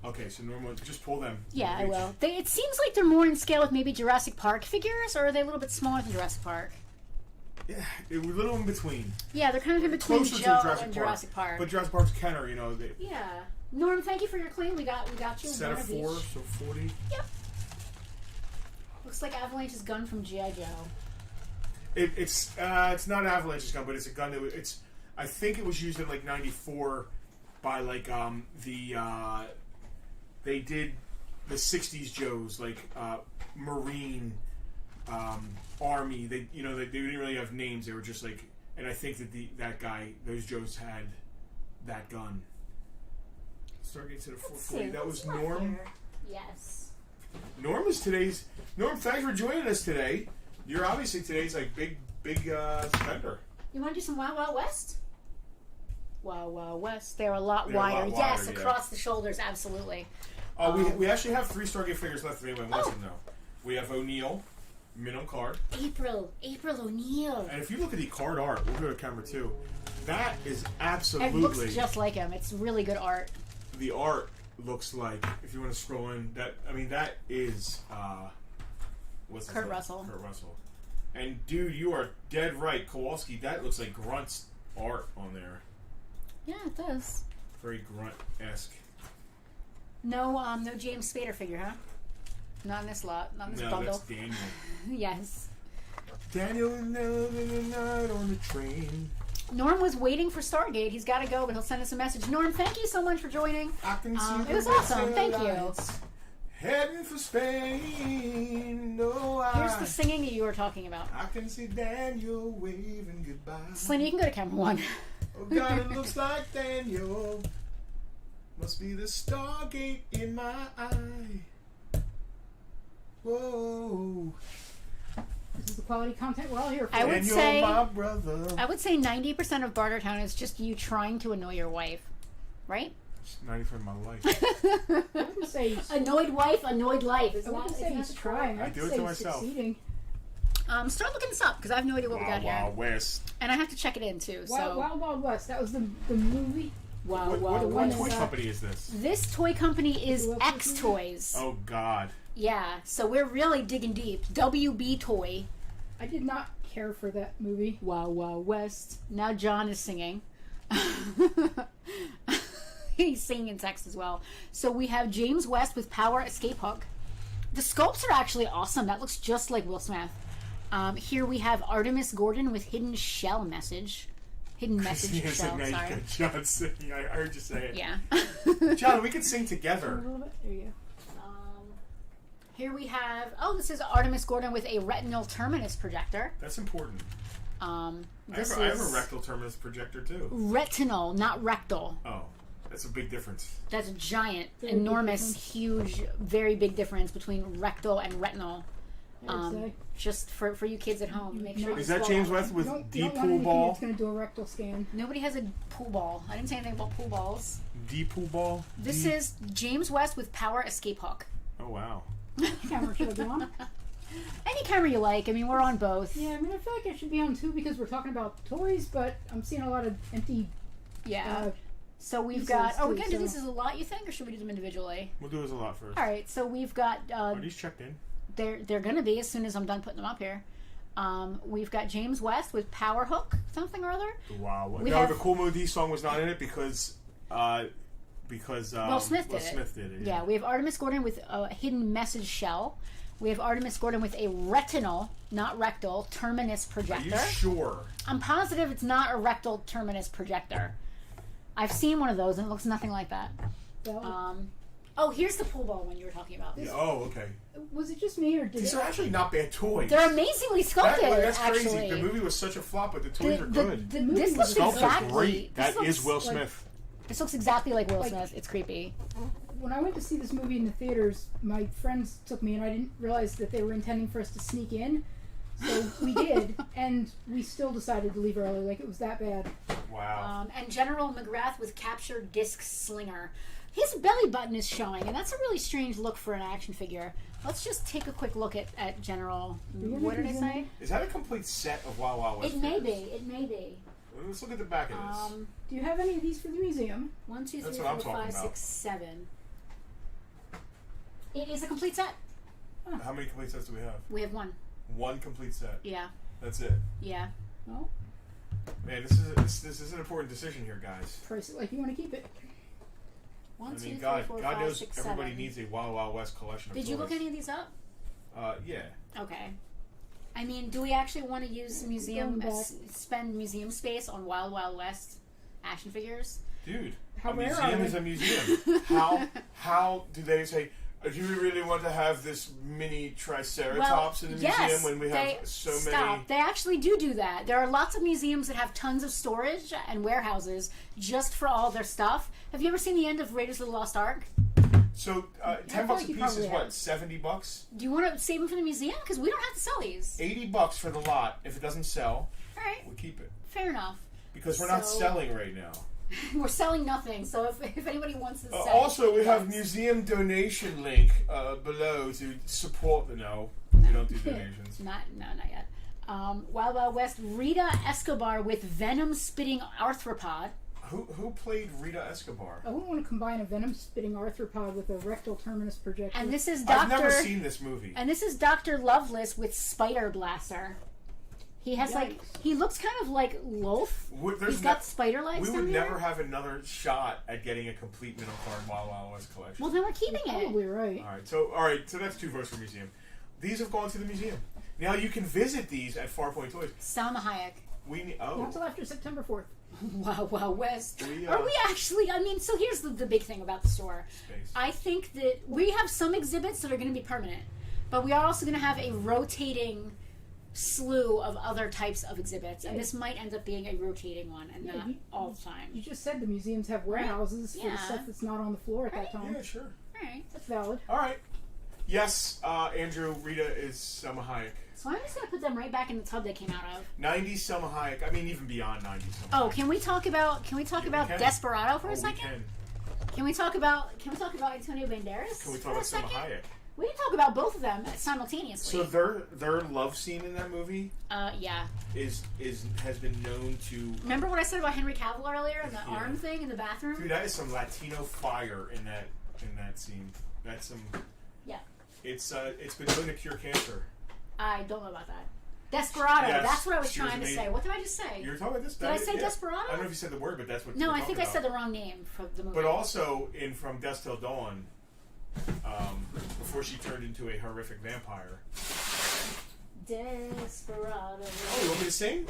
Okay, so normally just pull them. Yeah, I will. It seems like they're more in scale with maybe Jurassic Park figures, or are they a little bit smaller than Jurassic Park? Yeah, a little in between. Yeah, they're kind of in between Closer Joe to and Jurassic Park. But Jurassic Park's Kenner, Yeah. Norm, thank you for your claim. We got you set one of 4, each. so 40. Yep. Looks like Avalanche's gun from G.I. Joe. It's not Avalanche's gun, but it's a gun that I think it was used in like '94 by like they did the '60s Joes like Marine, Army. They didn't really have names. They were just like, and I think that those Joes had that gun. Stargate's at a 440. That was Norm. Yes. Norm, thanks for joining us today. You're obviously today's like big spender. You want to do some Wild Wild West? Wild Wild West. They're a lot They're wider. a lot wider, Yes, across the shoulders, absolutely. We actually have 3 Stargate figures left if anyone wants them though. We have O'Neill, minimum card. April O'Neill. And if you look at the card art, we'll go to camera 2. That is absolutely. It looks just like him. It's really good art. The art looks like, if you want to scroll in, that is what's Kurt Russell. Kurt Russell. And dude, you are dead right. Kowalski, that looks like Grunt's art on there. Yeah, it does. Very Grunt-esque. No James Spader figure, huh? Not in this lot. Not in this bundle. No, that's Daniel. Yes. Daniel in the night on the train. Norm was waiting for Stargate. He's got to go, but he'll send us a message. Norm, thank you so much for joining. I can see it was awesome. Thank you. Heading for Spain. No, Here's the singing that you were talking about. I can see Daniel waving goodbye. Selena, you can go to camera 1. Oh God, it looks like Daniel. Must be the Stargate in my eye. Whoa. This is the quality content we're all here for. I would Daniel, say, my brother. I would say 90% of Bartertown is just you trying to annoy your wife, right? It's 90% of my life. I wouldn't say Annoyed wife, annoyed life. I wouldn't say he's trying. I I'd do it say to he's myself. succeeding. Start looking this up because I have no idea what we got here. Wild West. And I have to check it in too. So Wild Wild West. That was the movie. What toy company is this? This toy company is X Toys. Oh God. Yeah, so we're really digging deep. WB Toy. I did not care for that movie. Wow, wow, West. Now John is singing. He's singing in text as well. So we have James West with Power Escape Hook. The sculpts are actually awesome. That looks just like Will Smith. Here we have Artemis Gordon with Hidden Shell Message. Hidden Message Shell, sorry. John singing. I heard you say it. Yeah. John, we could sing together. A little bit. There you go. Here we have, this is Artemis Gordon with a retinal terminus projector. That's important. I have a rectal terminus projector too. Retinal, not rectal. Oh, that's a big difference. That's a giant, enormous, huge, very big difference between rectal and retinal. Just for you kids at home, make sure. Is that James West with D pool ball? It's going to do a rectal scan. Nobody has a pool ball. I didn't say anything about pool balls. D pool ball. This is James West with Power Escape Hook. Oh wow. Camera should I be on? Any camera you like. I mean, we're on both. Yeah, I mean, I feel like I should be on too because we're talking about toys, but I'm seeing a lot of empty. Yeah. So we've got. We can do these as a lot, you think, or should we do them individually? We'll do as a lot first. All right. So we've got. Are these checked in? They're gonna be as soon as I'm done putting them up here. We've got James West with Power Hook, something or other. Wow. The Cool Moody song was not in it because Will Smith did it. Yeah, we have Artemis Gordon with a hidden message shell. We have Artemis Gordon with a retinal, not rectal, terminus projector. Are you sure? I'm positive it's not a rectal terminus projector. I've seen one of those and it looks nothing like that. Here's the pool ball one you were talking about. Yeah, okay. Was it just me or did these are actually not bad toys? They're amazingly sculpted. That's actually. crazy. The movie was such a flop, but the toys are good. This looks exactly great. That is Will Smith. This looks exactly like Will Smith. It's creepy. When I went to see this movie in the theaters, my friends took me, and I didn't realize that they were intending for us to sneak in. So we did, and we still decided to leave early. Like, it was that bad. Wow. And General McGrath with Captured Disc Slinger. His belly button is showing, and that's a really strange look for an action figure. Let's just take a quick look at General. What did I say? Is that a complete set of Wild Wild West? It may be. It may be. Let's look at the back of this. Do you have any of these for the museum? 1, 2, 3, 4, 5, 6, 7. It is a complete set. How many complete sets do we have? We have one. One complete set. Yeah. That's it. Yeah. Well, man, this is an important decision here, guys. Price it like you want to keep it. 1, 2, 3, God 4, 5, knows 6, everybody 7. needs a Wild Wild West collection of Did you toys. look any of these up? Yeah. Okay. I mean, do we actually want to use spend museum space on Wild Wild West action figures? Dude, How a rare museum are is they? a museum. How do they say, do we really want to have this mini Triceratops in the museum when we have so many? They actually do that. There are lots of museums that have tons of storage and warehouses just for all their stuff. Have you ever seen the end of Raiders of the Lost Ark? So, $10 like a you piece is probably what, have. $70? Do you want to save them for the museum? Because we don't have to sell these. $80 for the lot. If it doesn't sell, All right. we'll keep it. Fair enough. Because we're not selling right now. We're selling nothing, so if anybody wants to sell... Also, we have museum donation link below to support the... No, we don't do donations. Not yet. Wild Wild West, Rita Escobar with venom-spitting arthropod. Who played Rita Escobar? I wouldn't want to combine a venom-spitting arthropod with a rectal terminus projector. And this is I've never seen this movie. And this is Dr. Lovelace with Spider Blaster. He has he looks kind of like Loaf. He's got spider legs. We would never have another shot at getting a complete middle card Wild Wild West collection. Well, then we're keeping it. Probably right. All right. So that's 2 votes for museum. These have gone to the museum. Now you can visit these at Farpoint Toys. Salma Hayek. Not until after September 4th. Wow, West. Are we actually? I mean, so here's the big thing about the store. Space. I think that we have some exhibits that are going to be permanent, but we are also going to have a rotating slew of other types of exhibits, and this might end up being a rotating one and not all the time. You just said the museums have warehouses for the stuff that's not on the floor at that time. Yeah, sure. All right. That's valid. All right. Yes, Andrew, Rita is Selma Hayek. So I'm just going to put them right back in the tub they came out of. 90s Selma Hayek. I mean, even beyond 90s Selma Oh, Hayek. can we talk about Desperado for a second? We can. Can we talk about Antonio Banderas? Can we talk for about a Selma second? Hayek? We can talk about both of them simultaneously. So their love scene in that movie, yeah, has been known to. Remember what I said about Henry Cavill earlier and the arm thing in the bathroom? Dude, that is some Latino fire in that scene. That's some. Yeah. It's been known to cure cancer. I don't know about that. Desperado. Yes, That's what I was trying to say. What did I just say? You were talking about this. Did I say Desperado? I don't know if you said the word, but that's what. No, I think I said the wrong name for the movie. But also in From Dusk Till Dawn, before she turned into a horrific vampire. Desperado. Oh, you want me to sing?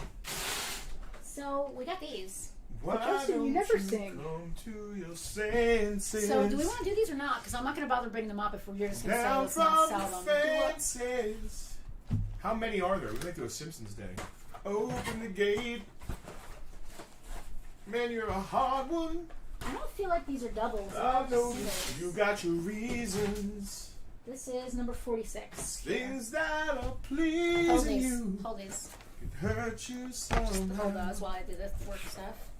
So we got these. Why Justin, you never sing. Come to your senses. So do we want to do these or not? Because I'm not going to bother bringing them up if you're just going to Down sell them. from Sell the them. fences. How many are there? We might do a Simpsons Day. Open the gate. Man, you're a hard one. I don't feel like these are doubles. I know you got your reasons. This is number 46. Things that are pleasing you. Hold these. Could hurt you somehow. Hold those while I do the work stuff.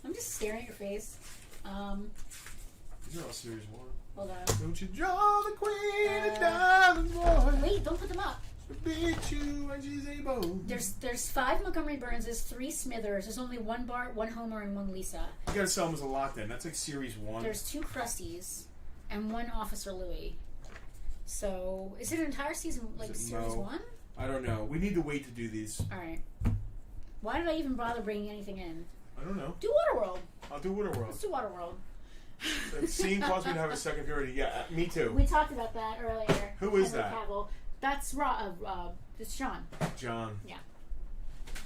I'm just staring at your face. These are all series one. Hold on. Don't you draw the queen of diamonds, boy. Wait, don't put them up. To beat you when she's able. There's 5 Montgomery Burnses, 3 Smithers. There's only 1 Bart, 1 Homer, and 1 Lisa. You gotta sell them as a lot then. That's like series one. There's 2 Krusties and 1 Officer Louie. So, is it an entire season, like series 1? I don't know. We need to wait to do these. Alright. Why did I even bother bringing anything in? I don't know. Do Waterworld. I'll do Waterworld. Let's do Waterworld. That scene caused me to have a second favorite. Yeah, me too. We talked about that earlier. Who is Henry that? Cavill. That's it's John. John. Yeah.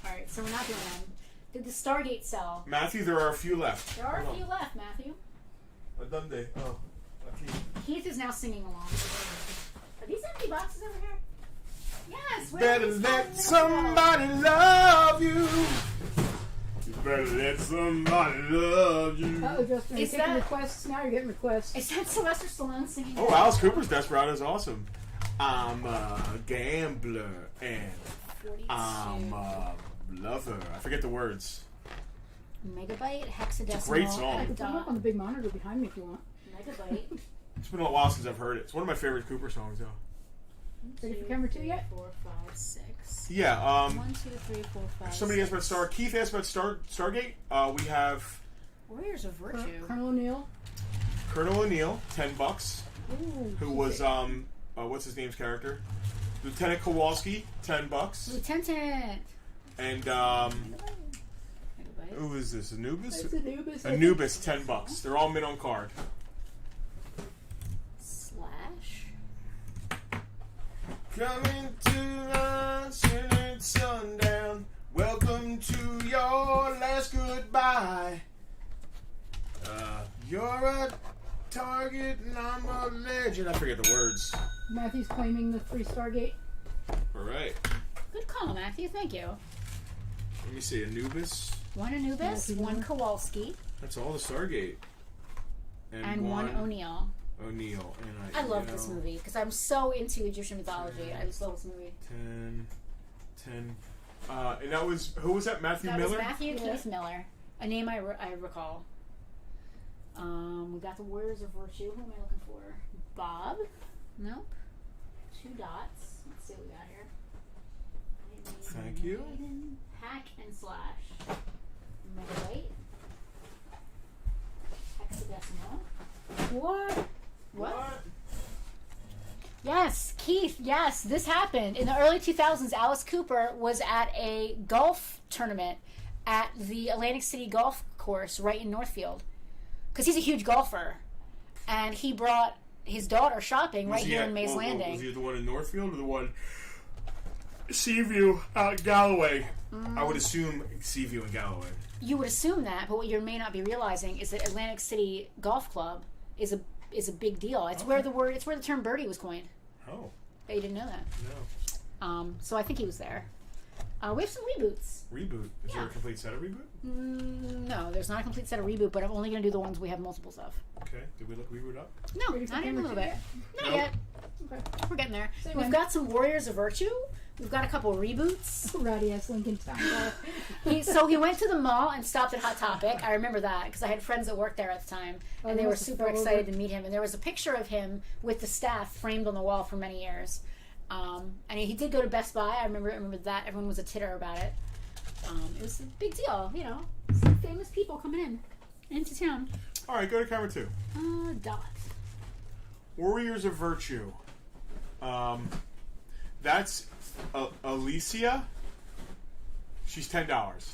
Alright, so we're not doing them. Did the Stargate sell? Matthew, there are a few left. There are a few left, Matthew. Adunde. Oh. Okay. Keith is now singing along. Are these empty boxes over here? Yes. Better let somebody love you. You better let somebody love you. Uh-oh, Justin, you're taking requests now. You're getting requests. Is that Sylvester Stallone singing? Oh, Alice Cooper's Desperado is awesome. I'm a gambler and 42. I'm a lover. I forget the words. Megabyte, hexadecimal. It's a great song. I can put them up on the big monitor behind me if you want. Megabyte. It's been a while since I've heard it. It's one of my favorite Cooper songs, though. Ready for camera 2 yet? 4, 5, 6. Yeah. 1, 2, 3, 4, 5. Somebody asked about Keith asked about Stargate. We have Warriors of Virtue. Colonel O'Neill. Colonel O'Neill, $10. Ooh, Who was what's his name's character? Lieutenant Kowalski, $10. Lieutenant. And Megabyte. who is this? Anubis? It's Anubis. Anubis, $10. They're all mint on card. Slash. Coming to lunch and it's sundown. Welcome to your last goodbye. You're a target and I'm a legend. I forget the words. Matthew's claiming the 3 Stargate. All right. Good call, Matthew. Thank you. Let me see. Anubis. 1 Anubis, 1 Kowalski, That's all the Stargate. and 1 O'Neill. O'Neill. And I love this movie because I'm so into Egyptian mythology. I just love this movie. 10. And that was, who was that? Matthew That Miller? was Matthew Keith Miller, a name I recall. We got the Warriors of Virtue. Who am I looking for? Bob? Nope. 2 dots. Let's see what we got here. Thank you. Hack and slash. Megabyte. Hexadecimal. What? Yes, Keith, yes, this happened. In the early 2000s, Alice Cooper was at a golf tournament at the Atlantic City Golf Course right in Northfield. Because he's a huge golfer. And he brought his daughter shopping right here in Mays Landing. Was he the one in Northfield or the one Seaview out in Galloway? I would assume Seaview and Galloway. You would assume that, but what you may not be realizing is that Atlantic City Golf Club is a big deal. It's where the term birdie was coined. Oh. But you didn't know that. No. So I think he was there. We have some reboots. Reboot? Is there a complete set of Reboot? No, there's not a complete set of Reboot, but I'm only going to do the ones we have multiples of. Okay. Did we look Reboot up? No, not even a little bit. Not yet. Okay. We're getting there. Same We've one. got some Warriors of Virtue. We've got a couple reboots. Ratty ass Lincoln Town Hall. So he went to the mall and stopped at Hot Topic. I remember that because I had friends that worked there at the time, and they were super excited to meet him. And there was a picture of him with the staff framed on the wall for many years. And he did go to Best Buy. I remember that. Everyone was a titter about it. It was a big deal, you know. Some famous people coming into town. All right, go to camera 2. Dot. Warriors of Virtue. That's Alicia. She's $10.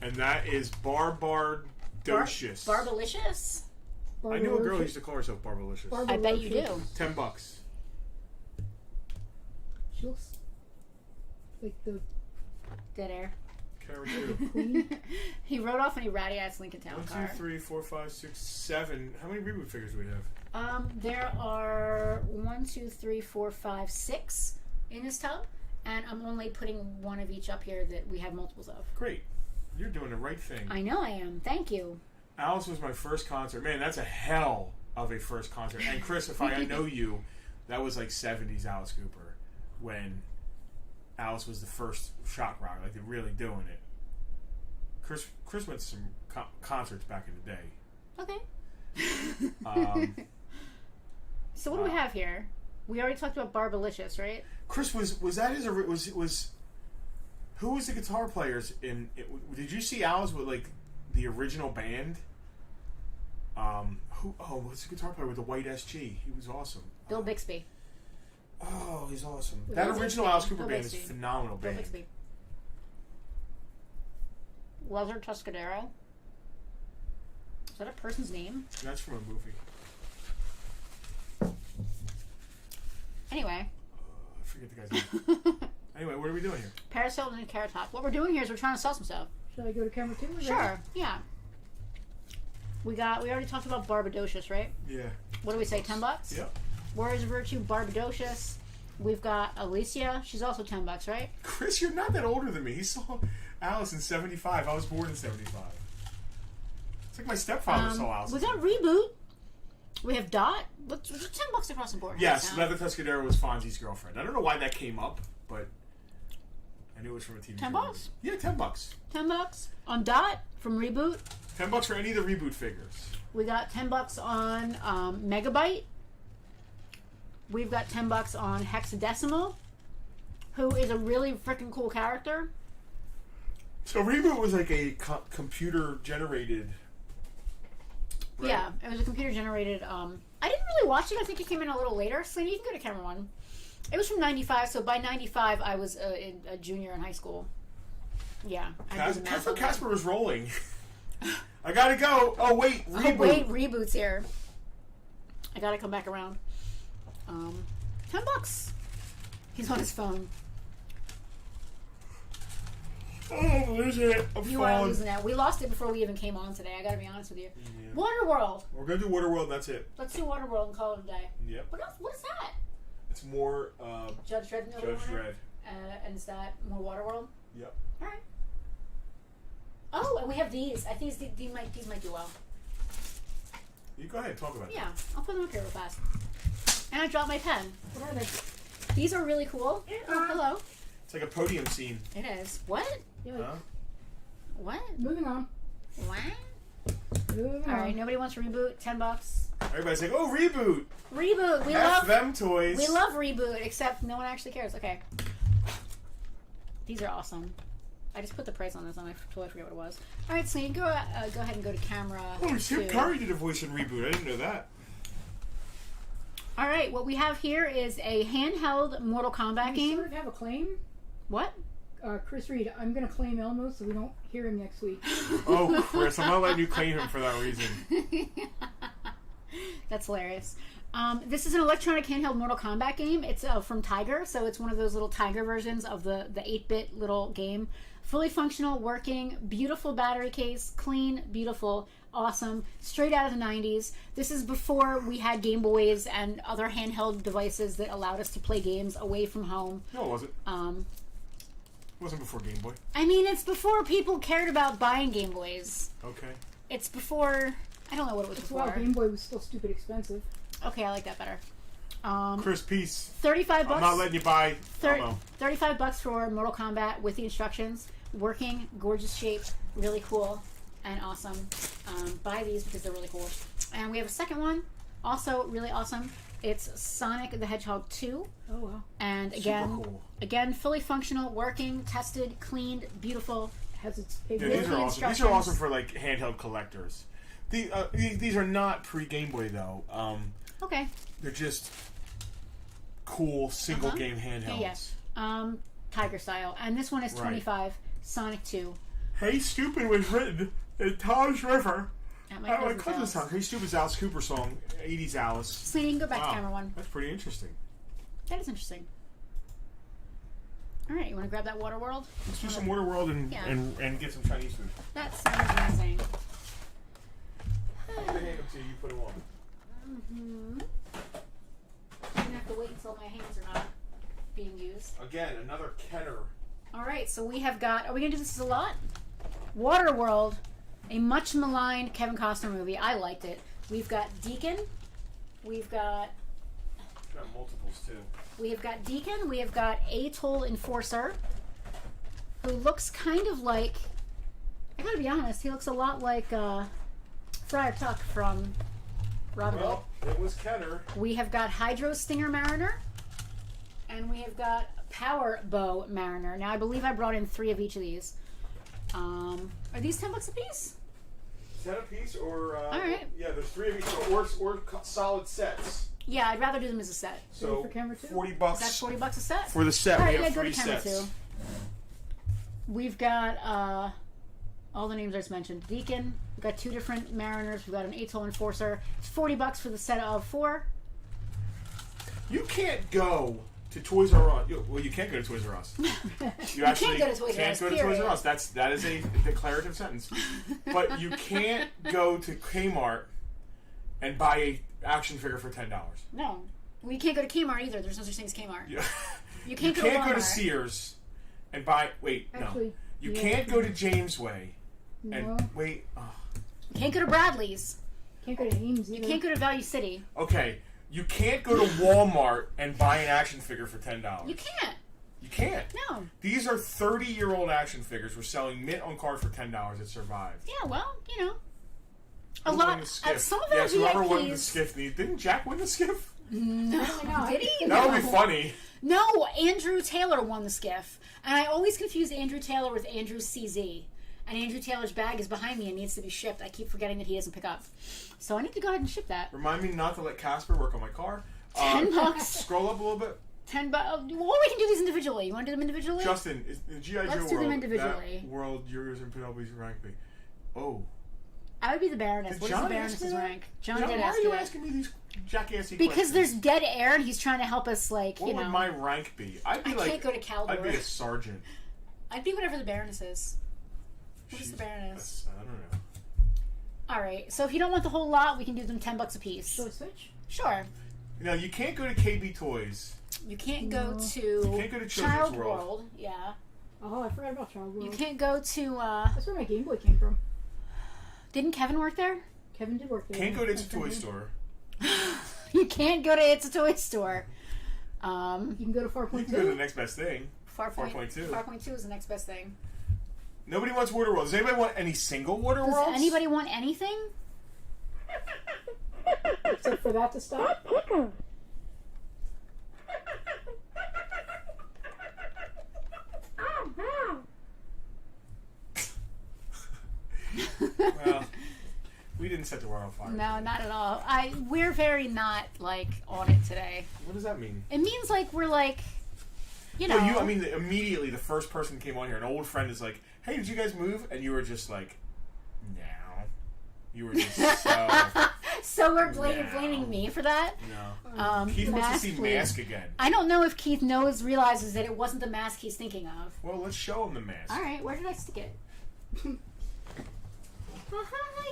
And that is Barbardocious. Barbalicious? I knew a girl who used to call herself Barbalicious. I bet you do. $10. She looks like the Dead air. Camera 2. queen. He rode off in a ratty ass Lincoln Town 1, car. 2, 3, 4, 5, 6, 7. How many Reboot figures do we have? There are 1, 2, 3, 4, 5, 6 in this tub, and I'm only putting one of each up here that we have multiples of. Great. You're doing the right thing. I know I am. Thank you. Alice was my first concert. Man, that's a hell of a first concert. And Chris, if I know you, that was like 70s Alice Cooper when Alice was the first shock rock. Like, they're really doing it. Chris went to some concerts back in the day. Okay. So what do we have here? We already talked about Barbalicious, right? Chris, was that his... Was who was the guitar players in... Did you see Alice with, like, the original band? What's the guitar player with the white SG? He was awesome. Bill Bixby. Oh, he's awesome. Bill That Bixby. original Alice Cooper Bill band Bixby. is a phenomenal Bill band. Bixby. Leather Tuscadero. Is that a person's name? That's from a movie. Anyway. I forget the guy's name. Anyway, what are we doing here? Paris Hilton and Carrot Top. What we're doing here is we're trying to sell some stuff. Shall I go to camera 2? Sure. Yeah. We already talked about Barbadocious, right? Yeah. What do we say, $10? Yep. Warriors of Virtue, Barbadocious. We've got Alicia. She's also $10, right? Chris, you're not that older than me. He saw Alice in 75. I was born in 75. It's like my stepfather saw Alice. We got Reboot. We have Dot. What's $10 across the board? Yes, Now? Leather Tuscadero was Fonzie's girlfriend. I don't know why that came up, but I knew it was from a TV show. $10? Yeah, $10. $10 on Dot from Reboot. $10 for any of the Reboot figures. We got $10 on Megabyte. We've got $10 on Hexadecimal, who is a really freaking cool character. So Reboot was like a computer generated. Right? Yeah, it was a computer generated. I didn't really watch it. I think it came in a little later. So you can go to camera 1. It was from 95, so by 95 I was a junior in high school. Yeah. Casper was rolling. I gotta go. Oh wait, Reboot. Oh wait, Reboot's here. I gotta come back around. $10. He's on his phone. Oh, I'm losing it. You are losing it. We lost it before we even came on today. I gotta be honest with you. Yeah. Waterworld. We're gonna do Waterworld. That's it. Let's do Waterworld and call it a day. Yep. What else? What is that? It's more Judge Dredd. Judge Dredd. And is that more Waterworld? Yep. All right. Oh, and we have these. I think these might do well. You go ahead and talk about it. Yeah, I'll put them up here real fast. And I dropped my pen. What are they? These are really cool. Oh, hello. It's like a podium scene. It is. What? Huh? What? Moving on. What? Moving All on. right. Nobody wants Reboot. $10. Everybody's like, "Oh, Reboot! Reboot. We F love them toys." We love Reboot, except no one actually cares. Okay. These are awesome. I just put the price on this and I totally forget what it was. All right, so you go ahead and go to camera. Oh, 2. Tim Curry did a voice in Reboot. I didn't know that. All right, what we have here is a handheld Mortal Kombat We game. sort of have a claim. What? Chris Reed, I'm going to claim Elmo so we don't hear him next week. Oh, Chris, I'm not letting you claim him for that reason. That's hilarious. This is an electronic handheld Mortal Kombat game. It's from Tiger, so it's one of those little Tiger versions of the 8-bit little game. Fully functional, working, beautiful battery case, clean, beautiful, awesome, straight out of the 90s. This is before we had Game Boys and other handheld devices that allowed us to play games away from home. No, it wasn't. Wasn't before Game Boy. I mean, it's before people cared about buying Game Boys. Okay. It's before... I don't know what it was before. Well, Game Boy was still stupid expensive. Okay, I like that better. Chris, peace. $35. I'm not letting you buy. $35 for Mortal Kombat with the instructions. Working, gorgeous shape, really cool, and awesome. Buy these because they're really cool. And we have a second one, also really awesome. It's Sonic the Hedgehog 2. Oh wow! And again, fully functional, working, tested, cleaned, beautiful. Has its these are awesome. These are awesome for like handheld collectors. These are not pre-Game Boy though. Okay. They're just cool single game handhelds. Yes. Tiger style, and this one is $25. Sonic 2. Hey Stupid was written in Tom's River. At my cousin's house. Hey Stupid's Alice Cooper song, 80s Alice. So you can go back to camera one. That's pretty interesting. That is interesting. All right, you want to grab that Water World? Let's do some Water World and get some Chinese food. That sounds amazing. I'm gonna hand them to you. You put them on. Mm-hmm. I'm gonna have to wait until my hands are not being used. Again, another Kenner. All right, so we have got. Are we gonna do this a lot? Waterworld, a much maligned Kevin Costner movie. I liked it. We've got Deacon. We've got multiples too. We have got Deacon. We have got Atoll Enforcer, who looks kind of like. I gotta be honest. He looks a lot like Friar Tuck from Robin Hood. Well, it was Kenner. We have got Hydro Stinger Mariner, and we have got Power Bow Mariner. Now, I believe I brought in 3 of each of these. Are these $10 a piece? 10 a piece, or all right. Yeah, there's 3 of each, or solid sets. Yeah, I'd rather do them as a set. So for camera two? $40. That's $40 a set for the set. All right, we have go 3 to camera sets. two. We've got all the names I just mentioned. Deacon. We've got 2 different Mariners. We've got an Atoll Enforcer. It's $40 for the set of 4. You can't go to Toys R Us. Well, you can't go to Toys R Us. You actually can't go to Toys R Us, Toys R Us. That is a declarative sentence. But you can't go to Kmart and buy a action figure for $10. No. We can't go to Kmart either. There's no such thing as Kmart. Yeah. You can't go to Sears and buy. Wait, Actually, no. You yeah. can't go to Jamesway and No. wait. Oh. You can't go to Bradley's. Can't go to Ames either. You can't go to Value City. Okay, you can't go to Walmart and buy an action figure for $10. You can't. You can't. No. These are 30-year-old action figures. We're selling mint on card for $10 that survived. Yeah, well, you know. Who won the skiff? Some of our yes, whoever won the VIPs. skiff. Didn't Jack win the skiff? No. Did he? That would be funny. No, Andrew Taylor won the skiff. And I always confuse Andrew Taylor with Andrew CZ. And Andrew Taylor's bag is behind me and needs to be shipped. I keep forgetting that he doesn't pick up. So I need to go ahead and ship that. Remind me not to let Casper work on my car. $10. Scroll up a little bit. $10. Well, we can do these individually. You want to do them individually? Justin, is the G.I. Joe Let's do them individually. That world, yours, and Penelope's rank me. Oh. I would be the Baroness. Did What is John the ask me Baroness's that? rank? John John, did why ask are you that. asking me these jackassy Because questions? there's dead air and he's trying to help us, like, What you know. would my rank be? I'd be I like, can't go to Caldor. I'd be a sergeant. I'd be whatever the Baroness is. What is the Baroness? I don't know. Alright, so if you don't want the whole lot, we can do them $10 a piece. Shall we switch? Sure. Now, you can't go to KB Toys. You can't go to You can't go to Children's Child World. World. Yeah. Oh, I forgot about Child World. You can't go to That's where my Game Boy came from. Didn't Kevin work there? Kevin did work there. Can't go to It's a Toy Store. You can't go to It's a Toy Store. You can go to Farpoint You can go to the next best thing. Farpoint 2. Farpoint 2 is the next best thing. Nobody wants Water World. Does anybody want any single Water Worlds? Does anybody want anything? Except for that to stop. Well, we didn't set the world on fire. No, not at all. We're very not like on it today. What does that mean? It means like we're like, you know. No, immediately the first person came on here, an old friend is like, "Hey, did you guys move?" And you were just like, "No." You were just so. So we're blaming me for that. No. Keith wants to see please. Mask again. I don't know if Keith realizes that it wasn't the mask he's thinking of. Well, let's show him the mask. All right, where did I stick it?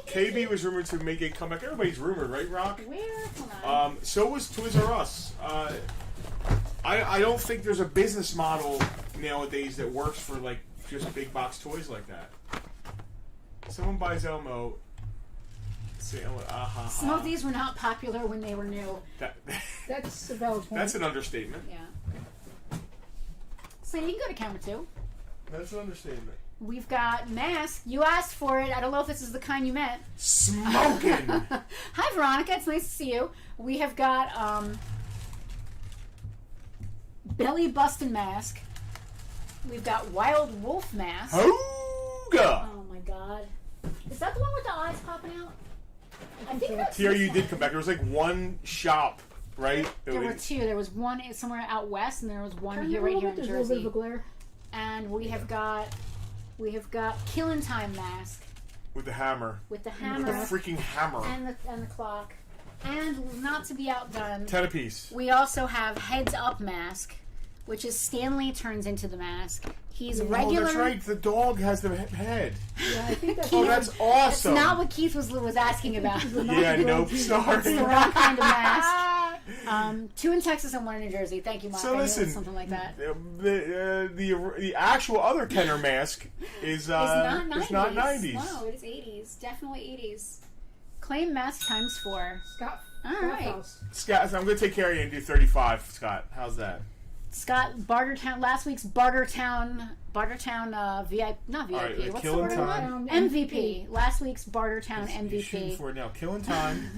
KB was rumored to make a comeback. Everybody's rumored, right, Rock? Where? Hold on. So was Toys R Us. I don't think there's a business model nowadays that works for like just big box toys like that. Someone buys Elmo. Some of these were not popular when they were new. That's a valid point. That's an understatement. Yeah. So you can go to camera 2. That's an understatement. We've got mask. You asked for it. I don't know if this is the kind you meant. Smoking. Hi, Veronica. It's nice to see you. We have got belly busting mask. We've got wild wolf mask. Hooga! Oh my god. Is that the one with the eyes popping out? I think that's Here this you one. did come back. There was like one shop, right? There were 2. There was one somewhere out west, and there was one here, right right here in There's a little bit Jersey. of a glare. And we have got Killing Time mask With the hammer. with the With hammer the freaking hammer. and the clock. And not to be outdone, 10 apiece. we also have Heads Up mask, which is Stanley turns into the mask. He's regular. Oh, that's right. The dog has the head. Yeah, I think that's. Oh, that's awesome. That's not what Keith was asking about. Yeah, nope. It's Sorry. the wrong kind of mask. 2 in Texas and 1 in New Jersey. Thank you, Mark. So I knew it listen, was something like that. The actual other Kenner mask is It's not 90s. It's not 90s. No, it is 80s. Definitely 80s. Claim mask times 4. Scott. All right. House. Scott, I'm going to take care of you and do 35, Scott. How's that? Scott, Bartertown, last week's Bartertown VIP, not VIP, right, what's the Killing word I Time. want? MVP. Last week's Bartertown He's shooting MVP. for it now. Killing Time.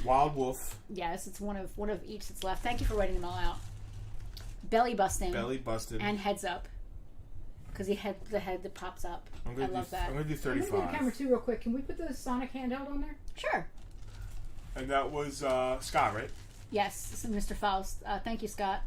Wild Wolf. Yes, it's one of each that's left. Thank you for writing them all out. Belly busting. Belly busted. And heads up. Because the head that pops up. I love that. I'm going to do I'm gonna go to 35. camera 2 real quick. Can we put the Sonic handheld on there? Sure. And that was Scott, right? Yes, this is Mr. Faust. Thank you, Scott.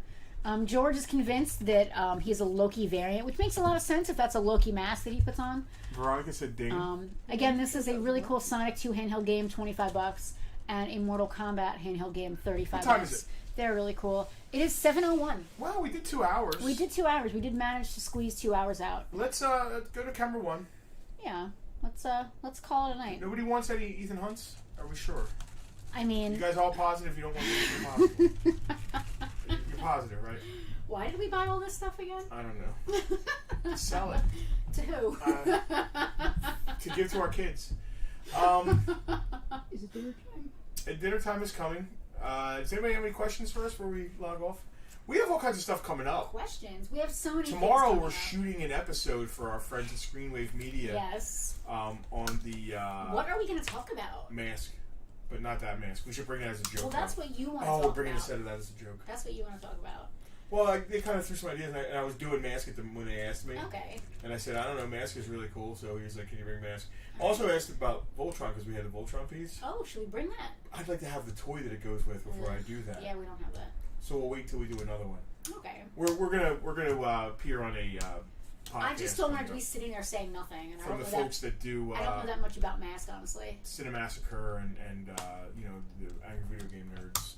George is convinced that he's a Loki variant, which makes a lot of sense if that's a Loki mask that he puts on. Veronica said ding. Again, this is a really cool Sonic 2 handheld game, $25, and a Mortal Kombat handheld game, $35. What time is it? They're really cool. It is 7:01. Wow, we did 2 hours. We did 2 hours. We did manage to squeeze 2 hours out. Let's go to camera 1. Yeah. Let's call it a night. Nobody wants any Ethan Hunts? Are we sure? I You mean, guys all positive? You don't want to be positive? You're positive, right? why did we buy all this stuff again? I don't know. Sell it. To who? To give to our kids. Is it dinner time? Dinner time is coming. Does anybody have any questions for us before we log off? We have all kinds of stuff coming up. Questions. We have so many. Tomorrow things we're coming up. shooting an episode for our friends at Screenwave Media. Yes. On the What are we going to talk about? mask, but not that mask. We should bring it as a joke. Well, that's what you want to Oh, talk we're bringing a about. set of that as a joke. That's what you want to talk about. Well, they kind of threw some ideas, and I was doing mask at them when they asked me. Okay. And I said, I don't know, mask is really cool. So he was like, can you bring mask? Also asked about Voltron because we had the Voltron piece. Oh, should we bring that? I'd like to have the toy that it goes with before I do that. Yeah, we don't have that. So we'll wait till we do another one. Okay. We're gonna appear on a podcast. I just don't want to be sitting there saying nothing, and I from don't the know folks that do I don't know that much about Mask, honestly. Cinemassacre and you know, the Angry Video Game Nerds.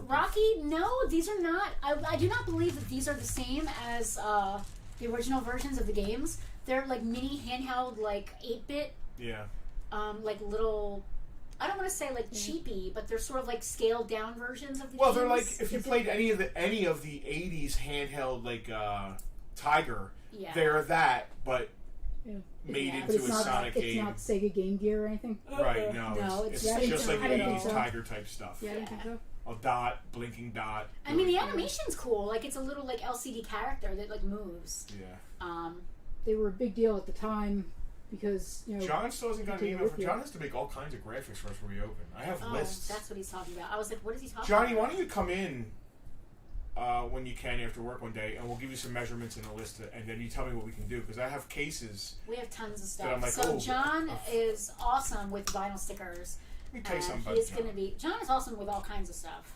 Rocky, no, these are not. I do not believe that these are the same as the original versions of the games. They're like mini handheld, like 8-bit, Yeah. like little. I don't want to say like cheapy, but they're sort of like scaled down versions of the Well, games. they're like if you played any of the '80s handheld like Tiger, Yeah. they're that, but Yeah. made Yeah. But into it's a not. Sonic It's game. not Sega Game Gear or anything. Right? No, No, it's yeah, just like I didn't '80s think so. Tiger type stuff. Yeah, I don't think so. A dot, blinking dot. I mean, the animation's cool. Like it's a little like LCD character that like moves. Yeah. They were a big deal at the time because John still hasn't gotten an Take it email with from you. John. Has to make all kinds of graphics for us when we open. I have Oh, lists. that's what he's talking about. I was like, what is he talking Johnny, about? why don't you come in when you can after work one day, and we'll give you some measurements and a list, and then you tell me what we can do because I have cases. We have tons of But I'm stuff. like, So oh, John is awesome with vinyl stickers. Let me tell you something about He's John. going to be. John is awesome with all kinds of stuff.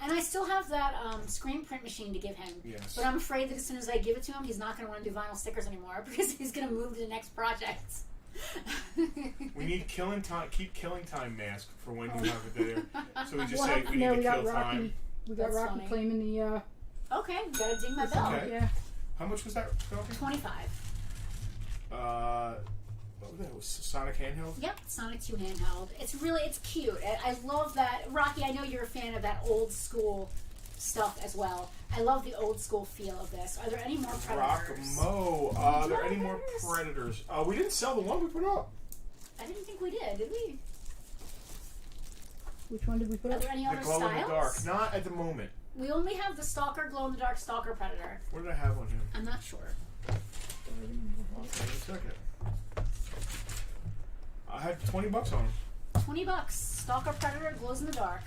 And I still have that screen print machine to give him. Yes. But I'm afraid that as soon as I give it to him, he's not going to want to do vinyl stickers anymore because he's going to move to the next project. We need killing time. Keep killing time mask for when you have it there. So we just Well, say we need we to got kill Rocky. time. We got That's Rocky funny. claiming the. Okay, gotta ding my bell. Okay. Yeah. How much was that? Rocky? 25. What was that? It was Sonic handheld. Yep, Sonic 2 handheld. It's cute. I love that. Rocky, I know you're a fan of that old school stuff as well. I love the old school feel of this. Are there any more Predators? Rockamo. Are there any more Predators? We didn't sell the one we put up. I didn't think we did we? Which one did we put up? Are there any other The glow styles? in the dark. Not at the moment. We only have the Stalker, glow in the dark Stalker Predator. What did I have on him? I'm not sure. I'll tell you in a second. I had $20 on him. $20. Stalker Predator glows in the dark.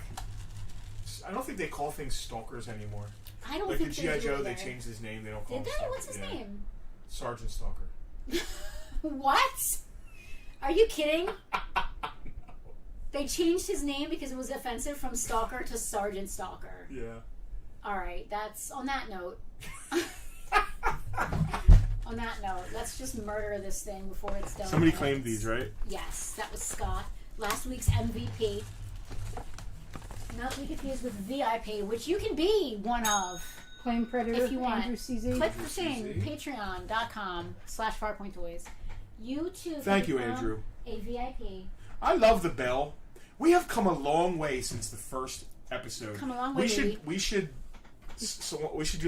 I don't think they call things stalkers anymore. I don't like think the they G.I. do Joe, either. they changed his name. They don't call Did him they? Stalker. What's his name? Sergeant Stalker. What? Are you kidding? They changed his name because it was offensive from Stalker to Sergeant Stalker. Yeah. All right, that's on that note. On that note, let's just murder this thing before it's done. Somebody claimed these, right? Yes, that was Scott. Last week's MVP. Not to be confused with VIP, which you can be one of. Claim Predator, If you want. Andrew CZ. Click the thing, patreon.com/farpointtoys. You too. Thank you, become Andrew. A VIP. I love the bell. We have come a long way since the first episode. Come a long way, baby. We should do we should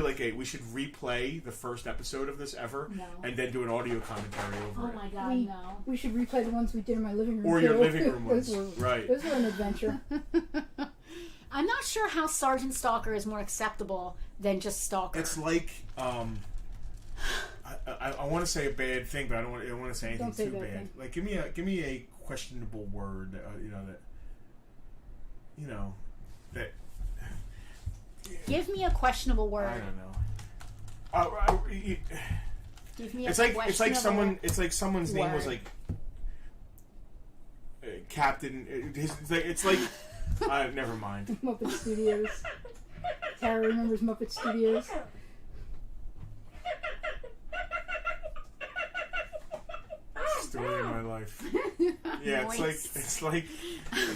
replay the first episode of this ever, No. and then do an audio commentary over Oh it. my god, no. We should replay the ones we did in my living room. Or your too. living room ones, right? Those were an adventure. I'm not sure how Sergeant Stalker is more acceptable than just Stalker. It's like I want to say a bad thing, but I don't want to say anything Don't say too bad bad. thing. Like give me a questionable word, that. Give me a questionable word. I don't know. Give me a It's like questionable someone's name was word. like Captain. It's like never mind. Muppet Studios. Tara remembers Muppet Studios. Story of my life. Yeah, Moist. it's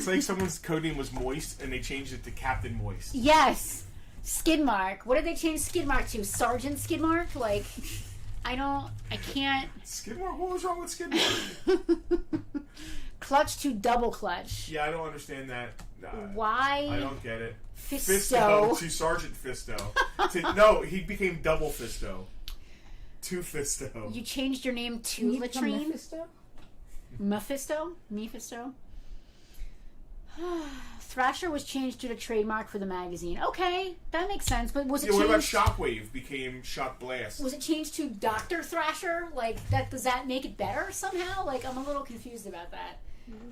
like someone's code name was Moist and they changed it to Captain Moist. Yes. Skidmark. What did they change Skidmark to? Sergeant Skidmark? Like, I can't. Skidmark? What was wrong with Skidmark? Clutch to double clutch. Yeah, I don't understand that. Why? I don't get it. Fisto. To Sergeant Fisto. No, he became Double Fisto. To Fisto. You changed your name to Can you become Latrine? Mephisto? Mephisto? Thrasher was changed to the trademark for the magazine. Okay, that makes sense. But was it What changed? about Shockwave? Became Shock Blast. Was it changed to Dr. Thrasher? Like, that, does that make it better somehow? Like, I'm a little confused about that.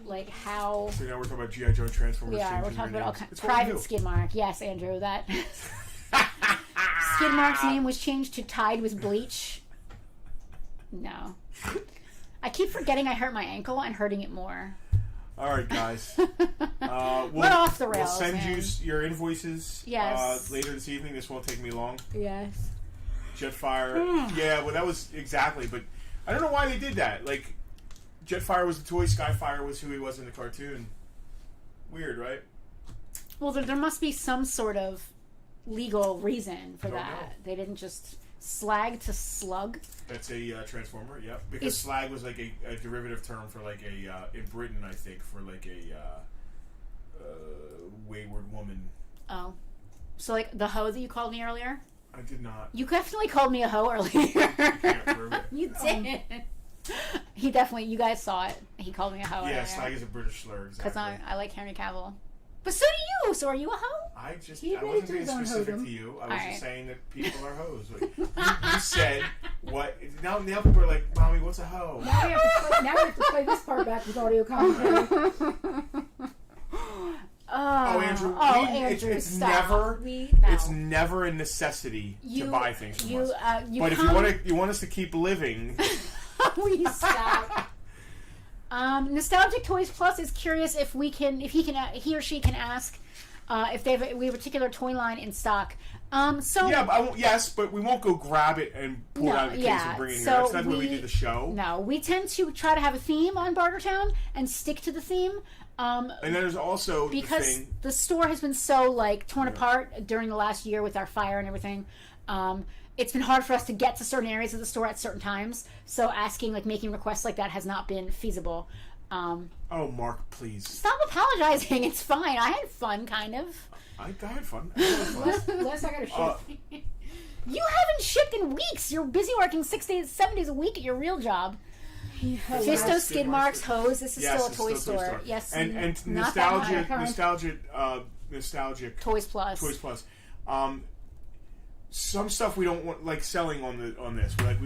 Like, how... So now we're talking about G.I. Joe and Transformers. Yeah, we're changing talking their about all names. kinds. It's what we Private do. Skidmark. Yes, Andrew, that... Skidmark's name was changed to Tied with Bleach. No. I keep forgetting I hurt my ankle and hurting it more. All right, guys. We're off the rails, We'll send man. you your invoices Yes. later this evening. This won't take me long. Yes. Jetfire. Yeah, well, that was exactly. But I don't know why they did that. Like, Jetfire was the toy. Skyfire was who he was in the cartoon. Weird, right? Well, there must be some sort of legal reason for Don't that. know. They didn't just slag to slug. That's a Transformer. Yep. Because It's- slag was like a derivative term for like a in Britain, I think, for like a wayward woman. Oh. So, like, the hoe that you called me earlier? I did not. You definitely called me a hoe earlier. Can't prove it. You did. He definitely, you guys saw it. He called me a hoe Yeah, earlier. slag is a British slur. Because Exactly. I like Henry Cavill. But so do you. So are you a hoe? I just He I admitted wasn't to being his own specific hoedom. to you. I was Alright. just saying that people are hoes. Like, you said what? Now people are like, "Mommy, what's a hoe?" Now we have to play this part back with audio commentary. Oh, Andrew, Andrew, it's stop. never No. it's never a necessity to buy things from us. But if you want us to keep living, we stop. Nostalgic Toys Plus is curious if he or she can ask if they have a particular toy line in stock. yeah, but we won't go grab it and pull it out of the case and bring it here. That's not the way we do the show. No, we tend to try to have a theme on Bartertown and stick to the theme. And then there's also Because the thing. the store has been so torn apart during the last year with our fire and everything. It's been hard for us to get to certain areas of the store at certain times. So making requests like that has not been feasible. Oh, Mark, please. Stop apologizing. It's fine. I had fun, kind of. I had fun. I had fun. Last I got a ship. You haven't shipped in weeks. You're busy working 7 days a week at your real job. Fisto, skid marks, hose. This is still a toy store. Yes, and nostalgic. Toys Plus. Some stuff we don't want, like selling on this. We're like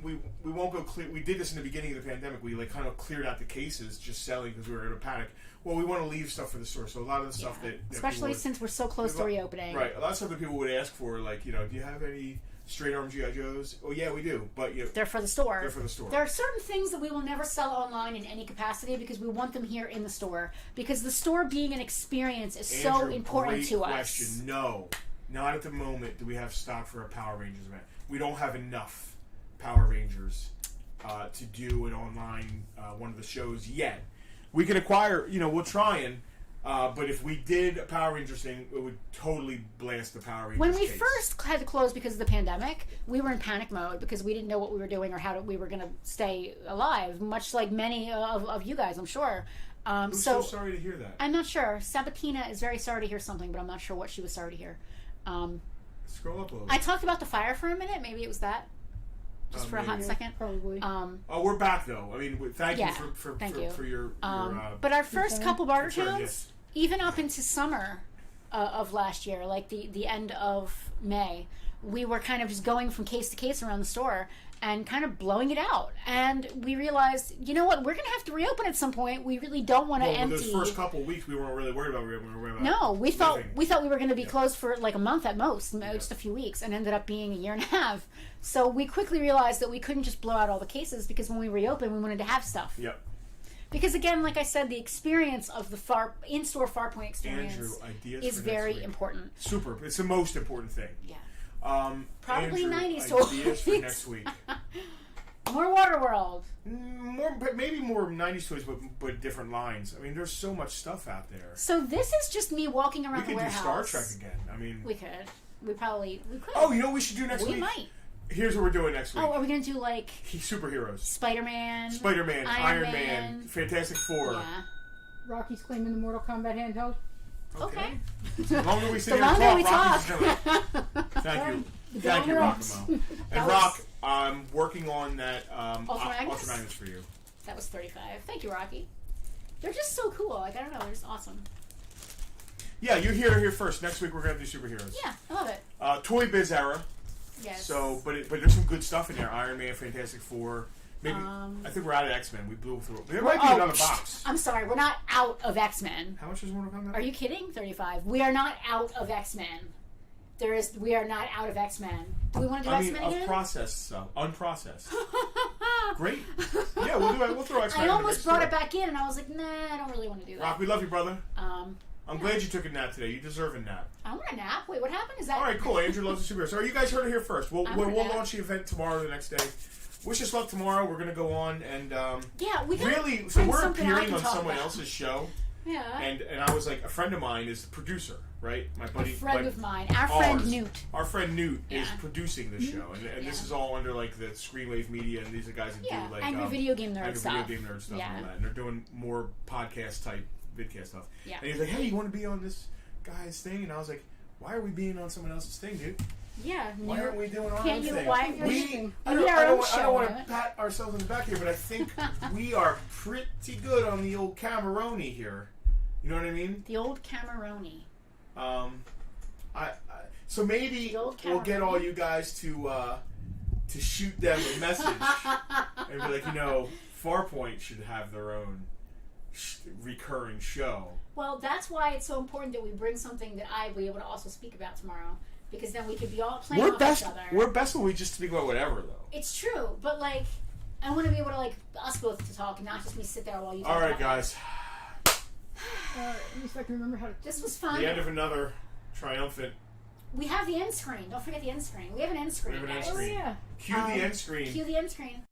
we won't go clear. We did this in the beginning of the pandemic. We like kind of cleared out the cases just selling because we were in a panic. Well, we want to leave stuff for the store. So a lot of the stuff that especially since we're so close to reopening, right? A lot of stuff that people would ask for, like do you have any straight arm GI Joes? Oh yeah, we do, but they're for the store. They're for the store. There are certain things that we will never sell online in any capacity because we want them here in the store. Because the store being an experience is so important to us. No, not at the moment do we have stock for a Power Rangers event. We don't have enough Power Rangers to do an online one of the shows yet. We can acquire, we'll try and. But if we did a Power Rangers thing, it would totally blast the Power Rangers. When we case. first had to close because of the pandemic, we were in panic mode because we didn't know what we were doing or how we were going to stay alive, much like many of you guys, I'm sure. I'm so sorry to hear that. I'm not sure. Sabatina is very sorry to hear something, but I'm not sure what she was sorry to hear. Scroll up a little. I talked about the fire for a minute. Maybe it was that. Just for a hot second. Probably. We're back though. I mean, thank you for your but our first couple Bartertowns, even up into summer of last year, like the end of May, we were kind of just going from case to case around the store and kind of blowing it out. And we realized, you know what, we're going to have to reopen at some point. We really don't want to empty. Those first couple weeks, we weren't really worried about reopening. No, we thought we were going to be closed for like a month at most, just a few weeks, and ended up being a year and a half. So we quickly realized that we couldn't just blow out all the cases because when we reopened, we wanted to have stuff. Yep. Because again, like I said, the experience of the in-store Farpoint experience is very important. Super. It's the most important thing. Yeah. Probably Andrew, 90s toys. Ideas for next week. More Waterworld. Maybe more 90s toys, but different lines. I mean, there's so much stuff out there. So this is just me walking around the warehouse. We could do Star Trek again. I mean, we could. We could. Oh, you know what we should do next week? We might. Here's what we're doing next week. Oh, are we going to do like superheroes? Spider-Man, Iron Man, Fantastic Four. Yeah. Rocky's claiming the Mortal Kombat handheld. Okay. The longer we sit here and talk, Thank you. Thank you, Rockamo. And Rock, I'm working on that Ultra Magnus for you. That was $35. Thank you, Rocky. They're just so cool. Like, I don't know, they're just awesome. Yeah, you hear it here first. Next week we're going to do superheroes. Yeah, I love it. Toy Biz era. Yes. So, but there's some good stuff in there. Iron Man, Fantastic Four. Maybe I think we're out of X-Men. We blew through. There might be another box. I'm sorry, we're not out of X-Men. How much is Mortal Kombat? Are you kidding? $35. We are not out of X-Men. We are not out of X-Men. Do we want to do X-Men again? Processed stuff. Unprocessed. Great. Yeah, we'll do it. We'll throw X-Men. I almost brought it back in, and I was like, nah, I don't really want to do that. Rock, we love you, brother. I'm glad you took a nap today. You deserve a nap. I want a nap. Wait, what happened? Is that... All right, cool. Andrew loves the superheroes. So you guys heard it here first. We'll launch the event tomorrow or the next day. Wish us luck tomorrow. We're going to go on and... we really... So we're appearing on someone else's show. Yeah. And I was like, a friend of mine is the producer, right? My buddy... A friend of mine. Our friend Newt. Our friend Newt is producing the show. And this is all under, like, the Screenwave Media. And these are guys that do, like... Angry Video Game Nerd stuff. Angry Video Game Nerd stuff and all that. And they're doing more podcast-type vidcast stuff. Yeah. And he's like, hey, you want to be on this guy's thing? And I was like, why are we being on someone else's thing, dude? Yeah. Why aren't we doing our own thing? I don't want to pat ourselves on the back here, but I think we are pretty good on the old Cameroni here. You know what I mean? The old Cameroni. So maybe we'll get all you guys to shoot them a message and be like, Farpoint should have their own recurring show. Well, that's why it's so important that we bring something that I'll be able to also speak about tomorrow, because then we could be all playing off each other. We're best when we just speak about whatever, though. It's true, but like, I want to be able to us both to talk and not just me sit there while you talk. All right, guys. At least I can remember how to... This was fun. The end of another triumphant... We have the end screen. Don't forget the end screen. We have an end screen. We have an end screen. Oh, yeah. Cue the end screen. Cue the end screen.